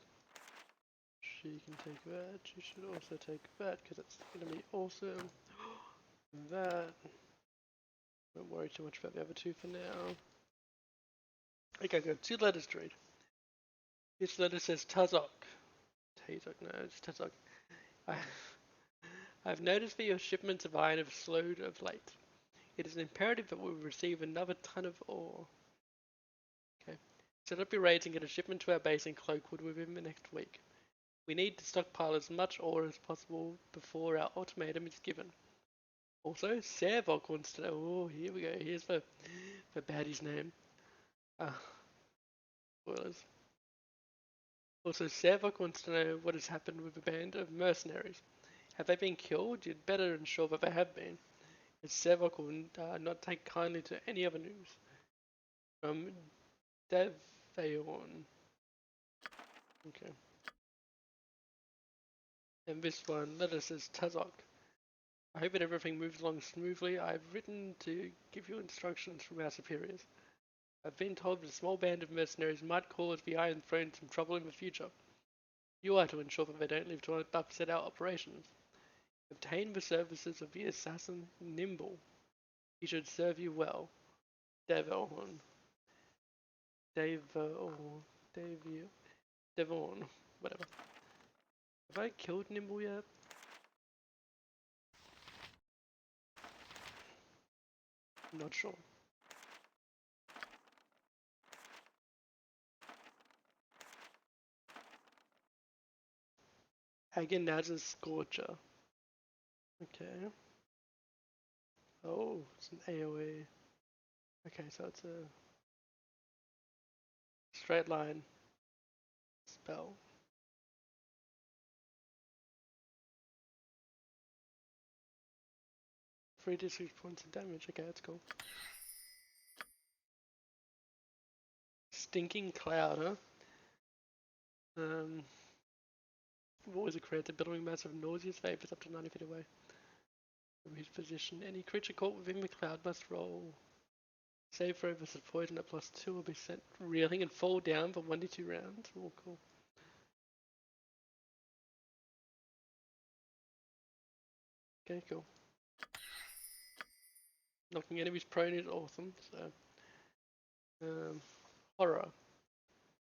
She can take that, she should also take that, because it's gonna be awesome. That. Don't worry too much about the other two for now. Okay, good. 2 letters to read. Each letter says Tazok. Tazok, no, it's Tazok. I've noticed that your shipments of iron have slowed of late. It is imperative that we receive another ton of ore. Okay. Set up your raids and get a shipment to our base in Cloakwood within the next week. We need to stockpile as much ore as possible before our ultimatum is given. Also, Servok wants to know. Oh, here we go. Here's the baddie's name. Spoilers. Also, Servok wants to know what has happened with the band of mercenaries. Have they been killed? You'd better ensure that they have been. As Servok will not take kindly to any other news. From Devayon. Okay. And this one, letter says Tazok. I hope that everything moves along smoothly. I've written to give you instructions from our superiors. I've been told that a small band of mercenaries might cause the Iron Throne some trouble in the future. You are to ensure that they don't live to upset our operations. Obtain the services of the assassin Nimble. He should serve you well. Devon. Devon. Whatever. Have I killed Nimble yet? I'm not sure. Agonaz's Scorcher. Okay. Oh, it's an AoE. Okay, so it's a straight line spell. 3d6 points of damage. Okay, that's cool. Stinking Cloud, huh? What was it created? Billowing mass of nauseous vapors up to 90 feet away from his position. Any creature caught within the cloud must roll. Save for versus poison at +2 will be sent reeling and fall down for 1 to 2 rounds. Oh, cool. Okay, cool. Knocking enemies prone is awesome, so... horror.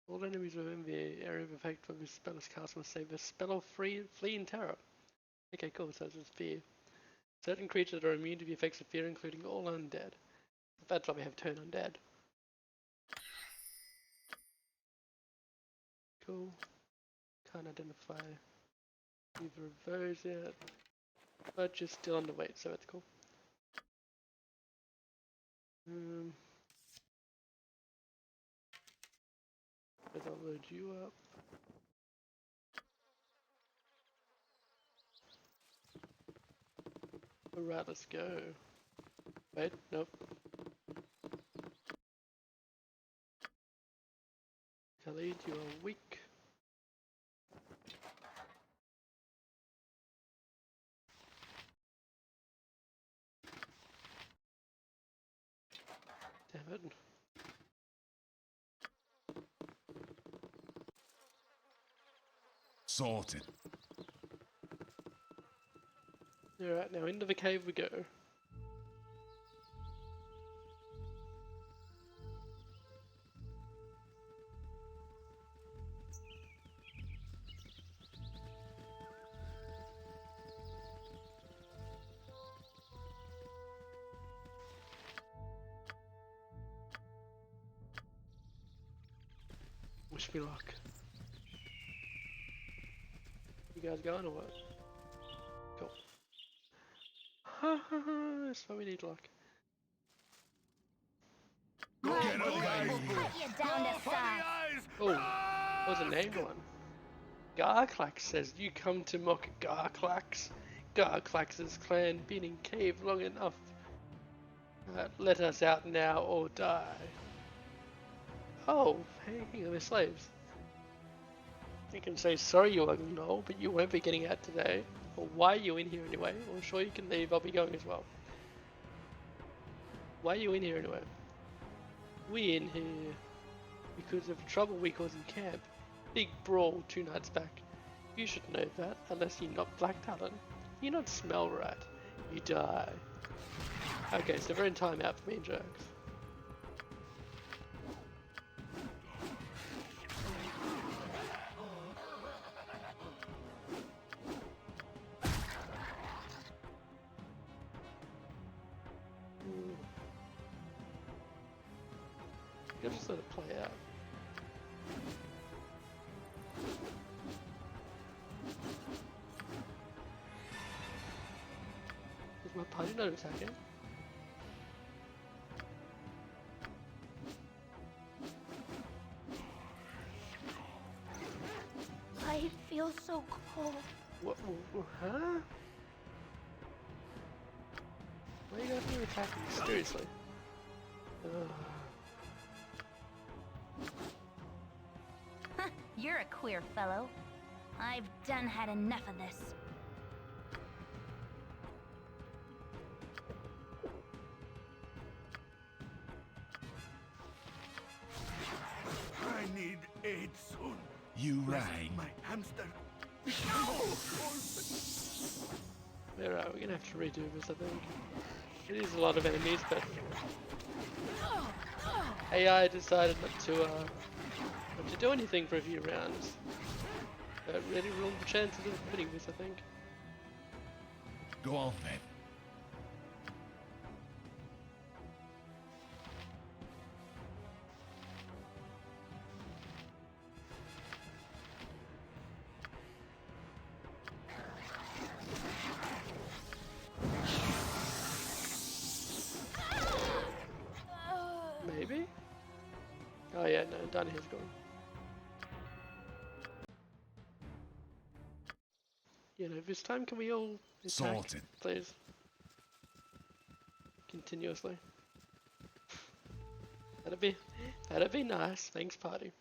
All enemies within the area of effect of this spell is cast must save a spell of flee in terror. Okay, cool, so it's fear. Certain creatures are immune to the effects of fear, including all undead. That's why we have turn undead. Cool. Can't identify either of those yet. But just still on the weight, so that's cool. I'll load you up. Alright, let's go. Wait, nope. Khalid, you are weak. Damn it. Sorted. Alright, now into the cave we go. Wish me luck. You guys going or what? Cool. Ha ha ha, that's why we need luck. My blade will cut you down to size. Oh, what's a name one? Garclax says, you come to mock Garclax. Garclax's clan been in cave long enough. Let us out now or die. Oh, hey, they're slaves. You can say sorry you ugly knoll, but you won't be getting out today. Or why are you in here anyway? I'm sure you can leave, I'll be going as well. Why are you in here anyway? We in here because of trouble we caused in camp. Big brawl 2 nights back. You should know that, unless you're not Black Talon. You not smell right. You die. Okay, so we're in timeout for me and Jax. You'll just let it play out. Is my party not attacking? I feel so cold. What? Huh? Why are you guys not attacking? Seriously? You're a queer fellow. I've done had enough of this. I need aid soon. You Lest rang. my hamster. We're gonna have to redo this, I think. It is a lot of enemies, but AI decided not to do anything for a few rounds. That really ruined the chances of winning this, I think. Go on then. Maybe? Oh yeah, no, down here's gone. You know, this time can we all attack, Sorted. please? Continuously. That'd be nice. Thanks, party.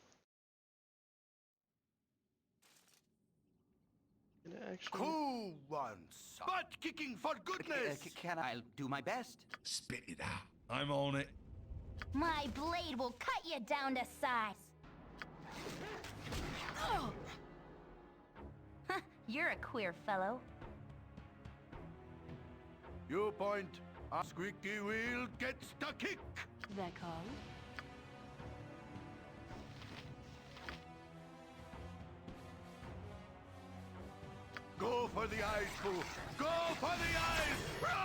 You know, actually, Cool one, son. Butt kicking for goodness. Can I do my best? Spit it out. I'm on it. My blade will cut you down to size. You're a queer fellow. You point. A squeaky wheel gets the kick. D'accord. Go for the eyes, Pooh. Go for the eyes. Run!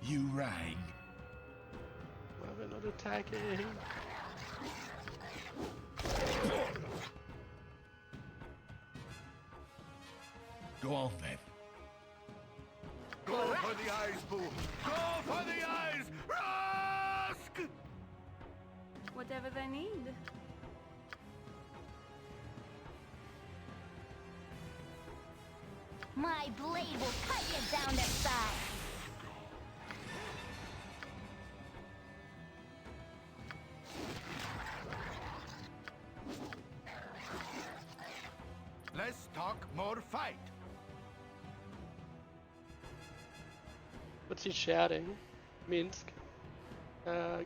You rang. why we're not attacking? Go on then. Go for the eyes, Pooh. Go for the eyes. Rusk! Whatever they need. My blade will cut you down to size. Less talk, more fight. What's he shouting? Minsk.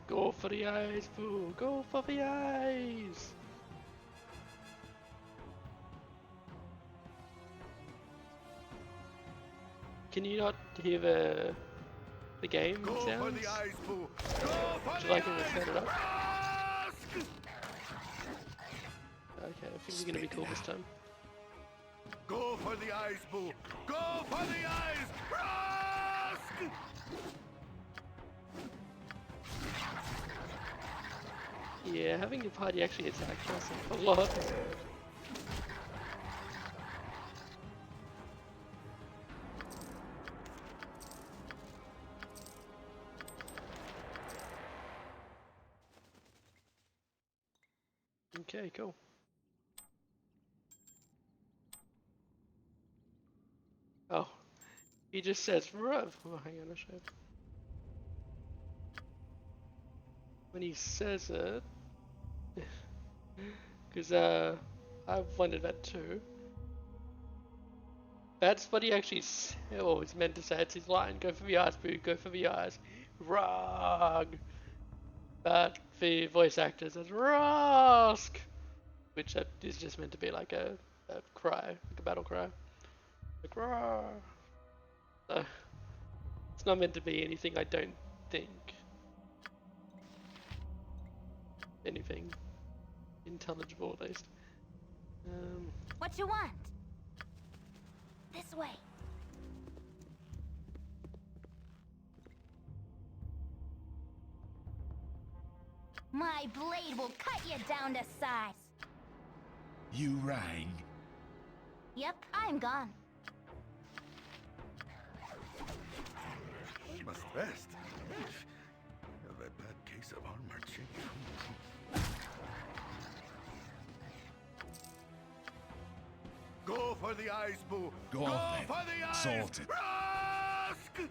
Go for the eyes, Boo! Go for the eyes! Can you not hear the game Go sounds? for the eyes, Pooh. Go for Would you the like me to eyes. set it up? Rusk! Okay, I think we're gonna be cool this time. Go for the eyes, Pooh. Go for the eyes. Rusk! Yeah, having your party actually attack does help a lot. Okay, cool. Oh, he just says, Rev. Oh, hang on a sec. when he says it, because I've wondered that too. That's what he actually is meant to say. It's his line. Go for the eyes, boo. Go for the eyes. Rog. But the voice actors it's Rosk, which is just meant to be like a cry, like a battle cry. Like Rah. So, it's not meant to be anything. I don't think. Anything intelligible at least. What you want? This way. My blade will cut you down to size. You rang. Yep, I'm gone. She must rest. Have a bad case of armor change. Go for the eyes, boo. Go on, then. for the eyes. Sorted. Rusk!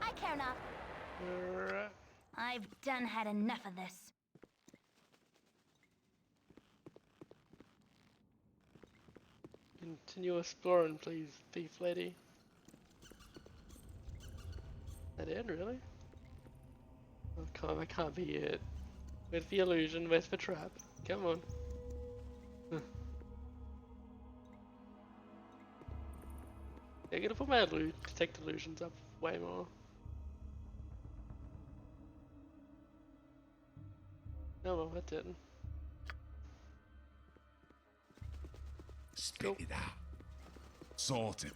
I care not. I've done had enough of this. Continue exploring, please, thief lady. That it, really? Oh, that can't be it. Where's the illusion? Where's the trap? Come on. I gotta put my detect illusions up way more. Oh well, that didn't. Spit it out. Sorted.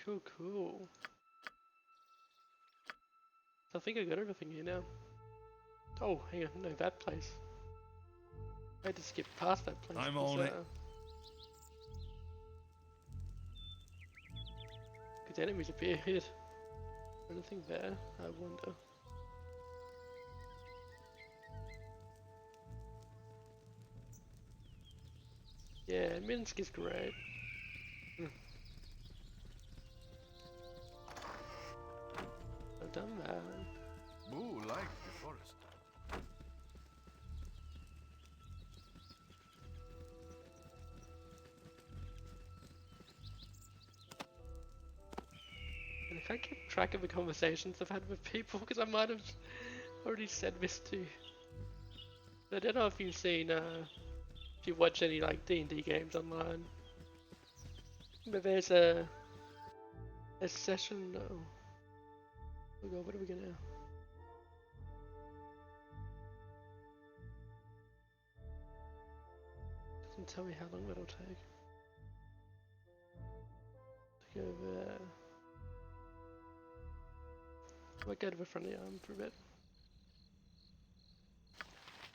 Cool, cool. I think I got everything here now. Oh, hang on, no, that place. I had to skip past that place. I'm on it. Because enemies appeared. Anything there? I wonder. Yeah, Minsk is great. I've done that. Boo like the forest. And I can't keep track of the conversations I've had with people because I might have already said this too. I don't know if you've seen, if you watch any like D&D games online, but there's a session. Oh god, what are we gonna? Doesn't tell me how long that'll take. To go there. Might go to the front of the arm for a bit.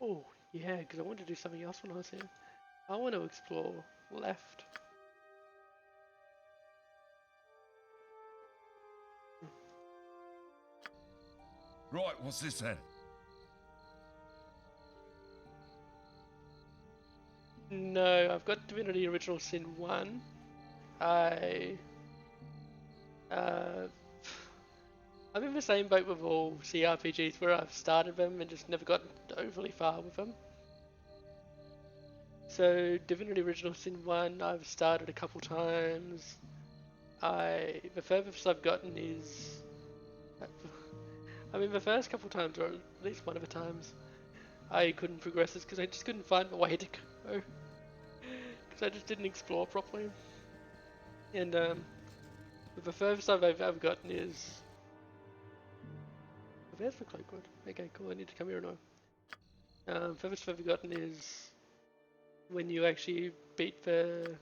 Oh, yeah, because I wanted to do something else when I was here. I want to explore left. Right, what's this then? No, I've got Divinity Original Sin 1. I'm in the same boat with all CRPGs where I've started them and just never gotten overly far with them. So Divinity Original Sin 1 I've started a couple times. The furthest I've gotten is... I mean the first couple times, or at least one of the times, I couldn't progress this because I just couldn't find the way to go. Because I just didn't explore properly. And the furthest I've ever gotten is... There's the cloakwood. Okay, cool, I need to come here now. Furthest I've ever gotten is when you actually beat the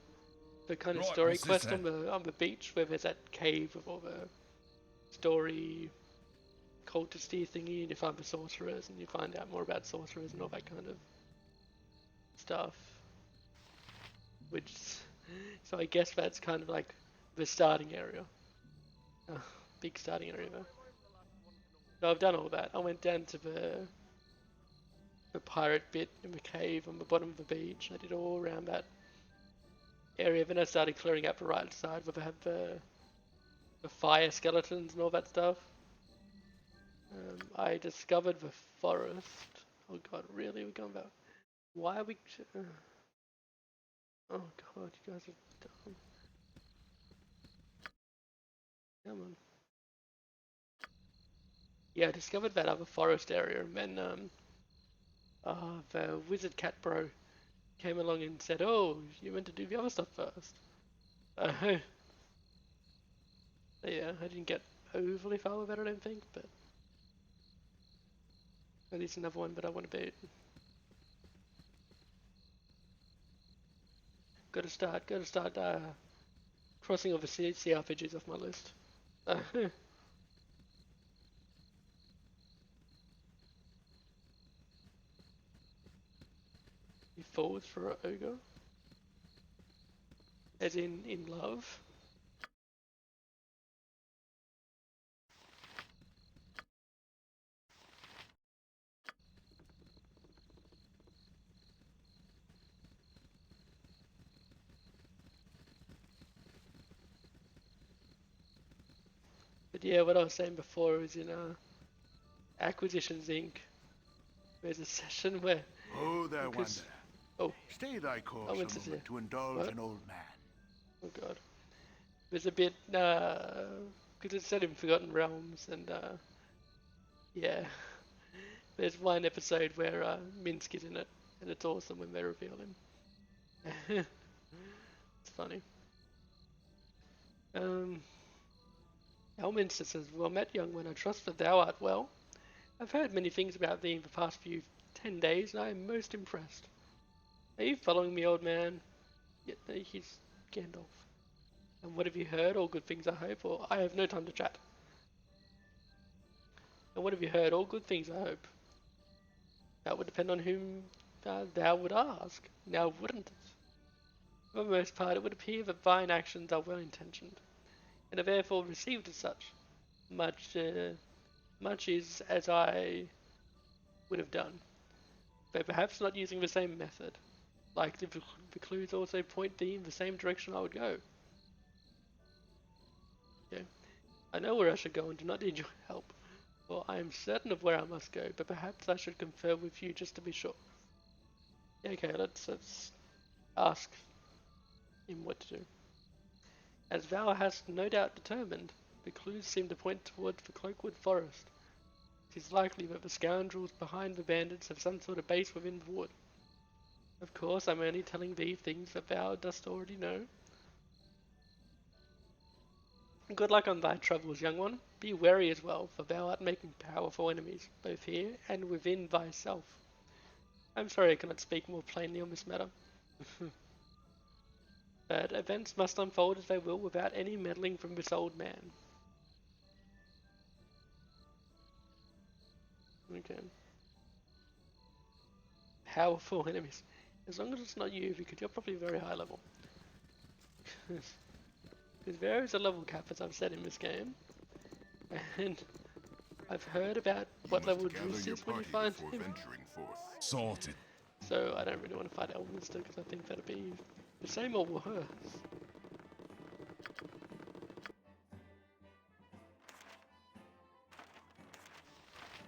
the kind of Right, story what's this quest then? on the beach where there's that cave with all the story cultisty thingy, and you find the sorcerers and you find out more about sorcerers and all that kind of stuff. Which, so I guess that's kind of like the starting area. Big starting area though. So I've done all that. I went down to the pirate bit in the cave on the bottom of the beach. I did all around that area. Then I started clearing up the right side where they have the fire skeletons and all that stuff. I discovered the forest. Oh god, really? We're going about. Why are we? Oh god, you guys are dumb. Come on. Yeah, I discovered that other forest area, and then the wizard cat bro came along and said, "Oh, you meant to do the other stuff first." Yeah, I didn't get overly far with it, I don't think, but at least another one that I want to beat. Gotta start crossing over CRPGs off my list. You forwards for an ogre? As in love? But yeah, what I was saying before is in Acquisitions Inc. There's a session where Oh, there, Wanda. oh, Stay thy course a it's moment to indulge an old man. Oh god. There's a bit because it's set in Forgotten Realms and yeah. There's one episode where Minsk is in it and it's awesome when they reveal him. It's funny. Elminster says, "Well met, young one. I trust that thou art well. I've heard many things about thee in the past 10 days, and I am most impressed. Are you following me, old man?" Yeah, he's Gandalf. "And what have you heard? All good things, I hope, or I have no time to chat." "And what have you heard? All good things, I hope." "That would depend on whom thou would ask, now wouldn't it? For the most part, it would appear that thine actions are well intentioned, and are therefore received as such. Much is as I would have done, though perhaps not using the same method. Like the clues also point thee in the same direction I would go. Okay. I know where I should go and do not need your help, for I am certain of where I must go, but perhaps I should confer with you just to be sure." Yeah, okay, let's ask him what to do. "As thou hast no doubt determined, the clues seem to point towards the Cloakwood Forest. It is likely that the scoundrels behind the bandits have some sort of base within the wood. Of course, I'm only telling thee things that thou dost already know. Good luck on thy travels, young one. Be wary as well, for thou art making powerful enemies, both here and within thyself. I'm sorry I cannot speak more plainly on this matter. But events must unfold as they will without any meddling from this old man." Okay. Powerful enemies. As long as it's not you, because you're probably very high level. Because there is a level cap, as I've said in this game. And I've heard about what level Juice is when you find him. Sorted. So I don't really want to fight Elminster because I think that'd be the same or worse.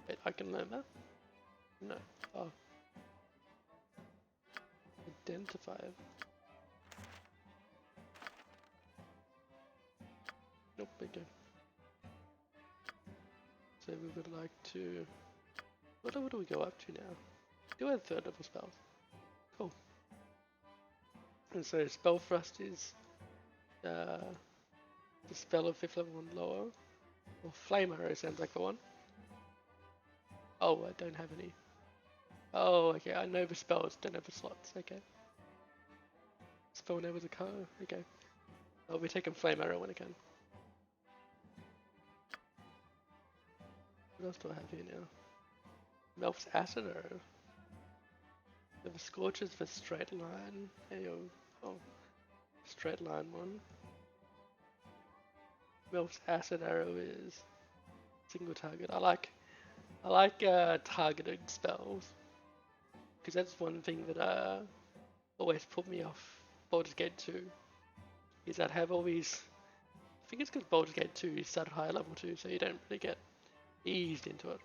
Wait, I can learn that? No. Oh. Identifier. Nope, okay. So we would like to... What level do we go up to now? Do have third level spells. Cool. And so spell thrust is the spell of 5th level and lower. Or flame arrow sounds like the one. Oh, I don't have any. Oh, okay, I know the spells, don't have the slots, okay. Spell now with a car. Okay. I'll be taking Flame Arrow when I can. What else do I have here now? Melf's Acid Arrow. The Scorches for Straight Line. Oh, Straight Line one. Melf's Acid Arrow is single target. I like targeted spells because that's one thing that always put me off Baldur's Gate 2. Is I'd have all these. I think it's because Baldur's Gate 2 you start higher level 2, so you don't really get eased into it.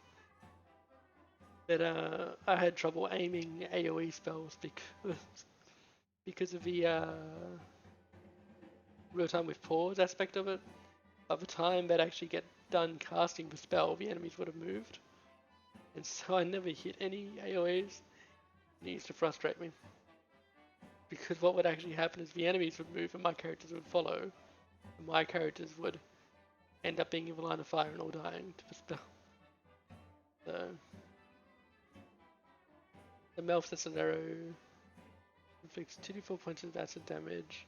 But I had trouble aiming AoE spells because of the real time with pause aspect of it. By the time they'd actually get done casting the spell, the enemies would have moved. And so I never hit any AoEs. It used to frustrate me. Because what would actually happen is the enemies would move and my characters would follow. And my characters would end up being in the line of fire and all dying to the spell. So the Melf's Acid Arrow inflicts 2d4 points of acid damage.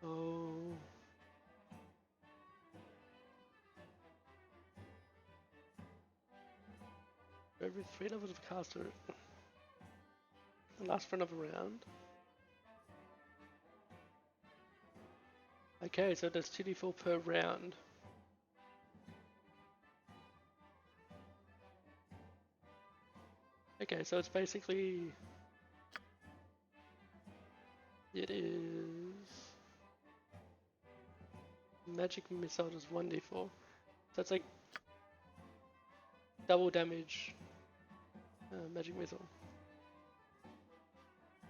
Oh. Every 3 levels of caster. It lasts for another round. Okay, so it does 2d4 per round. Okay, so it's basically... It is... Magic Missile does 1d4. So it's like... double damage... Magic Missile.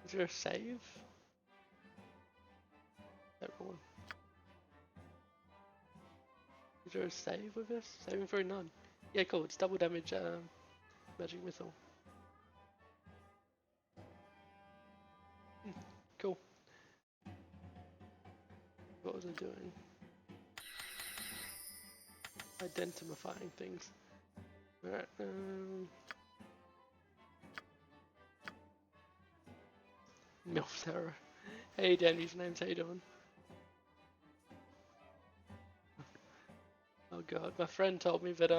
Is there a save? That one. Is there a save with this? Saving throw none. Yeah, cool. It's double damage magic missile. Cool. What was I doing? Identifying things. Alright. Milf Terror. Hey Danny's names, how you doing? Oh god, my friend told me that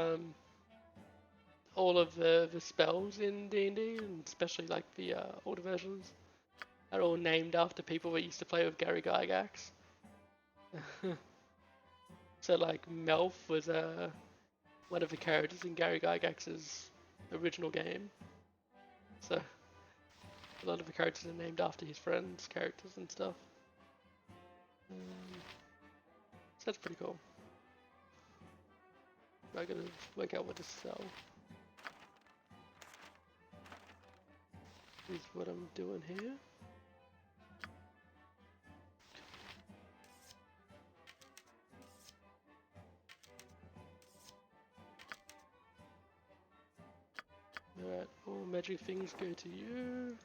all of the spells in D&D, and especially like the older versions, are all named after people that used to play with Gary Gygax. So like Melf was one of the characters in Gary Gygax's original game. So a lot of the characters are named after his friends' characters and stuff. So that's pretty cool. I gotta work out what to sell. Is what I'm doing here. Alright, all magic things go to you.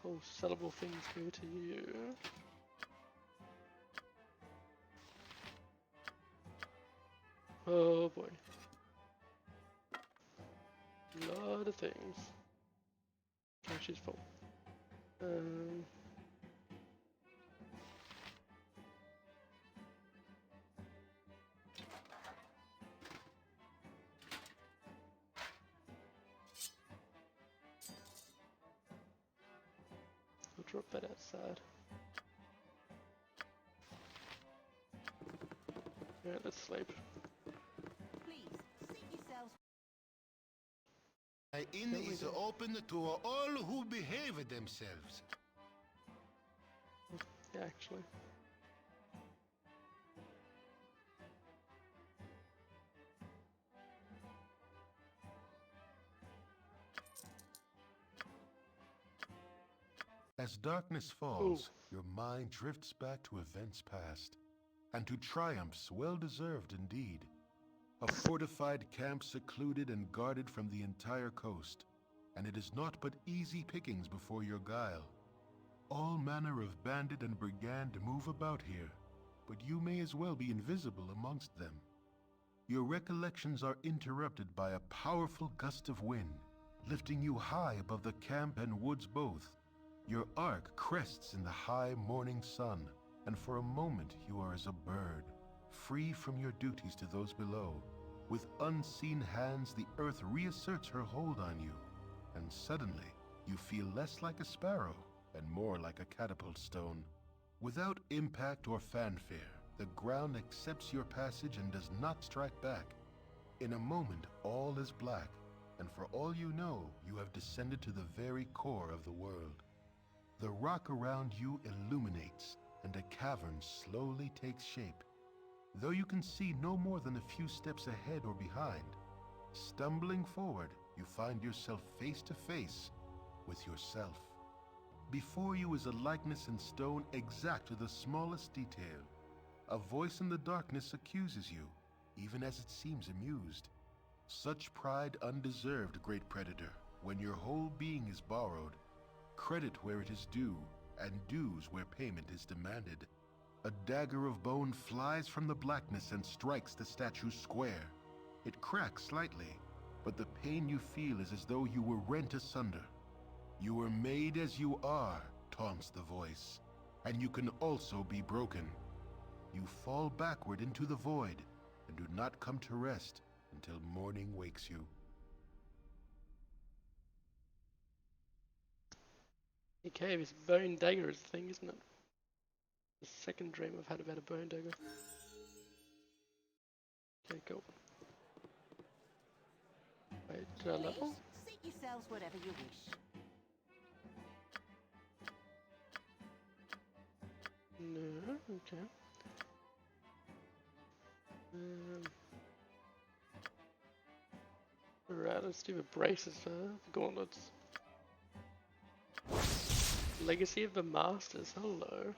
All sellable things go to you. Oh boy. Lot of things. Cash is full. I'll drop that outside. Alright, let's sleep. Please, seat yourselves. My inn is open to all who behave themselves. Yeah, actually. As darkness falls, your mind drifts back to events past, and to triumphs well-deserved indeed. A fortified camp secluded and guarded from the entire coast, and it is naught but easy pickings before your guile. All manner of bandit and brigand move about here, but you may as well be invisible amongst them. your recollections are interrupted by a powerful gust of wind, lifting you high above the camp and woods both. Your arc crests in the high morning sun, and for a moment you are as a bird, free from your duties to those below. With unseen hands, the earth reasserts her hold on you, and suddenly you feel less like a sparrow and more like a catapult stone. Without impact or fanfare, the ground accepts your passage and does not strike back. In a moment, all is black, and for all you know, you have descended to the very core of the world. The rock around you illuminates, and a cavern slowly takes shape. Though you can see no more than a few steps ahead or behind, stumbling forward, you find yourself face to face with yourself. Before you is a likeness in stone exact to the smallest detail. A voice in the darkness accuses you, even as it seems amused. Such pride undeserved, great predator, when your whole being is borrowed. Credit where it is due, and dues where payment is demanded. A dagger of bone flies from the blackness and strikes the statue square. It cracks slightly, but the pain you feel is as though you were rent asunder. You were made as you are, taunts the voice, and you can also be broken. You fall backward into the void, and do not come to rest until morning wakes you. Okay, this bone dagger is the thing, isn't it? The second dream I've had about a bone dagger. Okay, cool. Wait, did I level? Please, seat yourselves whatever you wish. No, okay. Alright, let's do the braces first. Gauntlets. Legacy of the Masters, hello.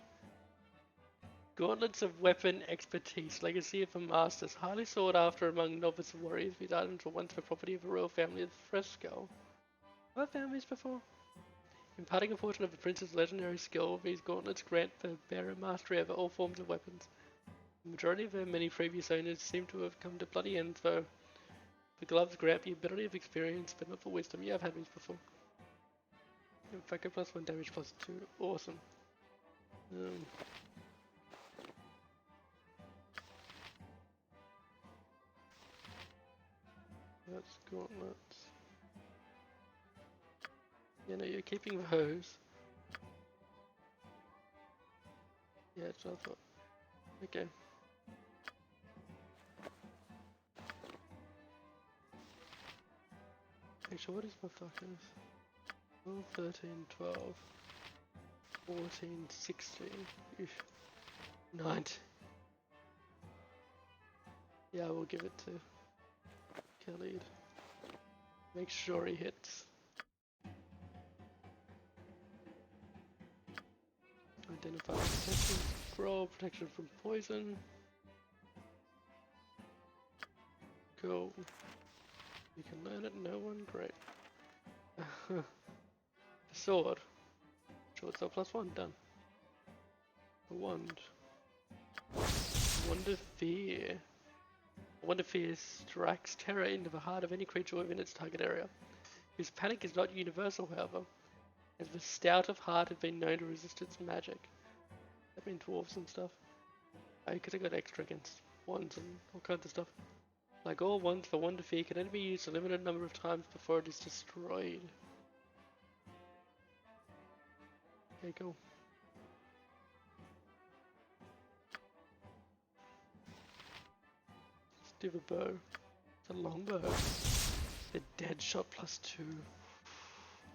Gauntlets of Weapon Expertise, Legacy of the Masters, highly sought after among novice warriors. These items were once the property of the royal family of Fresco. Have I found these before? Imparting a portion of the prince's legendary skill, these gauntlets grant the bearer mastery over all forms of weapons. The majority of their many previous owners seem to have come to bloody ends, though. The gloves grant the ability of experience, but not for wisdom. Yeah, I've had these before. Infected plus 1 damage plus 2. Awesome. That's gauntlets. Yeah, no, you're keeping the hose. Yeah, that's what I thought. Okay. Actually, what is my fuckers? 12, 13, 12, 14, 16, 19. Yeah, we'll give it to Khalid. Make sure he hits. Identify protection, throw, protection from poison. Cool. You can learn it, no one, great. The sword. Short sword plus 1, done. The wand. Wand of Fear. Wand of Fear strikes terror into the heart of any creature within its target area. Whose panic is not universal, however, as the stout of heart have been known to resist its magic. That means dwarves and stuff. Because I got extra against wands and all kinds of stuff. Like all wands, the Wand of Fear can only be used a limited number of times before it is destroyed. Okay, cool. Let's do the bow. It's a long bow. The dead shot plus 2. I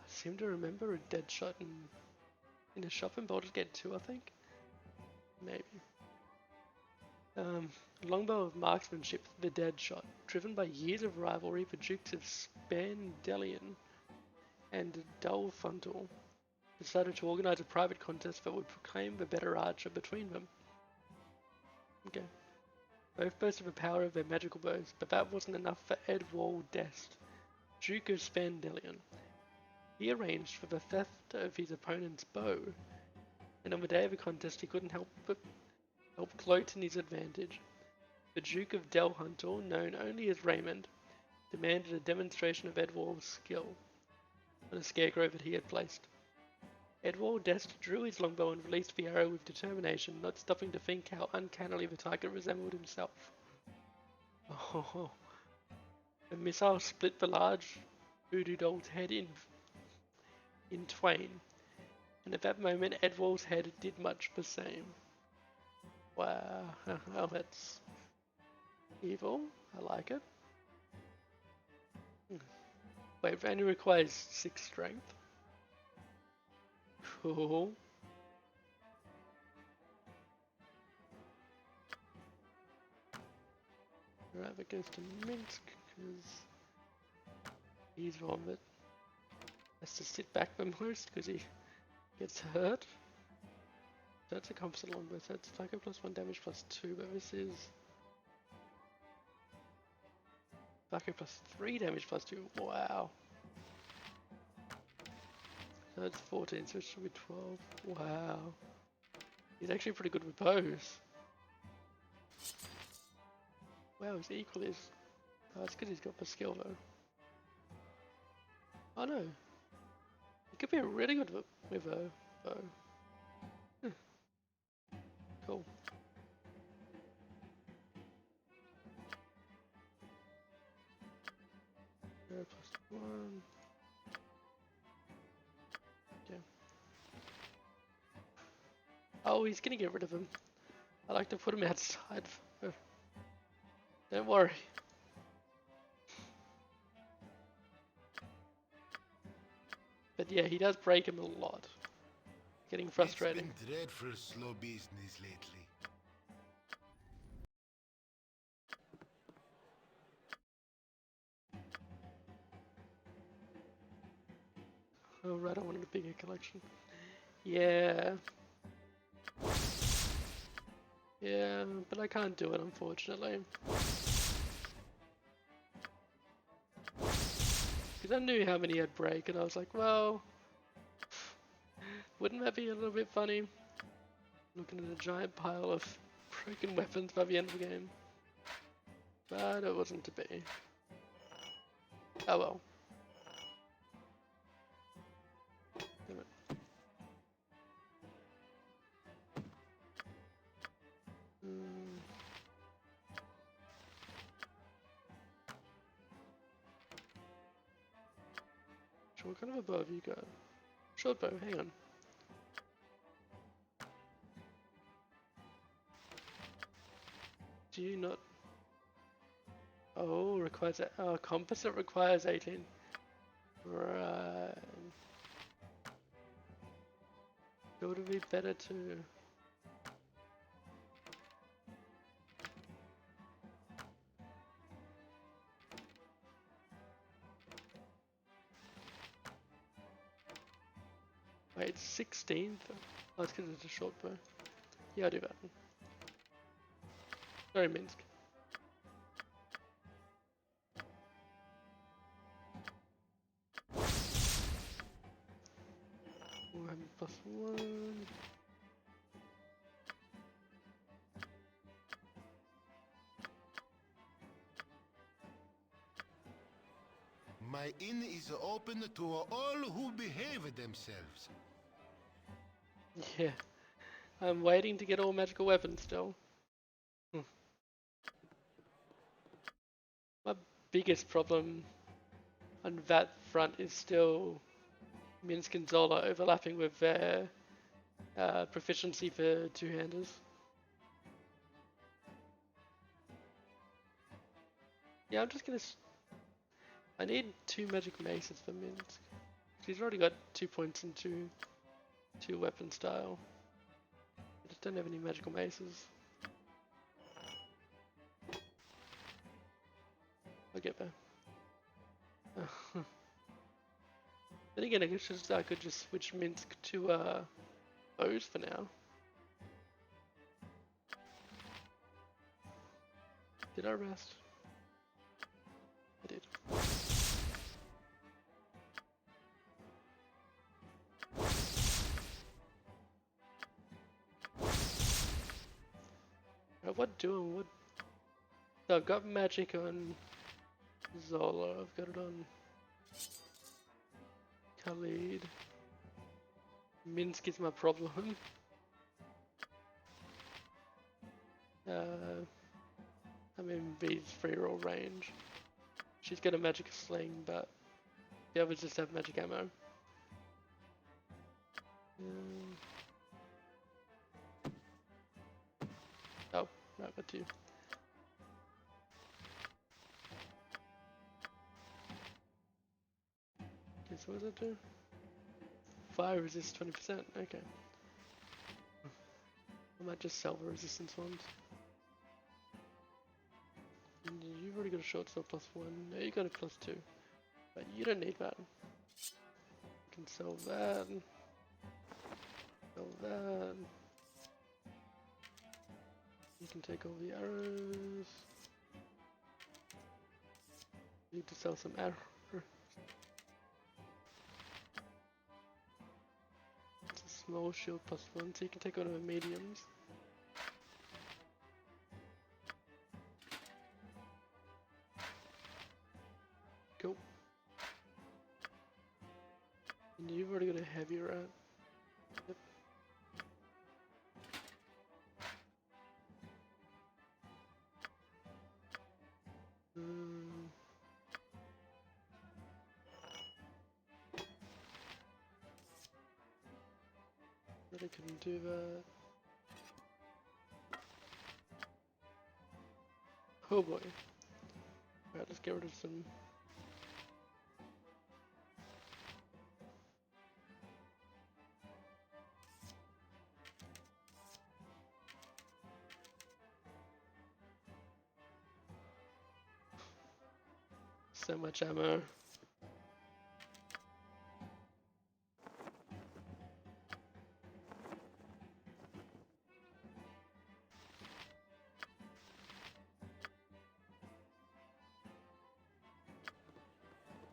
seem to remember a dead shot in a shop in Baldur's Gate 2, I think. Maybe. Longbow of marksmanship, the dead shot, driven by years of rivalry, the Dukes of Spandelian and Dulfuntal decided to organize a private contest that would proclaim the better archer between them. Okay. Both boasted the power of their magical bows, but that wasn't enough for Edwald Dest, Duke of Spandelian. He arranged for the theft of his opponent's bow, and on the day of the contest he couldn't help gloat in his advantage. The Duke of Delhunter, known only as Raymond, demanded a demonstration of Edward's skill on a scarecrow that he had placed. Edward Dest drew his longbow and released the arrow with determination, not stopping to think how uncannily the target resembled himself. Oh, the missile split the large voodoo doll's head in twain, and at that moment Edward's head did much the same. Wow, oh, that's evil. I like it. Wait, it only requires 6 strength. Cool. Alright, that goes to Minsk, because he's the one that has to sit back the most, because he gets hurt. So that's a composite longbow, so it's Psycho plus 1 damage plus 2, but this is Psycho plus 3 damage plus 2, wow. So it's 14, so it should be 12, wow. He's actually pretty good with bows. Wow, he's equal as... Oh, it's because he's got the skill though. Oh no. He could be really good with a bow. Cool. Zero plus 1. Yeah. Oh, he's gonna get rid of him. I like to put him outside. Don't worry. But yeah, he does break him a lot. Getting frustrating. It's been dreadful slow business lately. Oh right, I wanted a bigger collection. Yeah. Yeah, but I can't do it unfortunately. Because I knew how many I'd break and I was like, well, wouldn't that be a little bit funny? Looking at a giant pile of broken weapons by the end of the game. But it wasn't to be. Oh well. Damn it. So what kind of a bow have you got? Short bow, hang on. Do you not... Oh, requires... Oh, composite requires 18. Right. It would be better to... Wait, 16th? Oh, it's because it's a short bow. Yeah, I'll do that. Sorry, Minsk. 1 plus 1. My inn is open to all who behave themselves. Yeah. I'm waiting to get all magical weapons still. My biggest problem on that front is still Minsk and Zola overlapping with their proficiency for two-handers. Yeah, I'm just gonna... I need 2 magic maces for Minsk. He's already got 2 points in two weapon style. I just don't have any magical maces. I'll get there. Then again, I could just switch Minsk to bows for now. Did I rest? I did. What doing? What So I've got magic on Zola, I've got it on Khalid. Minsk is my problem. I'm in V's free roll range. She's got a magic sling, but the others just have magic ammo. Oh, right, but two. Okay, so what does it do? Fire resist 20%, okay. I might just sell the resistance ones. And you've already got a short sword +1. No, you got a +2. But you don't need that. You can sell that. Sell that. You can take all the arrows. Need to sell some arrows. It's a small shield +1, so you can take one of the mediums. Cool. And you've already got a heavy, right? Yep. But I couldn't do that. Oh boy. Right, let's get rid of some. So much ammo.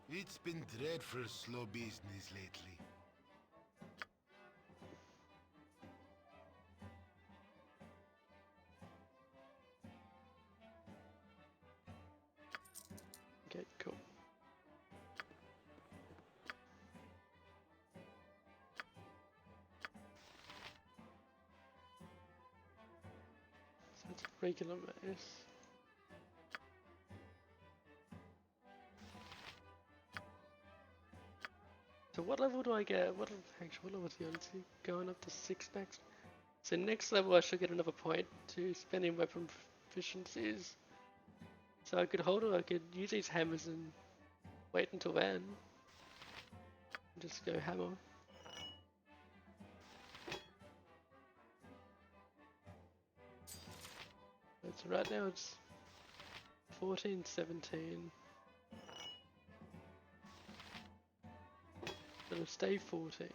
It's been dreadful slow business lately. Okay, cool. So it's regular mace. So what level do I get? Actually, what level is he on? Is he going up to 6 next? So next level I should get another point to spend in weapon proficiencies. So I could hold it, I could use these hammers and wait until then. And just go hammer. So right now it's 14, 17. It'll stay 14.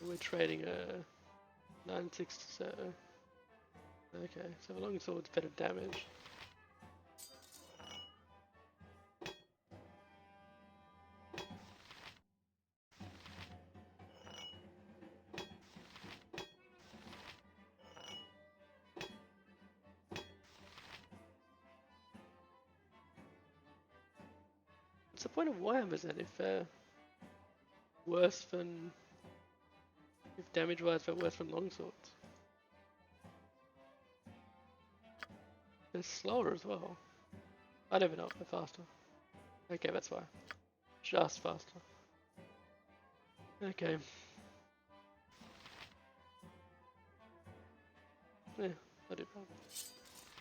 We're trading a 9-6, so okay, so a long sword's better damage. What's the point of Warhammers then if worse than, if damage wise they're worse than longswords? They're slower as well. I never know if they're faster. Okay, that's why. Just faster. Okay. Yeah, I do that.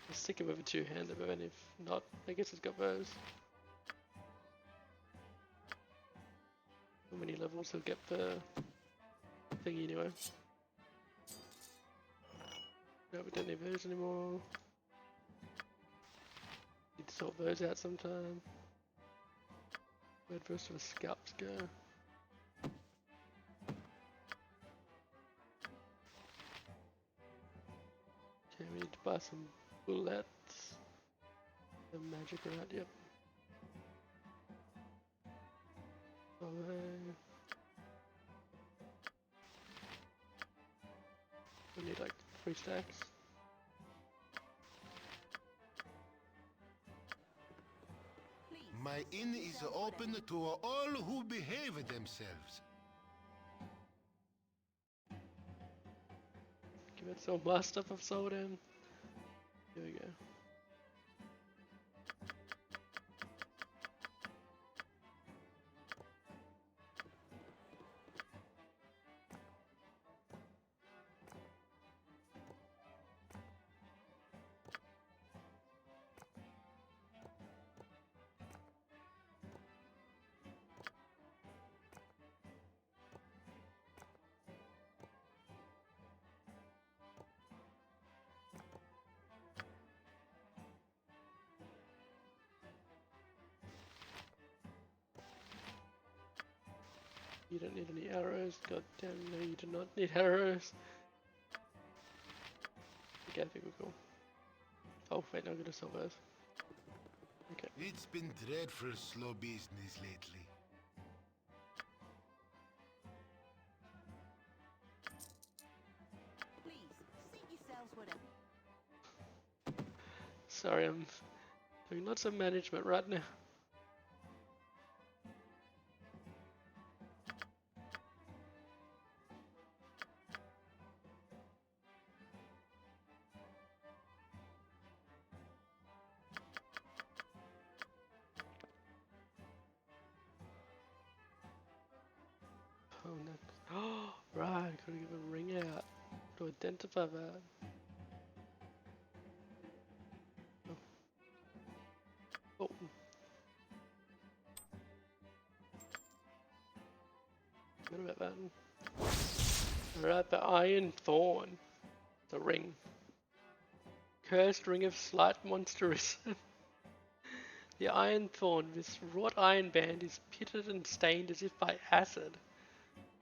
I'll stick it with a two-handed, but then if not, I guess it's got those. How many levels he'll get the thingy anyway? No, we don't need those anymore. Need to sort those out sometime. Where'd the rest of the scalps go? Okay, we need to buy some bullets. The magic right, yep. We need like 3 stacks. My inn is open to all who behave themselves. Give it some more stuff I've sold him. Here we go. You don't need any arrows. God damn, no, you do not need arrows. Okay, I think we're cool. Oh, wait, no, I'm gonna sell those. Okay. It's been dreadful slow business lately. Please, seat yourselves whatever. Sorry, I'm doing lots of management right now. Oh no. Oh, right, gotta give a ring out to identify that. Oh. Oh. What about that? Alright, the Iron Thorn. The ring. Cursed ring of slight monsterism. The Iron Thorn, this wrought iron band, is pitted and stained as if by acid.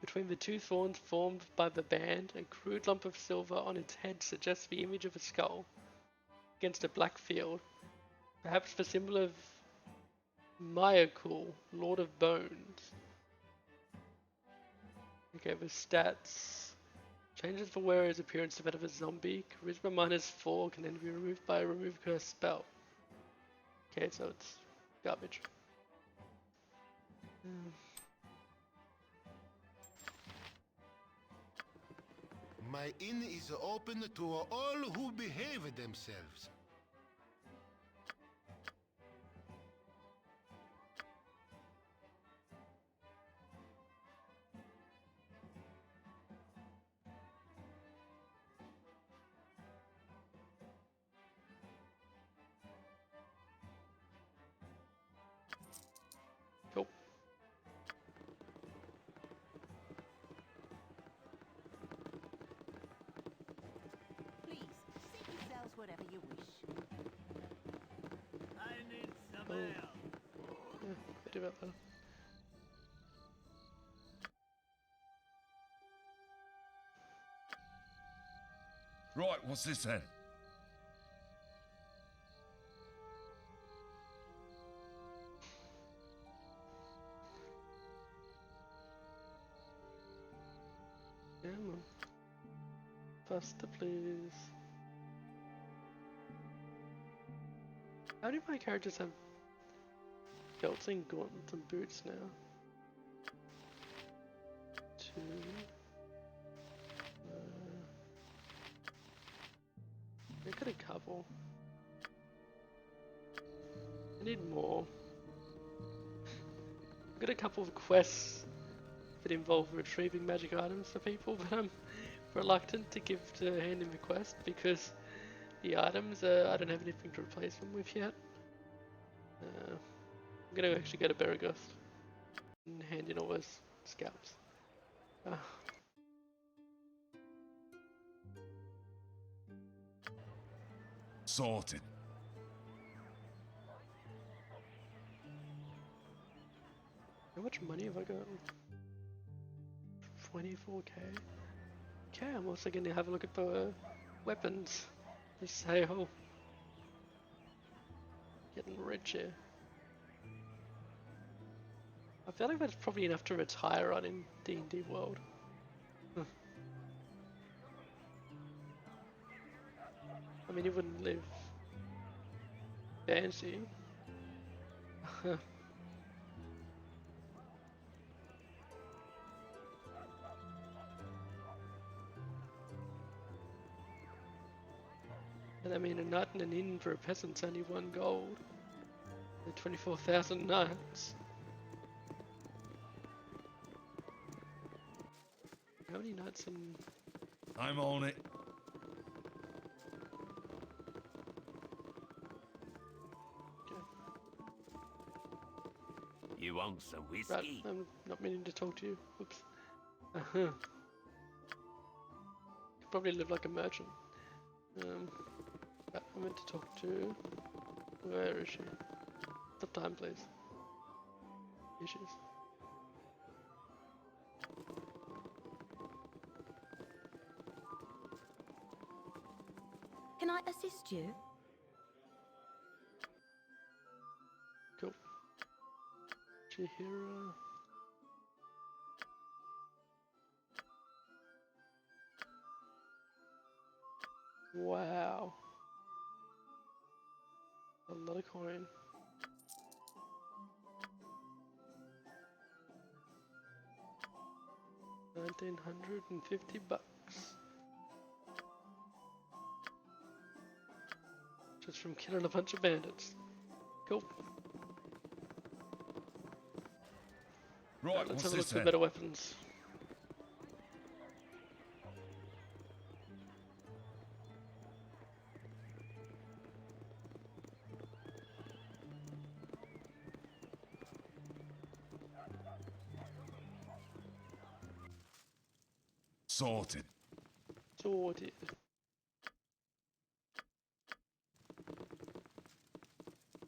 Between the two thorns formed by the band, a crude lump of silver on its head suggests the image of a skull against a black field, perhaps the symbol of Myakul, Lord of Bones. Okay, the stats. Changes the wearer's appearance to that of a zombie. Charisma -4 can then be removed by a remove curse spell. Okay, so it's garbage. My inn is open to all who behave themselves. Cool. Please, seat yourselves whatever you wish. I need some Oh. help. Yeah, I do that better. Right, what's this then? Yeah, man. Faster, please. How do my characters have belts and gauntlets and boots now? 2. I got a couple. I need more. I've got a couple of quests that involve retrieving magic items for people, but I'm reluctant to hand in the quest because the items, I don't have anything to replace them with yet. I'm gonna actually go to Beragust and hand in all those scalps. Sorted. How much money have I got? 24k. Okay, I'm also going to have a look at the weapons. They say, oh, getting rich here. I feel like that's probably enough to retire on in D&D World. I mean, he wouldn't live fancy. And I mean, a nut and an inn for a peasant's only 1 gold. The 24,000 nuts. How many nuts and... I'm on it. You want some whiskey? Right, I'm not meaning to talk to you. Oops. Could probably live like a merchant. But I meant to talk to... Where is she? Stop time, please. Here she is. Can I assist you? Cool. Chihira. Wow. A lot of coin. $1,950. Just from killing a bunch of bandits. Cool. Right, Let's what's have a look this for then? better weapons. Sorted. Sorted.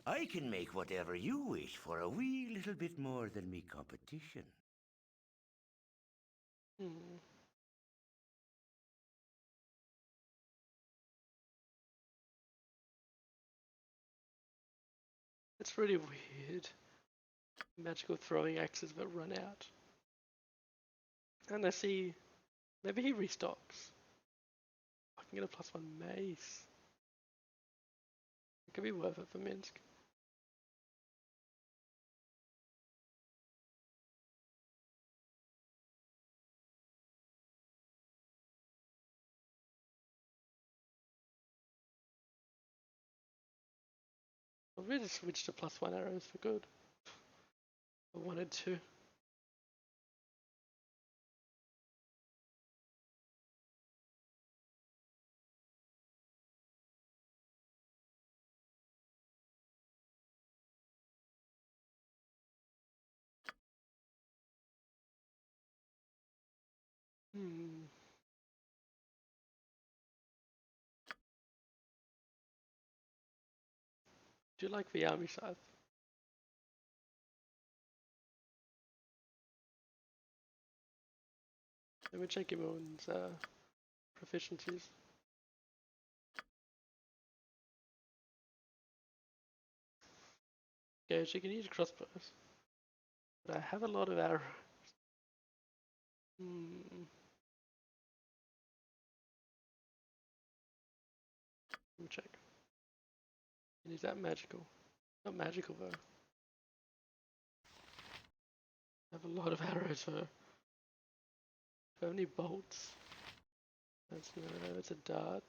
I can make whatever you wish for a wee little bit more than me competition. It's really weird. Magical throwing axes but run out. And I see... Maybe he restocks. I can get a +1 mace. It could be worth it for Minsk. I'll really switch to +1 arrows for good. I wanted to. Do you like the army scythe? Let me check everyone's proficiencies. Okay, she can use crossbows. But I have a lot of arrows. Let me check. And is that magical? Not magical though. I have a lot of arrows though. Do I have any bolts? That's no, that's a dart.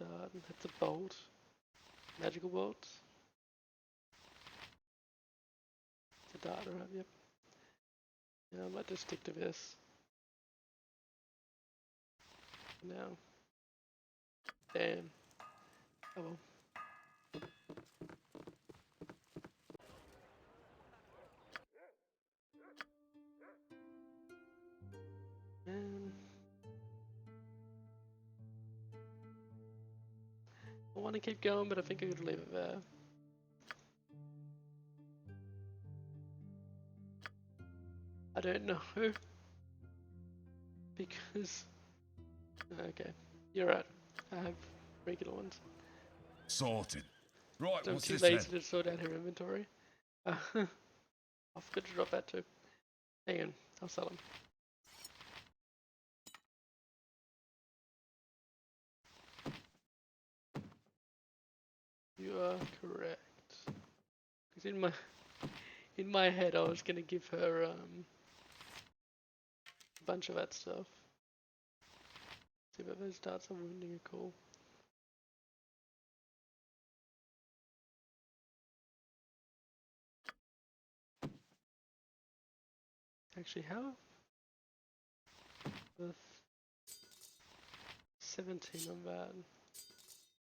Dart, that's a bolt. Magical bolts. It's a dart, right? Yep. Yeah, I might just stick to this. Now. Damn. Oh well. I want to keep going, but I think I'm going to leave it there. I don't know. Because... Okay, you're right. I have regular ones. Sorted. Right, So I'm what's too this lazy then? to sort out her inventory. I forgot to drop that too. Hang on, I'll sell them. You are correct. Because in my head I was gonna give her a bunch of that stuff. See if those darts are wounding are cool. Actually, how? The 17 on that.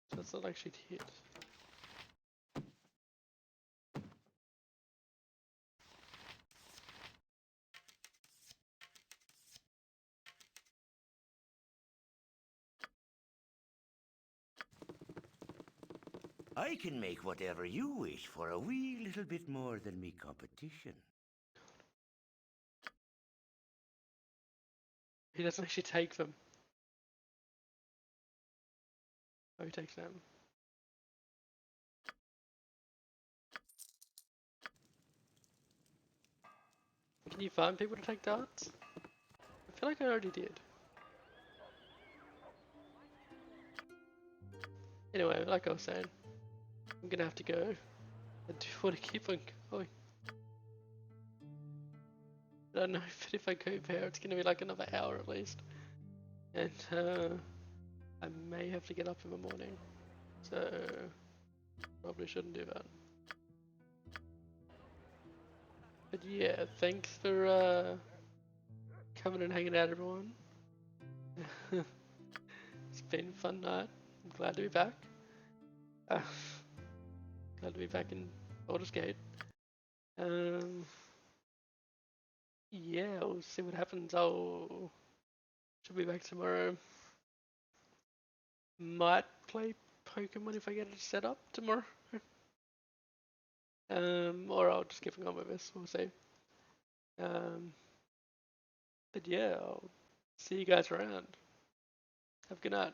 So that's not actually hit. I can make whatever you wish for a wee little bit more than me competition. He doesn't actually take them. Oh, he takes them. Can you find people to take darts? I feel like I already did. Anyway, like I was saying, I'm gonna have to go. I do want to keep on going. I don't know if I go there, it's gonna be like another hour at least. And I may have to get up in the morning. So, probably shouldn't do that. But yeah, thanks for coming and hanging out, everyone. It's been a fun night. I'm glad to be back. Glad to be back in Baldur's Gate. Yeah, we'll see what happens. Should be back tomorrow. Might play Pokemon if I get it set up tomorrow. Or I'll just keep on with this. We'll see. But yeah, I'll see you guys around. Have a good night.